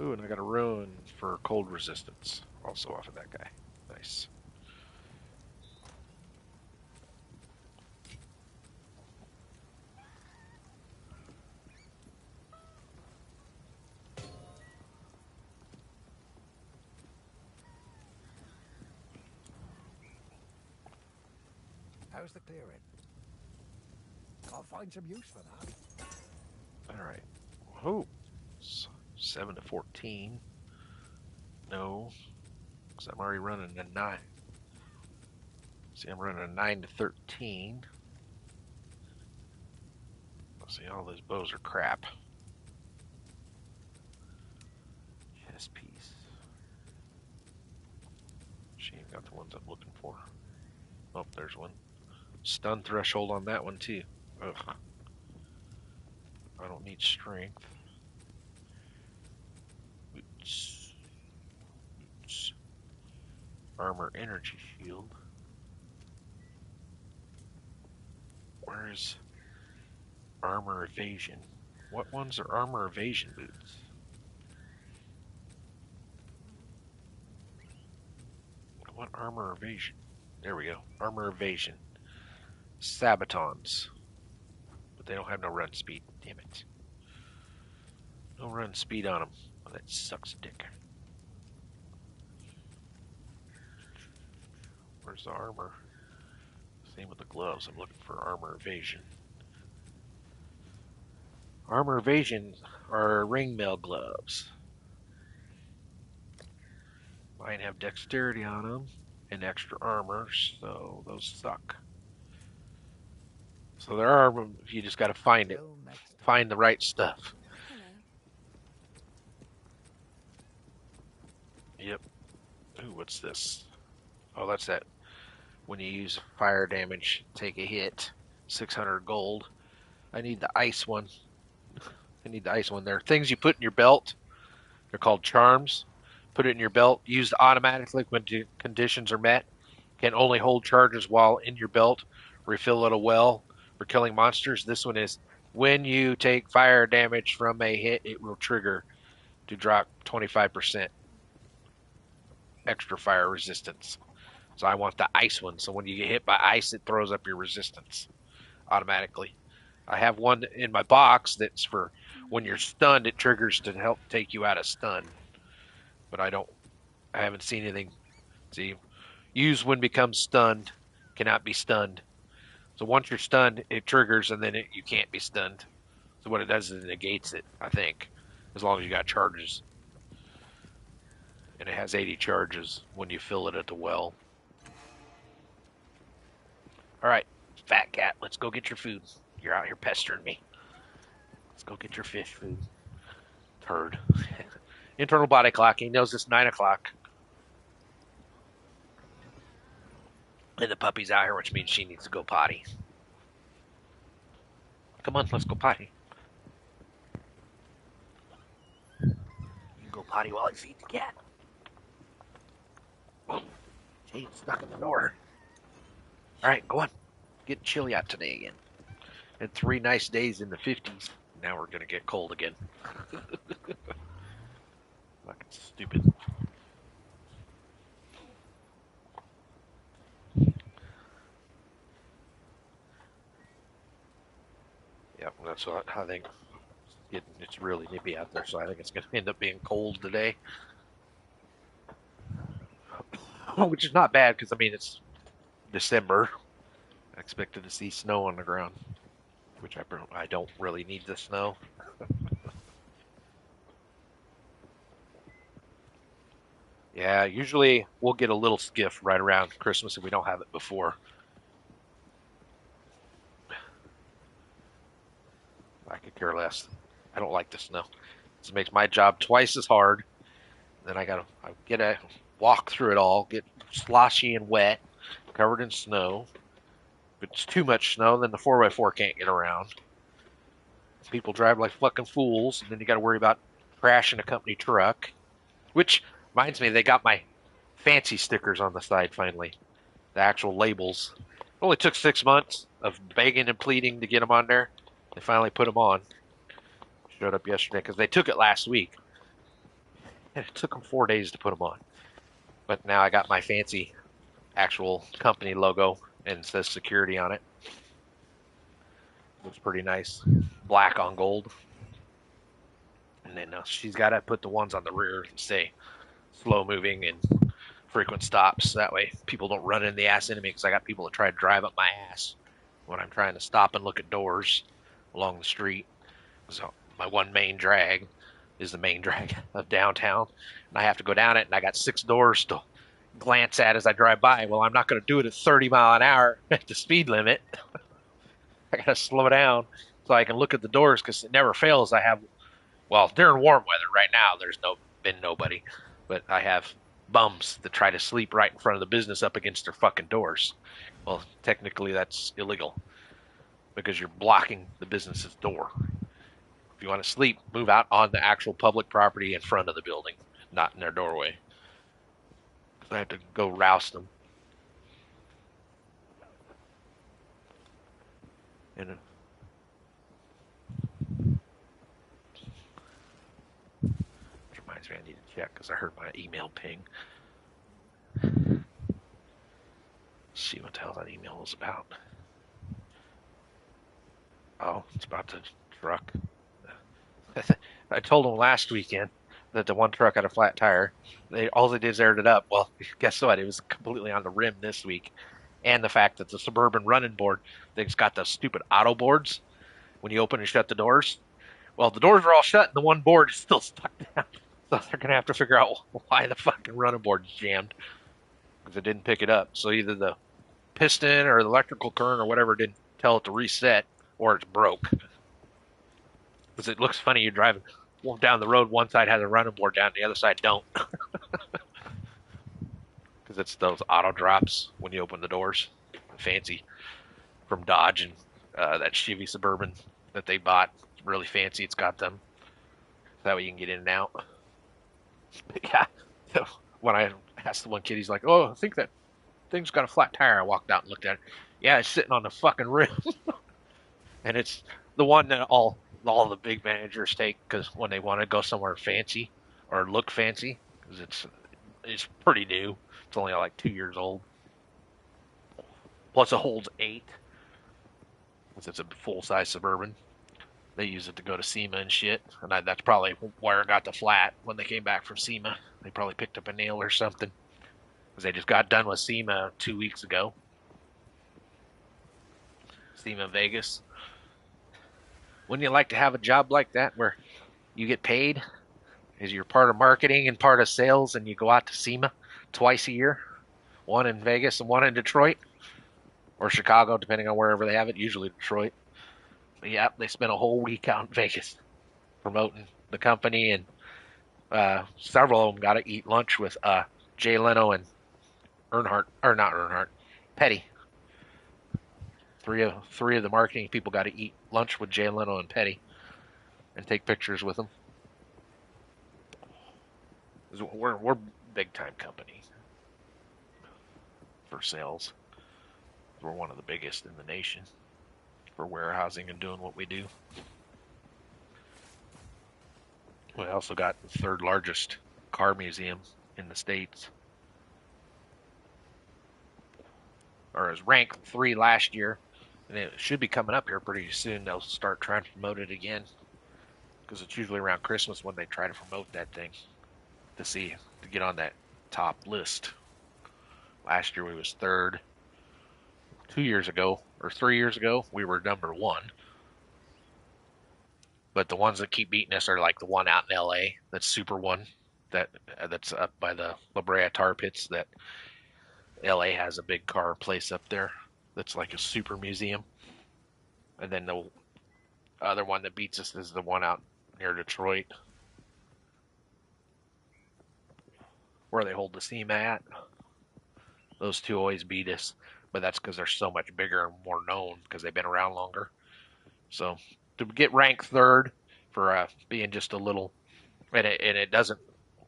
Ooh, and I got a rune for cold resistance. Also off of that guy. Nice. How's the clearing? I'll find some use for that. Alright. Oh. 7 to 14. No. Because I'm already running a 9. See, I'm running a 9 to 13. See, all those bows are crap. Chess piece. She ain't got the ones I'm looking for. Oh, there's one. Stun threshold on that one, too. Ugh. I don't need strength. Boots. Boots. Armor energy shield. Where's armor evasion? What ones are armor evasion boots? What armor evasion? There we go. Armor evasion. Sabatons. But they don't have no run speed. Damn it. No run speed on them. Oh, that sucks dick. Where's the armor? Same with the gloves. I'm looking for armor evasion. Armor evasion are ringmail gloves. Mine have dexterity on them. and extra armor, so those suck. So there are, you just got to find it. Find the right stuff. Yep. Ooh, what's this? Oh, that's that. When you use fire damage, take a hit. 600 gold. I need the ice one. I need the ice one. There are things you put in your belt. They're called charms. Put it in your belt. Used automatically when conditions are met. Can only hold charges while in your belt. Refill at a well for killing monsters. This one is when you take fire damage from a hit, it will trigger to drop 25% extra fire resistance. So I want the ice one. So when you get hit by ice, it throws up your resistance automatically. I have one in my box that's for when you're stunned, it triggers to help take you out of stun. But I haven't seen anything. See, use when becomes stunned, cannot be stunned. So once you're stunned, it triggers and then you can't be stunned. So what it does is it negates it, I think, as long as you got charges. And it has 80 charges when you fill it at the well. All right, fat cat, let's go get your food. You're out here pestering me. Let's go get your fish food. Turd. Internal body clock. He knows it's 9 o'clock. And the puppy's out here, which means she needs to go potty. Come on, let's go potty. You can go potty while I feed the cat. Oh, Jade's stuck in the door. All right, go on. Getting chilly out today again. Had 3 nice days in the 50s. Now we're going to get cold again. Fucking stupid. Yeah, that's what I think. It's really nippy out there, so I think it's going to end up being cold today. Which is not bad, because, I mean, it's December. I expected to see snow on the ground, which I don't really need the snow. Yeah, usually we'll get a little skiff right around Christmas if we don't have it before. I could care less. I don't like the snow. This makes my job twice as hard. Then I gotta walk through it all, get sloshy and wet, covered in snow. If it's too much snow, then the 4x4 can't get around. People drive like fucking fools, and then you got to worry about crashing a company truck. Which reminds me, they got my fancy stickers on the side finally. The actual labels. It only took 6 months of begging and pleading to get them on there. They finally put them on. Showed up yesterday because they took it last week. And it took them 4 days to put them on. But now I got my fancy actual company logo and it says security on it. Looks pretty nice. Black on gold. And then she's got to put the ones on the rear that say slow moving and frequent stops. That way people don't run in the ass into me because I got people that try to drive up my ass when I'm trying to stop and look at doors along the street. So my one main drag is the main drag of downtown. And I have to go down it and I got 6 doors to glance at as I drive by. Well, I'm not going to do it at 30 mile an hour at the speed limit. I got to slow down so I can look at the doors because it never fails. I have, well, during warm weather right now, there's been nobody, but I have bums that try to sleep right in front of the business up against their fucking doors. Well, technically that's illegal because you're blocking the business's door. If you want to sleep, move out on the actual public property in front of the building, not in their doorway. I have to go roust them. And which reminds me, I need to check because I heard my email ping. See what the hell that email was about. Oh, it's about the truck. I told them last weekend that the one truck had a flat tire. All they did is aired it up. Well, guess what? It was completely on the rim this week. And the fact that the Suburban running board thing's got those stupid auto boards when you open and shut the doors. Well, the doors are all shut and the one board is still stuck down. So they're going to have to figure out why the fucking running board is jammed. because it didn't pick it up. So either the piston or the electrical current or whatever didn't tell it to reset, or it's broke. Because it looks funny, you're driving down the road, one side has a running board down, the other side don't. Because it's those auto drops when you open the doors. Fancy from Dodge, and that Chevy Suburban that they bought. Really fancy. It's got them. That way you can get in and out. But yeah, when I asked the one kid, he's like, "Oh, I think that thing's got a flat tire." I walked out and looked at it. Yeah, it's sitting on the fucking rim. And it's the one that all the big managers take because when they want to go somewhere fancy or look fancy, because it's pretty new. It's only like 2 years old. Plus it holds 8. It's a full-size Suburban. They use it to go to SEMA and shit. And that's probably where it got the flat when they came back from SEMA. They probably picked up a nail or something. Because they just got done with SEMA 2 weeks ago. SEMA Vegas. Wouldn't you like to have a job like that where you get paid as you're part of marketing and part of sales and you go out to SEMA twice a year? One in Vegas and one in Detroit. Or Chicago, depending on wherever they have it. Usually Detroit. But yeah, they spent a whole week out in Vegas promoting the company, and several of them got to eat lunch with Jay Leno and Petty. Three of the marketing people got to eat lunch with Jay Leno and Petty and take pictures with them. We're big time company for sales. We're one of the biggest in the nation for warehousing and doing what we do. We also got the 3rd largest car museum in the States. Or is ranked 3 last year. And it should be coming up here pretty soon. They'll start trying to promote it again. Because it's usually around Christmas when they try to promote that thing. To get on that top list. Last year we was 3rd. 2 years ago, or 3 years ago, we were number 1. But the ones that keep beating us are like the one out in LA, that's Super One, that's up by the La Brea Tar Pits. That LA has a big car place up there that's like a super museum. And then the other one that beats us is the one out near Detroit, where they hold the SEMA at. Those two always beat us. But that's because they're so much bigger and more known because they've been around longer. So to get ranked 3rd for being just a little, and it doesn't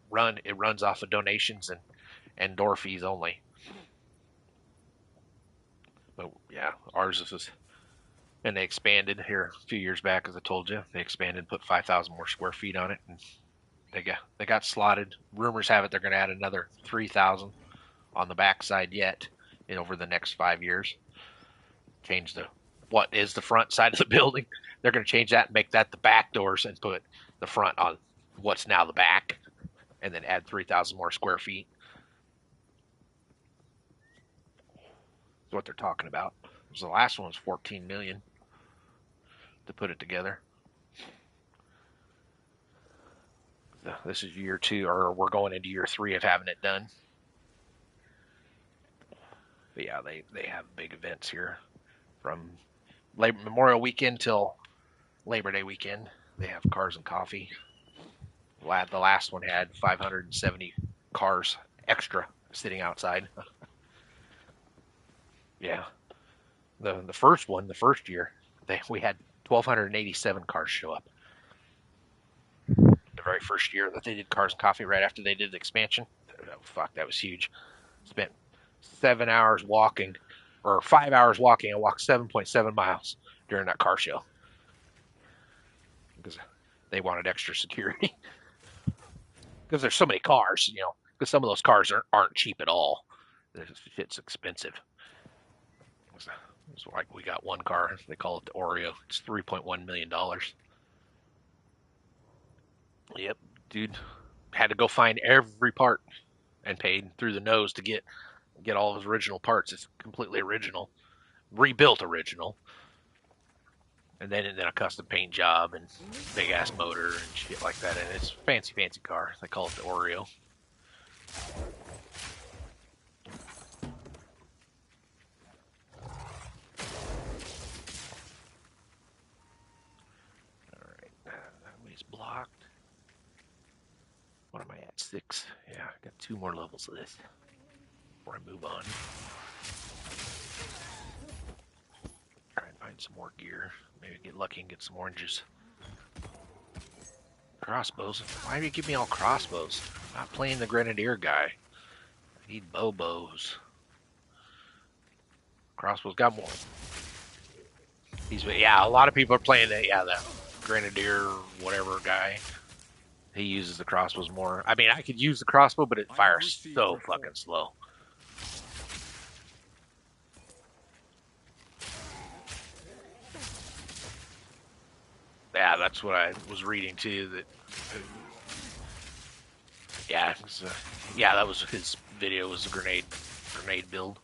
run, it runs off of donations and door fees only. But yeah, ours is, and they expanded here a few years back, as I told you. They expanded, put 5,000 more square feet on it, and they got slotted. Rumors have it they're going to add another 3,000 on the backside yet. Over the next 5 years, change what is the front side of the building. They're going to change that and make that the back doors and put the front on what's now the back, and then add 3,000 more square feet. That's what they're talking about. So the last one was $14 million to put it together. This is year 2, or we're going into year 3 of having it done. But yeah, they have big events here from Memorial Weekend till Labor Day weekend. They have cars and coffee. The last one had 570 cars extra sitting outside. Yeah. The first year, we had 1,287 cars show up. The very first year that they did cars and coffee, right after they did the expansion. Fuck, that was huge. Spent 7 hours walking, or 5 hours walking. I walked 7.7 miles during that car show because they wanted extra security. Because there's so many cars, because some of those cars aren't cheap at all. It's expensive. It's like we got one car, they call it the Oreo. It's $3.1 million. Yep, dude. Had to go find every part and paid through the nose to get all of his original parts. It's completely original, rebuilt original, and then a custom paint job and big ass motor and shit like that. And it's fancy car. They call it the Oreo. 6. Yeah, I got 2 more levels of this before I move on. Try and find some more gear. Maybe get lucky and get some oranges. Crossbows. Why do you give me all crossbows? I'm not playing the grenadier guy. I need bows. Crossbows got more. Yeah, a lot of people are playing that. Yeah, that grenadier whatever guy. He uses the crossbows more. I mean, I could use the crossbow, but it fires so fucking slow. Yeah, that's what I was reading too. That yeah, yeah, that was his video. Was a grenade build.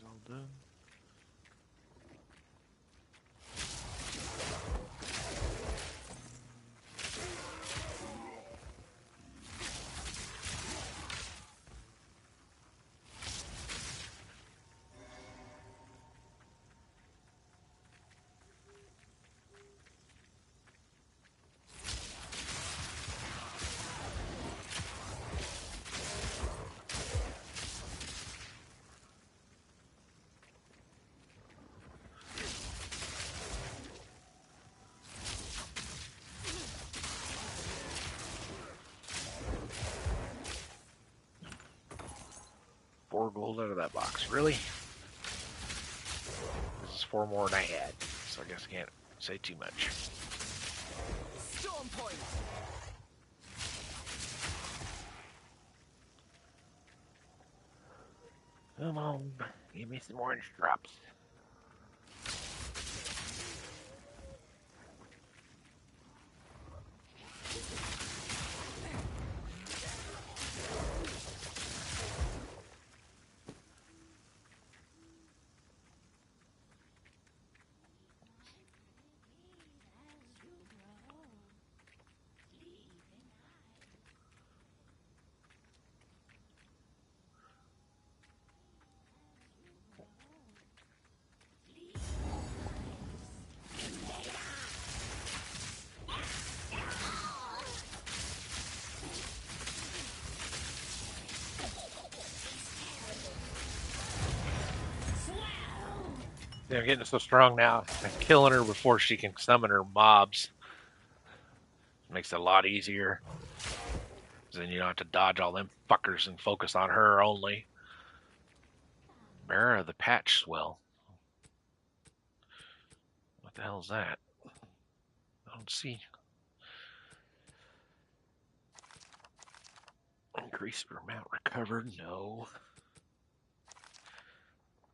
All done. $4 gold out of that box. Really? This is 4 more than I had, so I guess I can't say too much. Storm point. Come on, give me some orange drops. They're getting so strong now. I'm killing her before she can summon her mobs. Makes it a lot easier. Then you don't have to dodge all them fuckers and focus on her only. Bearer of the Patch Swell. What the hell is that? I don't see. Increase per amount recovered? No.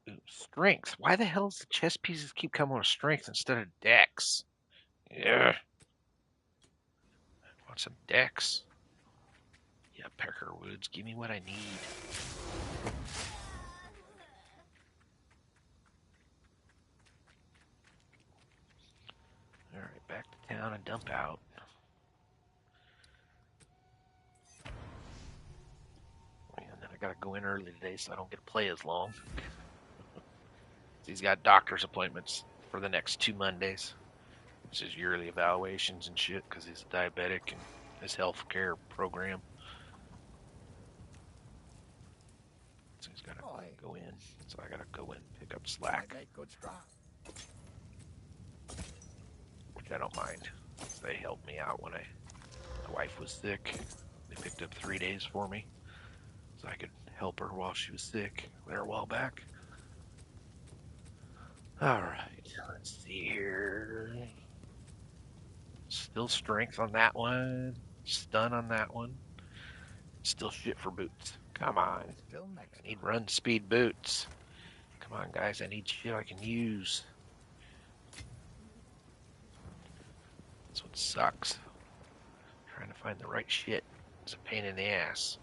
Ooh, strength. Why the hell does the chest pieces keep coming with strength instead of dex? Yeah. Want some dex? Yeah, Pecker Woods. Give me what I need. Alright, back to town and dump out. And then I gotta go in early today so I don't get to play as long. He's got doctor's appointments for the next 2 Mondays. It's his yearly evaluations and shit because he's a diabetic and his health care program. So he's got to go in. So I got to go in and pick up slack. Which I don't mind. They helped me out when my wife was sick. They picked up 3 days for me. So I could help her while she was sick there a while back. Alright, let's see here. Still strength on that one. Stun on that one. Still shit for boots. Come on. Till next I need run speed boots. Come on, guys. I need shit I can use. That's what sucks. Trying to find the right shit. It's a pain in the ass.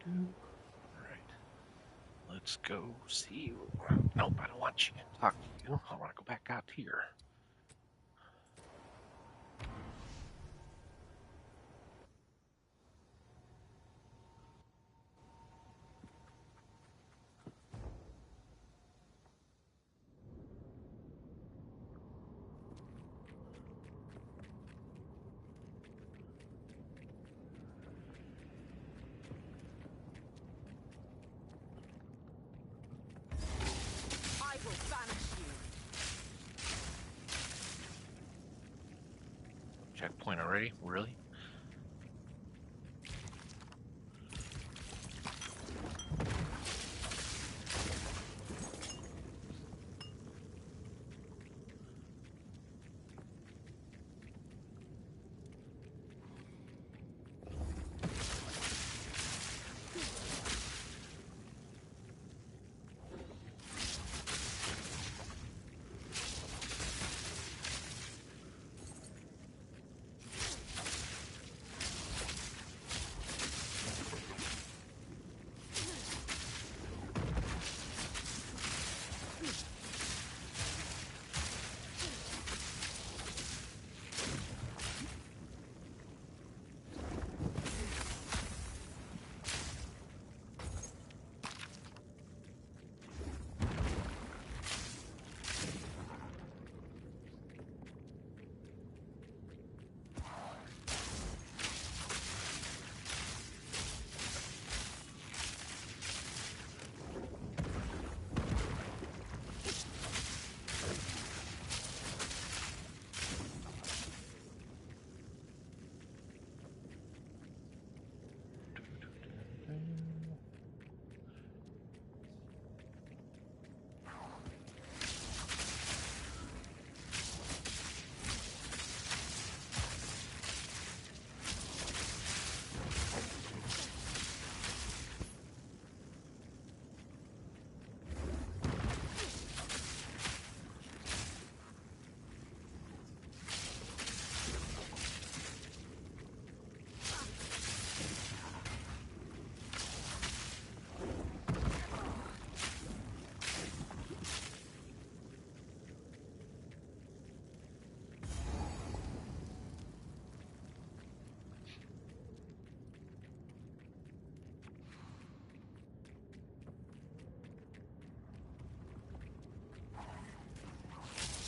Alright. Let's go see. Nope, I don't want you to talk to you. I want to go back out here. I will banish you. Checkpoint already? Really?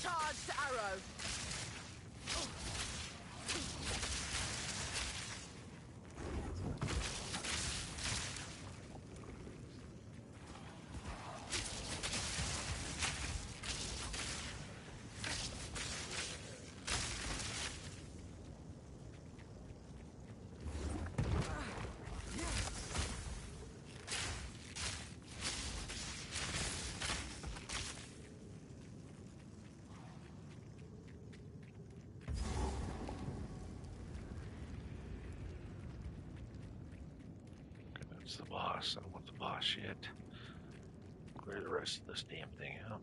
Charged arrow. It's the boss. I don't want the boss yet. Clear the rest of this damn thing out.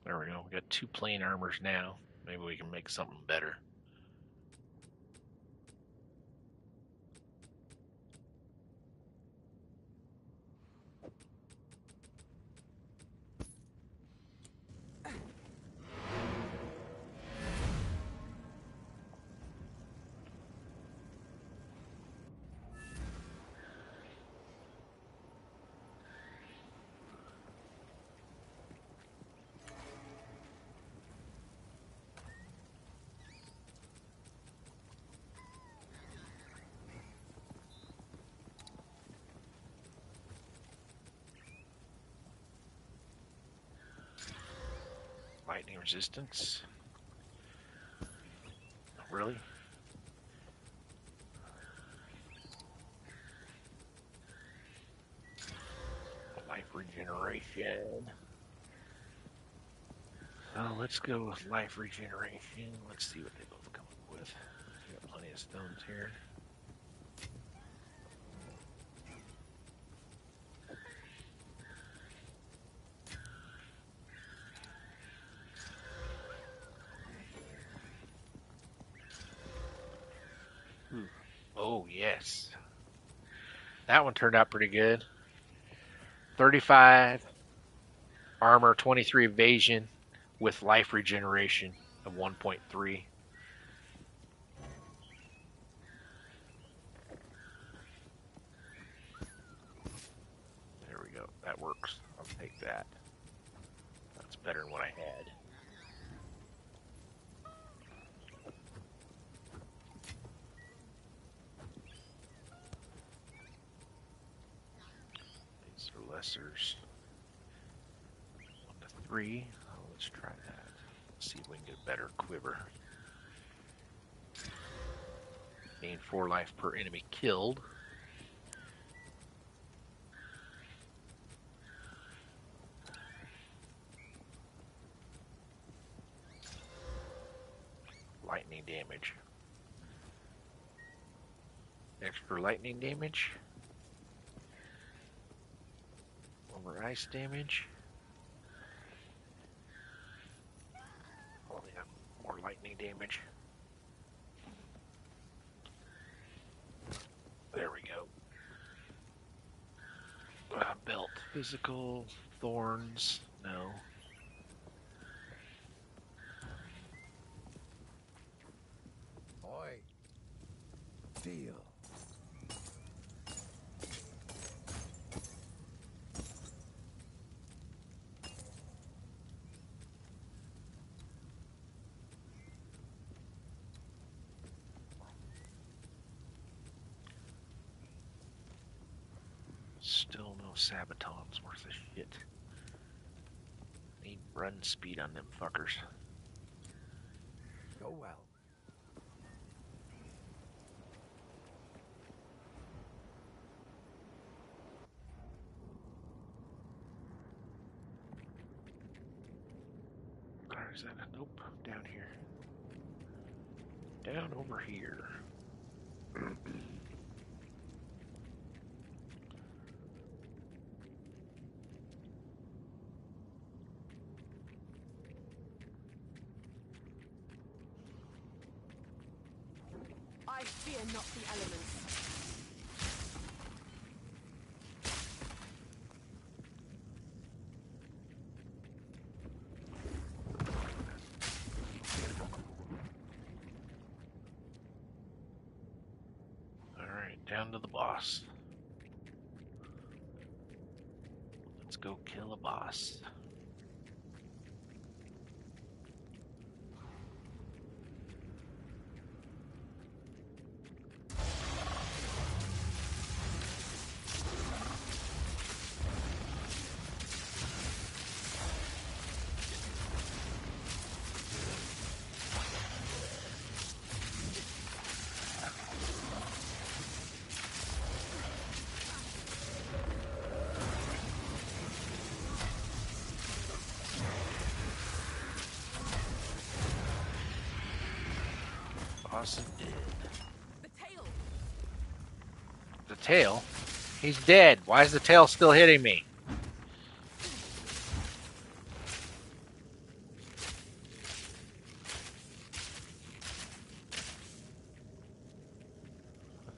There we go. We got 2 plain armors now. Maybe we can make something better. Lightning resistance? Really? Life regeneration. Oh, let's go with life regeneration. Let's see what they both come up with. We got plenty of stones here. Oh, yes. That one turned out pretty good. 35 armor, 23 evasion with life regeneration of 1.3. There we go. That works. I'll take that. That's better than what I had. These are lessers. 1 to 3. Oh, let's try that. Let's see if we can get a better quiver. Gain 4 life per enemy killed. Lightning damage. Extra lightning damage. Over ice damage. Oh, yeah, more lightning damage. There we go. Belt. Physical. Thorns. No. Oi. Deal. Still no Sabatons worth of shit. Need run speed on them fuckers. Go well. Where is that? Nope, down here. Down over here. I fear not the elements. Alright, down to the boss. Let's go kill a boss. Boss is dead. The tail? He's dead. Why is the tail still hitting me?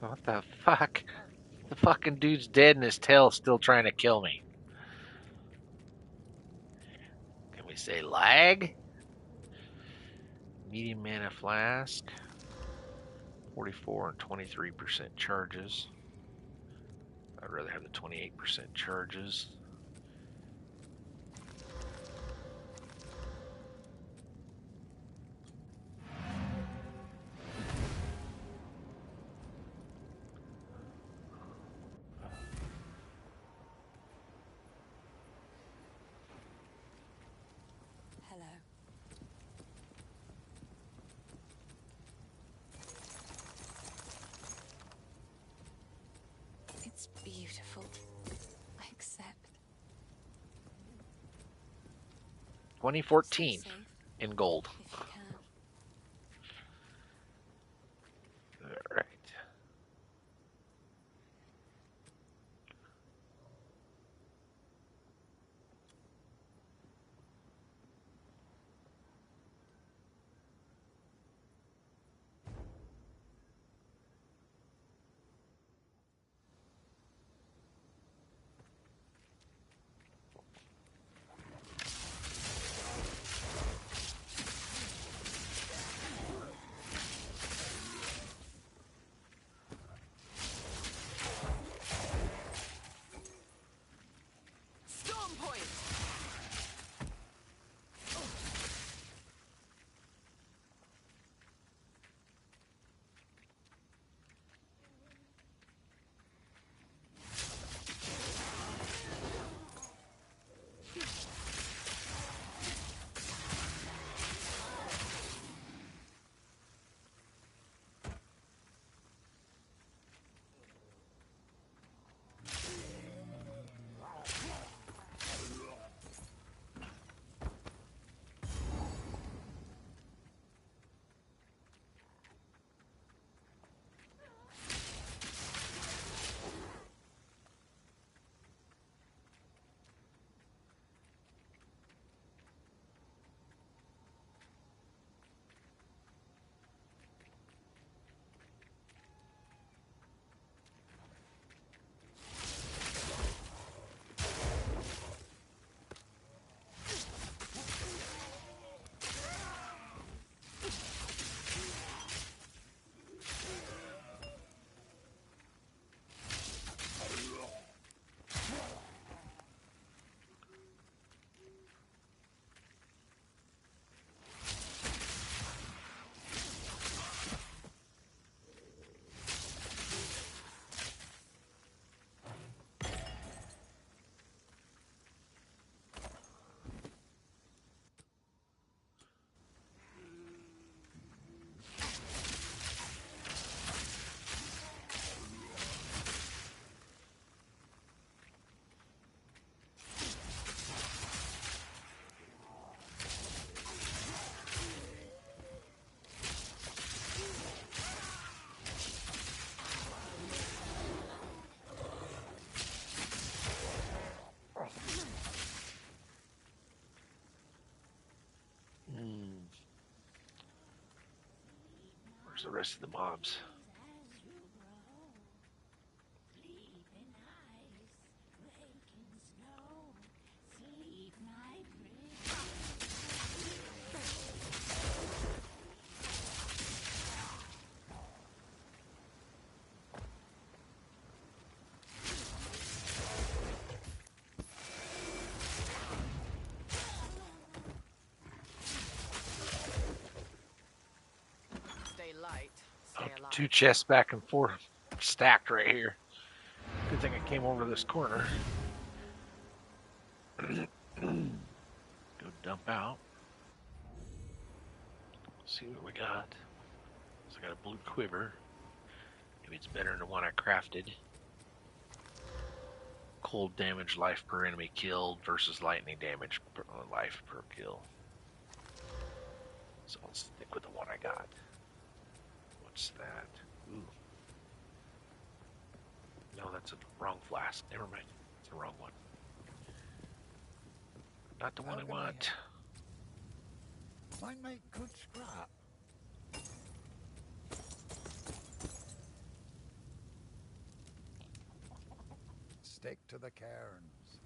What the fuck? The fucking dude's dead and his tail's still trying to kill me. Can we say lag? Medium mana flask. 44 and 23% charges. I'd rather have the 28% charges. Hello. It's beautiful. I accept. 2014 Stay safe in gold. if you can. Alright. Where's the rest of the mobs? As you grow, sleep in ice, wake in snow, sleep my Stay light, stay alive. 2 chests back and forth stacked right here. Good thing I came over this corner. Go dump out. See what we got. So I got a blue quiver. Maybe it's better than the one I crafted. Cold damage life per enemy killed versus lightning damage per life per kill. So I'll stick with the one I got. What's that? Ooh. No, that's a wrong flask. Never mind. It's the wrong one. Not the one I want. Might make good scrap. Stick to the cairns.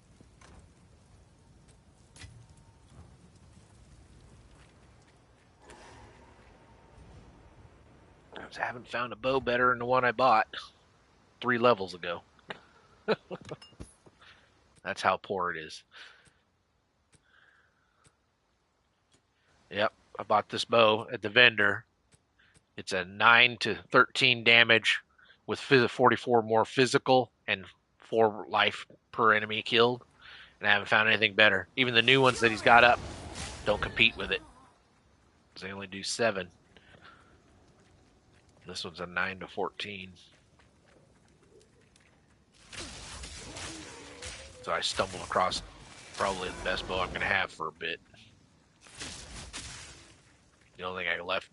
I haven't found a bow better than the one I bought 3 levels ago. That's how poor it is. Yep, I bought this bow at the vendor. It's a 9 to 13 damage with 44 more physical and 4 life per enemy killed. And I haven't found anything better. Even the new ones that he's got up don't compete with it. They only do 7. This one's a 9 to 14. So I stumbled across probably the best bow I'm going to have for a bit. The only thing I left,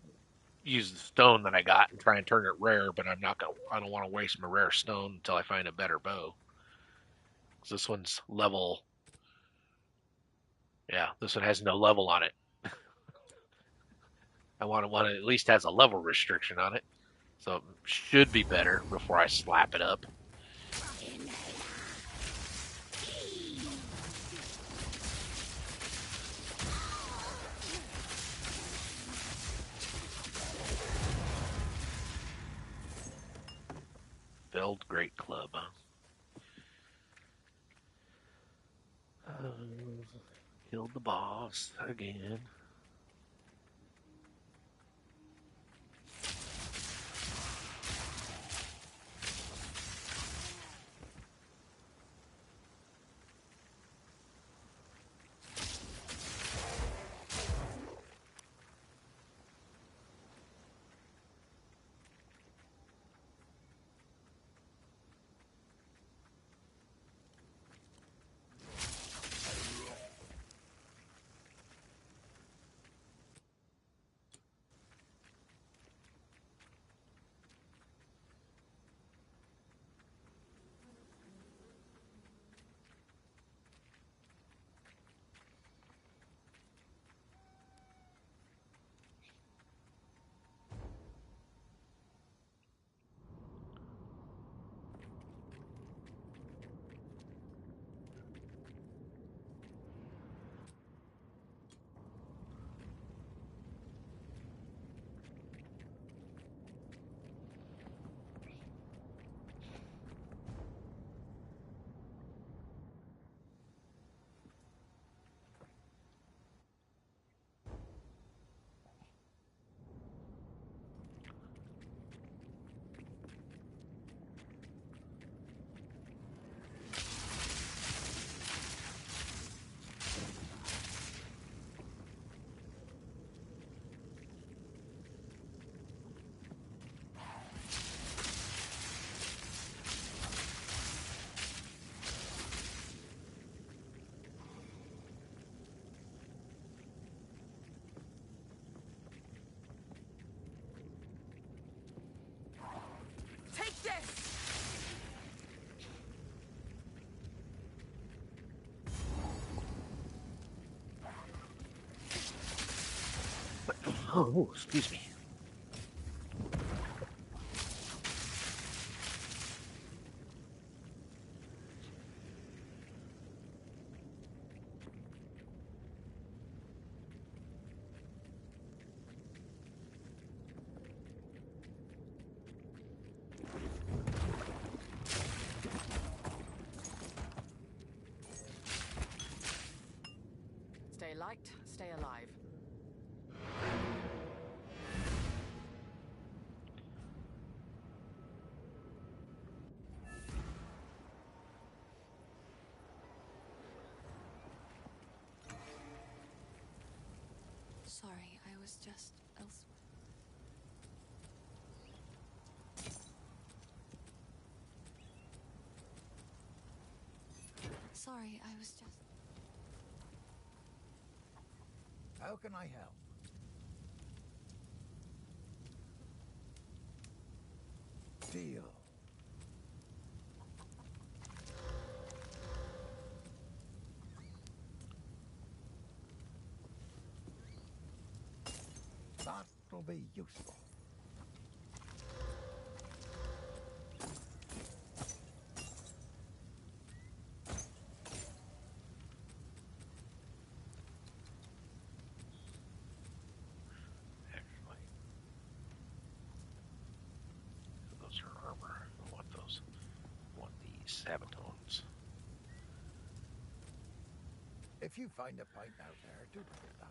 use the stone that I got and try and turn it rare, but I don't want to waste my rare stone until I find a better bow. So this one's level, yeah, this one has no level on it. I want one that at least has a level restriction on it. So it should be better before I slap it up. Felled Great Club. Killed the boss again. Take this! Oh, excuse me. Stay light, stay alive. Sorry, I was just elsewhere. Sorry, I was just... How can I help? Deal. That'll be useful. Actually, those are armor. I want those. I want these 𝚲𝚊𝚊𝚗𝚘s. If you find a pint out there, do look at that.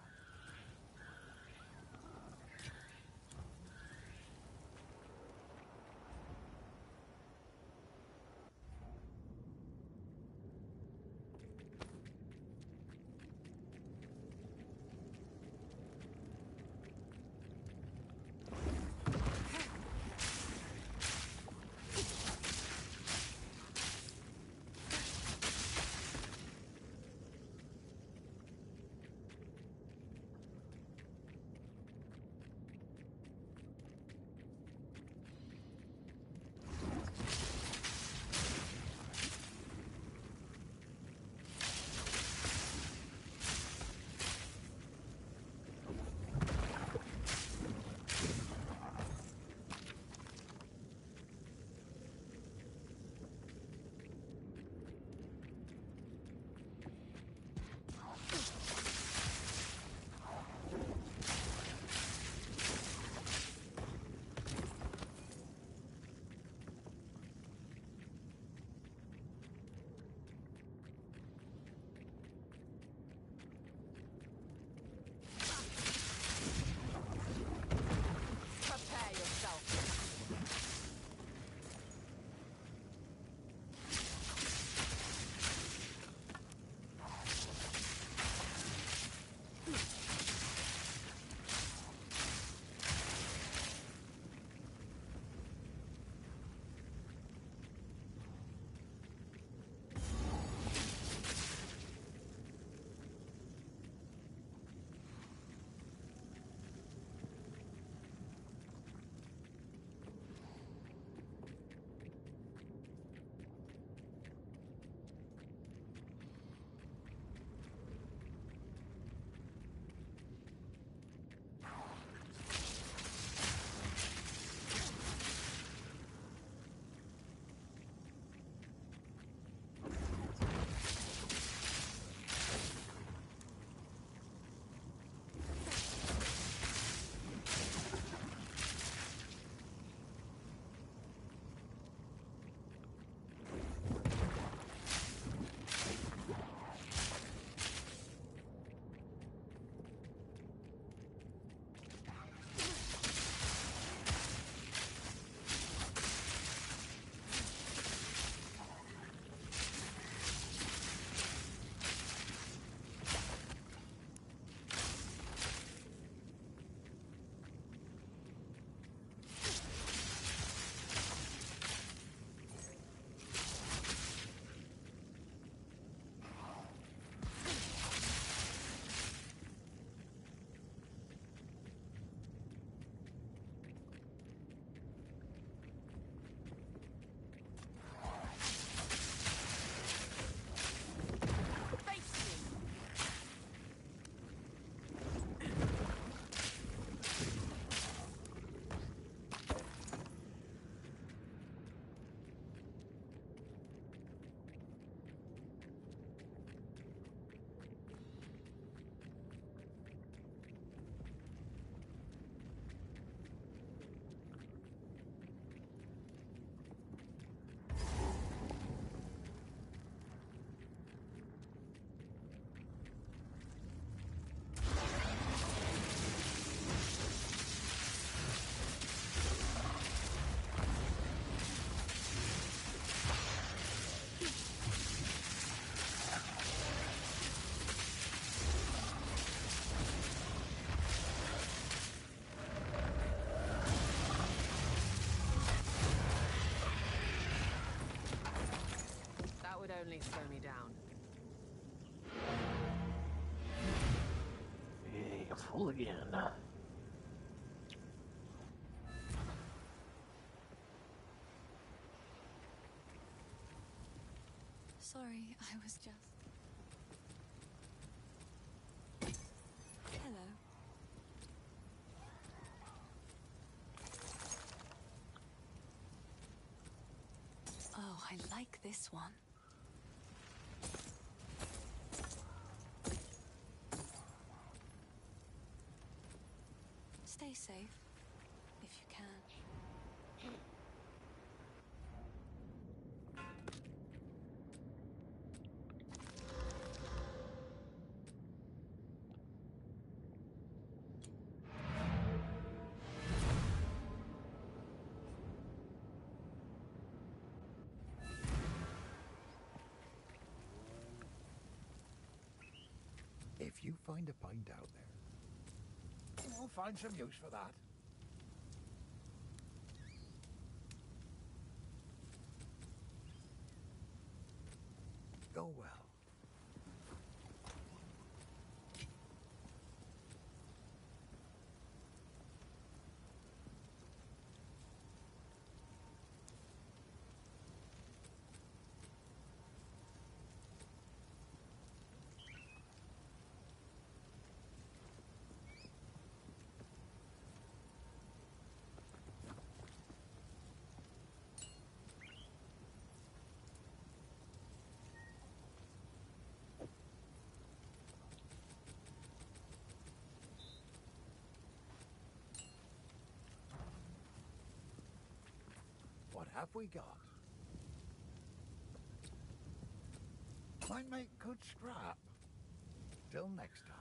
full again. Sorry, I was just... Hello. Oh, I like this one. Stay safe, if you can. If you find a pint out there, I'll find some use for that. Go well. What have we got? Might make good scrap. Till next time.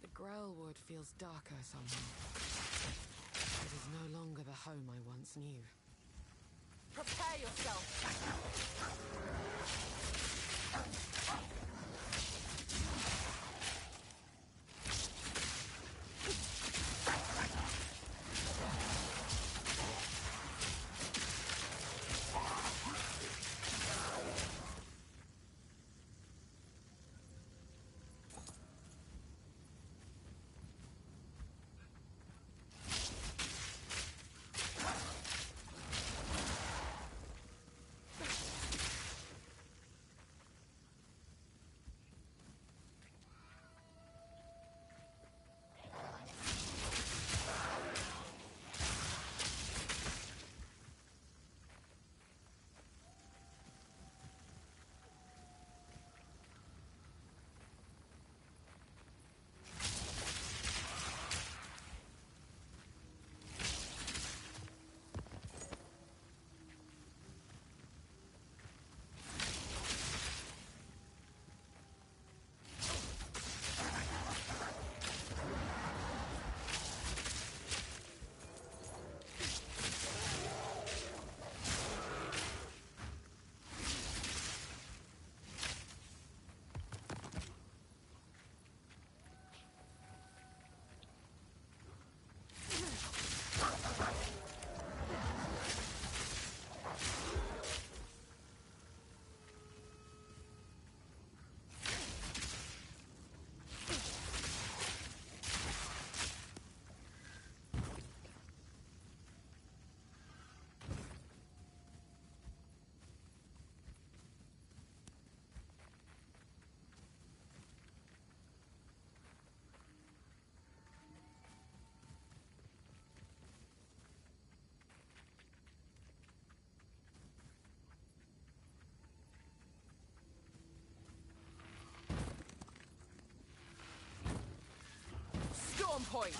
The Grailwood feels darker somehow. It is no longer the home I once knew. Prepare yourself! point.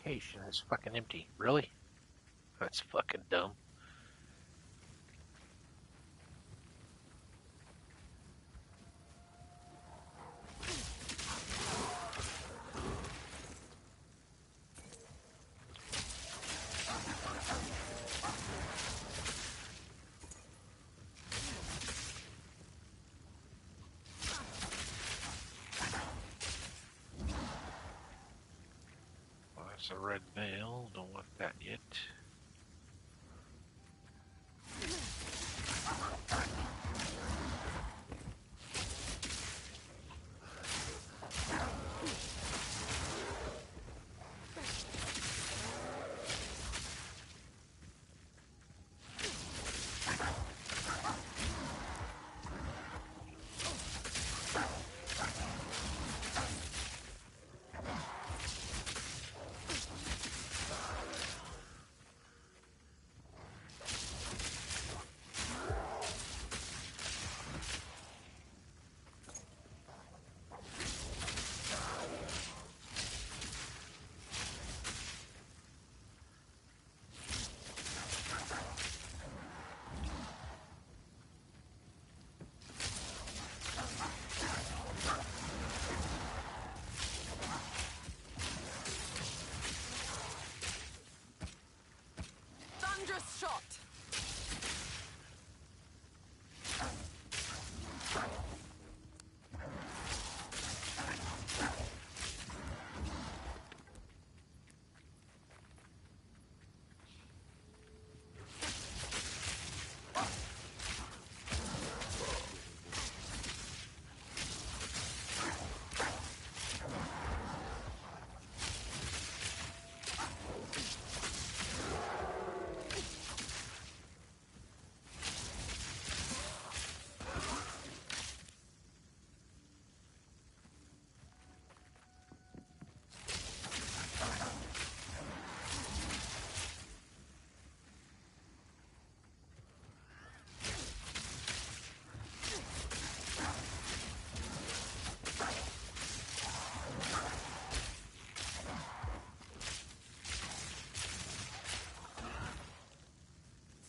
Okay, shit, it's fucking empty. Really? That's fucking dumb. Well, that's a red veil. Don't want that yet. Thunderous shot!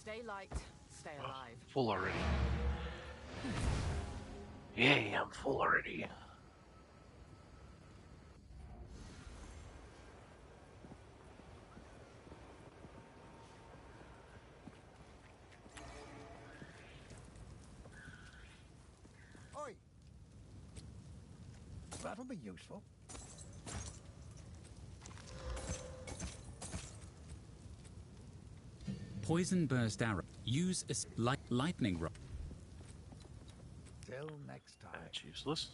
Stay light, stay alive. Full already. Yay, I'm full already. Oi! That'll be useful. Poison burst arrow. Use a lightning rod. Till next time. That's useless.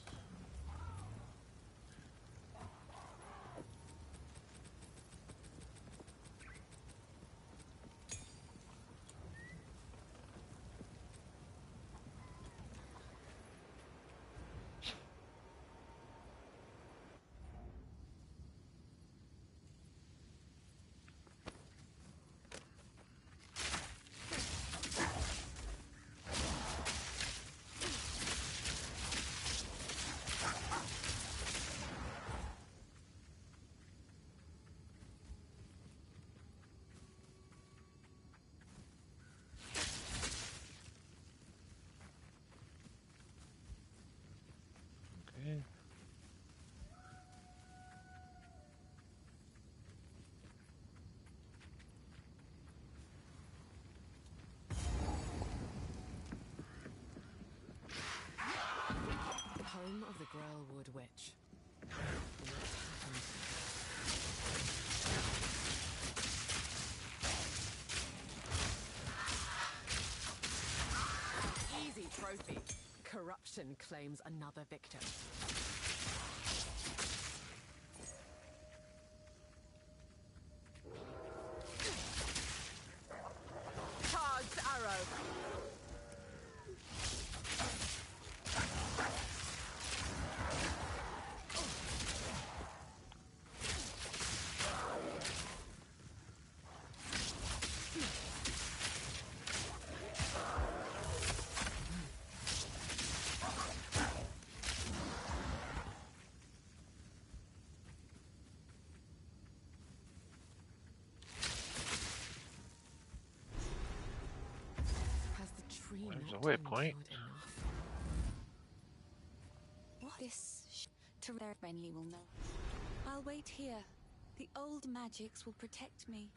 home of the Grailwood Witch. What happened? Easy trophy. Corruption claims another victim. Charged arrow. There's a waypoint. What 𝚲𝚊𝚊𝚘 will know. I'll wait here. The old magics will protect me.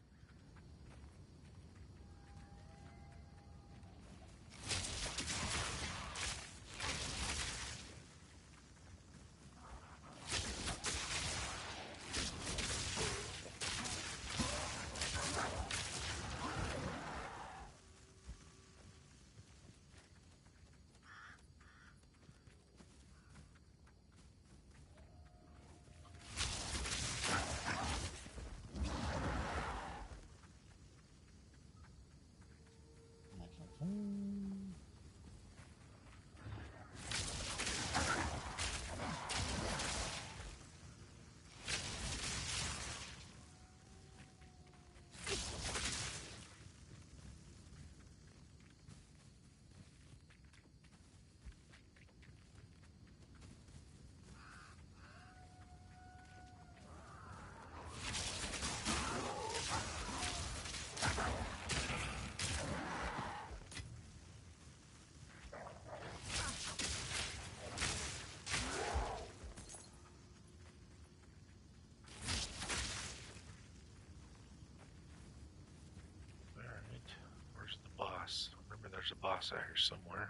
Remember, there's a boss out here somewhere.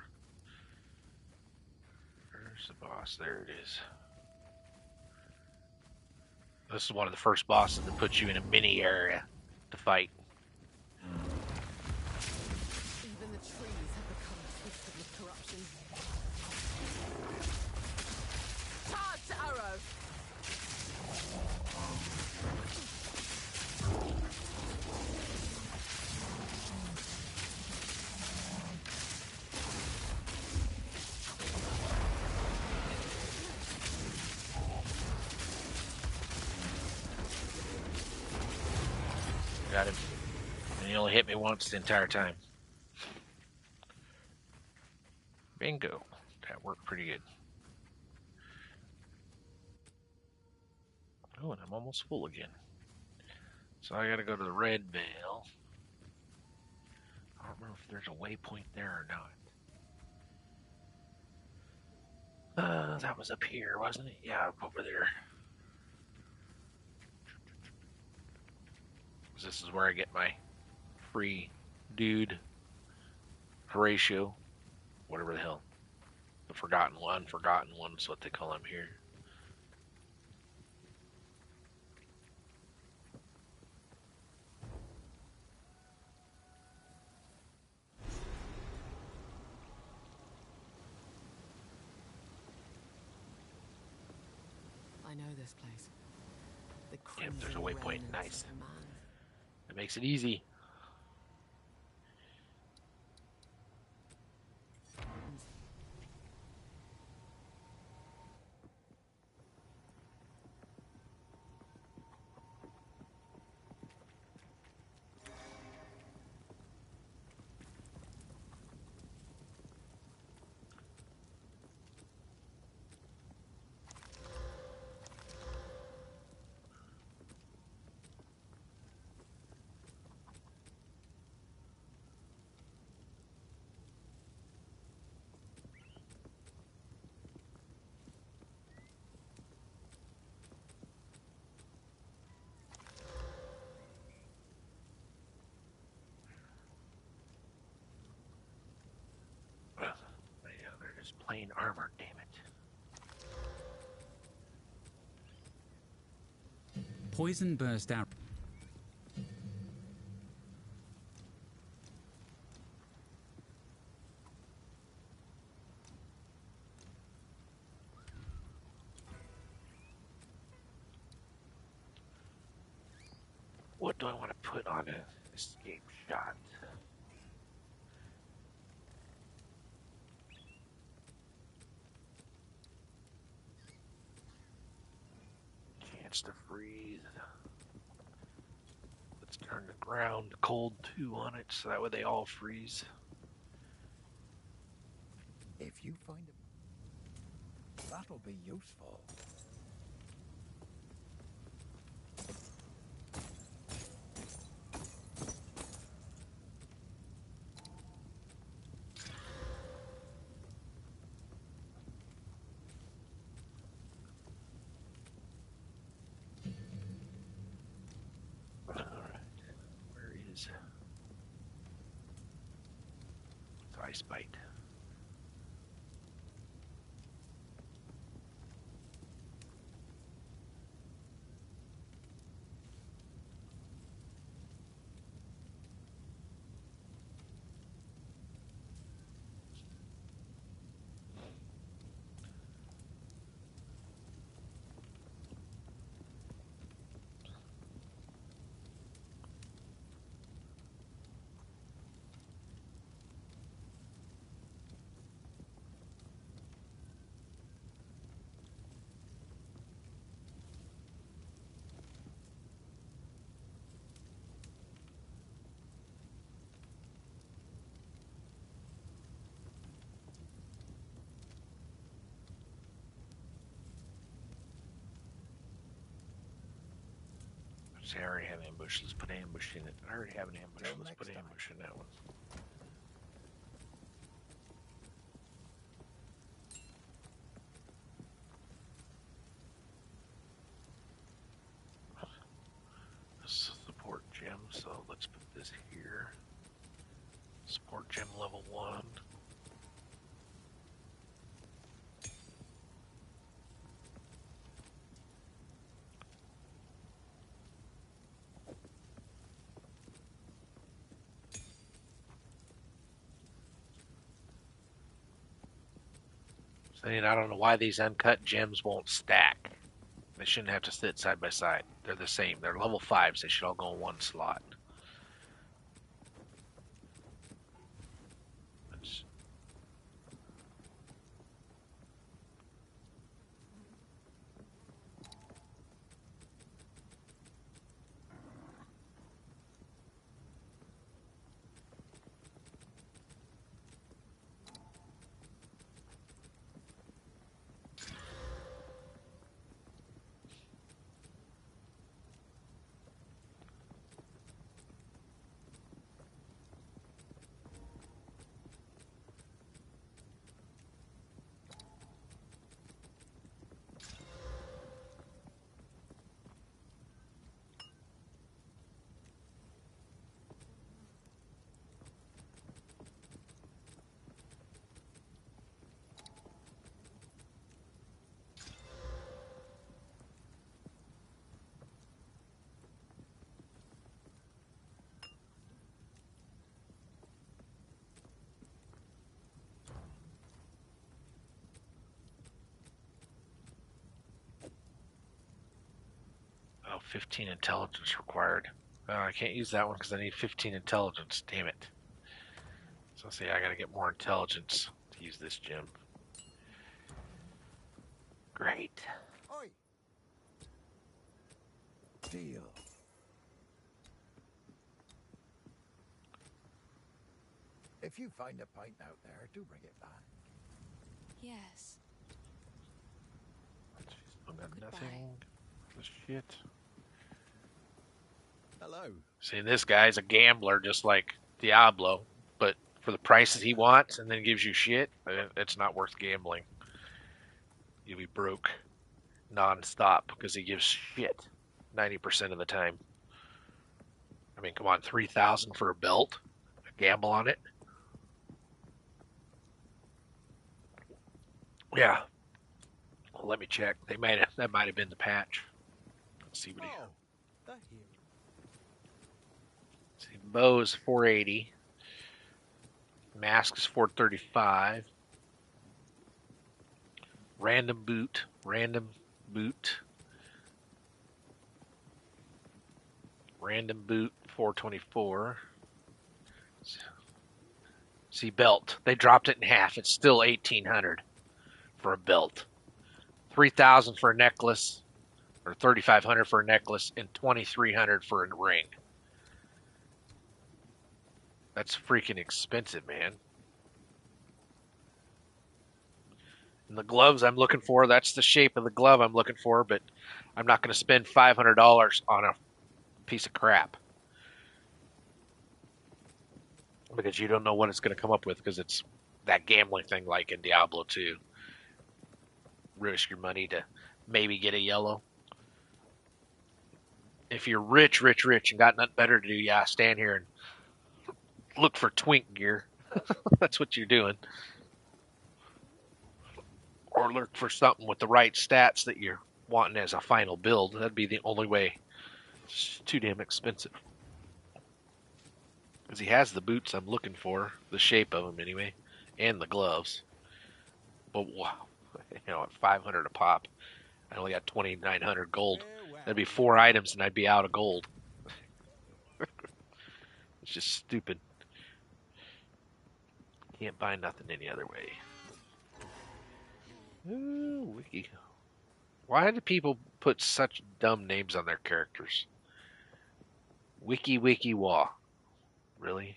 There's the boss. There it is. This is one of the first bosses that puts you in a mini area to fight. Even the trees have become twisted with corruption. Charged arrow. Got him. And he only hit me once the entire time. Bingo. That worked pretty good. Oh, and I'm almost full again. So I gotta go to the Red Veil. I don't remember if there's a waypoint there or not. That was up here, wasn't it? Yeah, up over there. This is where I get my free dude Horatio, whatever the hell. The Forgotten One is what they call him here. I know this place. The Yep, there's a crimson waypoint. remnants Nice. of man. That makes it easy. Well, yeah, they're just plain armor, damn it. Poison burst out. What do I want to put on an escape shot? Chance to freeze. Let's turn the ground cold 2 on it, so that way they all freeze. If you find it, that'll be useful. Ice bite. See, I already have ambush. Let's put ambush in it. I already have an ambush. Let's put ambush in that one. Support gem, so let's put this here. Support gem level 1. I don't know why these uncut gems won't stack. They shouldn't have to sit side by side. They're the same. They're level 5s. They should all go in one slot. Oh, 15 intelligence required. Oh, I can't use that one because I need 15 intelligence. Damn it. So see, I gotta get more intelligence to use this gem. Great. Oi. Deal. If you find a pint out there, do bring it back. Yes. I've got nothing. This shit. Hello. See, this guy's a gambler just like Diablo, but for the prices he wants and then gives you shit, it's not worth gambling. You'll be broke non-stop because he gives shit 90% of the time. I mean, come on, 3,000 for a belt? A gamble on it? Yeah. Well, let me check. That might have been the patch. Let's see what he... Bow is 480. Mask is 435. Random boot. Random boot. Random boot 424. See, belt. They dropped it in half. It's still 1,800 for a belt. 3,000 for a necklace, or 3,500 for a necklace, and 2,300 for a ring. That's freaking expensive, man. And the gloves I'm looking for, that's the shape of the glove I'm looking for, but I'm not going to spend $500 on a piece of crap. Because you don't know what it's going to come up with, because it's that gambling thing like in Diablo 2. Risk your money to maybe get a yellow. If you're rich and got nothing better to do, yeah, stand here and look for twink gear. That's what you're doing. Or look for something with the right stats that you're wanting as a final build. That'd be the only way. It's too damn expensive. Because he has the boots I'm looking for, the shape of them anyway, and the gloves. But wow, at 500 a pop, I only got 2,900 gold. That'd be 4 items, and I'd be out of gold. It's just stupid. Can't buy nothing any other way. Ooh, wiki. Why do people put such dumb names on their characters? Wiki wiki wah. Really?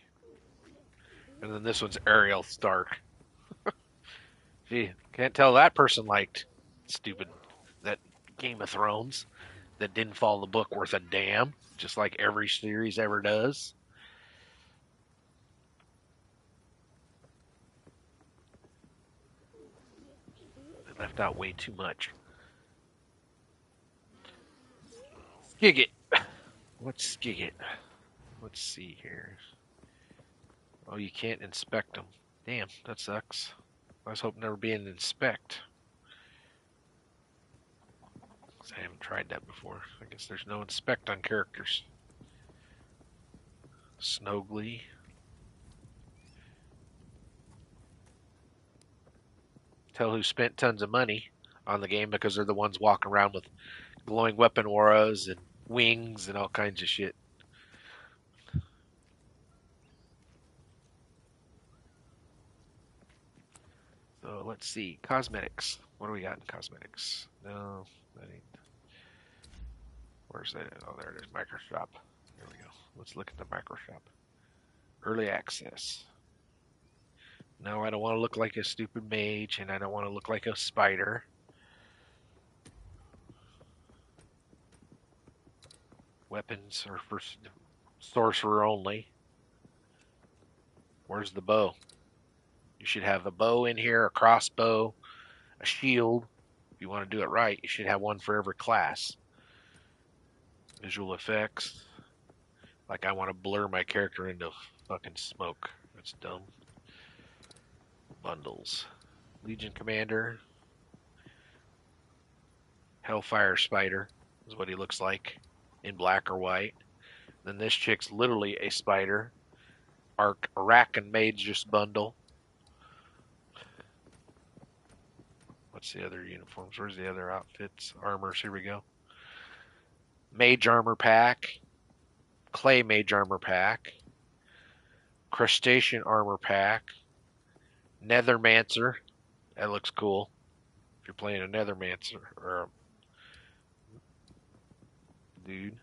And then this one's Ariel Stark. Gee, can't tell that person liked stupid that Game of Thrones that didn't follow the book worth a damn, just like every series ever does. They left out way too much. Skigit. What's Skigit? Let's see here. Oh, you can't inspect them. Damn, that sucks. I was hoping there would be an inspect. I haven't tried that before. I guess there's no inspect on characters. Snowglee. Tell who spent tons of money on the game because they're the ones walking around with glowing weapon auras and wings and all kinds of shit. So let's see. Cosmetics. What do we got in cosmetics? No, that ain't. Where's that? Oh, there it is. Microshop. There we go. Let's look at the Microshop. Early access. No, I don't want to look like a stupid mage, and I don't want to look like a spider. Weapons are for sorcerer only. Where's the bow? You should have a bow in here, a crossbow, a shield. If you want to do it right, you should have one for every class. Visual effects. Like I want to blur my character into fucking smoke. That's dumb. Bundles. Legion Commander. Hellfire Spider is what he looks like in black or white. Then this chick's literally a spider. Arakan Mage's bundle. What's the other uniforms? Where's the other outfits? Armors, here we go. Mage Armor Pack. Clay Mage Armor Pack. Crustacean Armor Pack. Nethermancer. That looks cool. If you're playing a Nethermancer or a dude.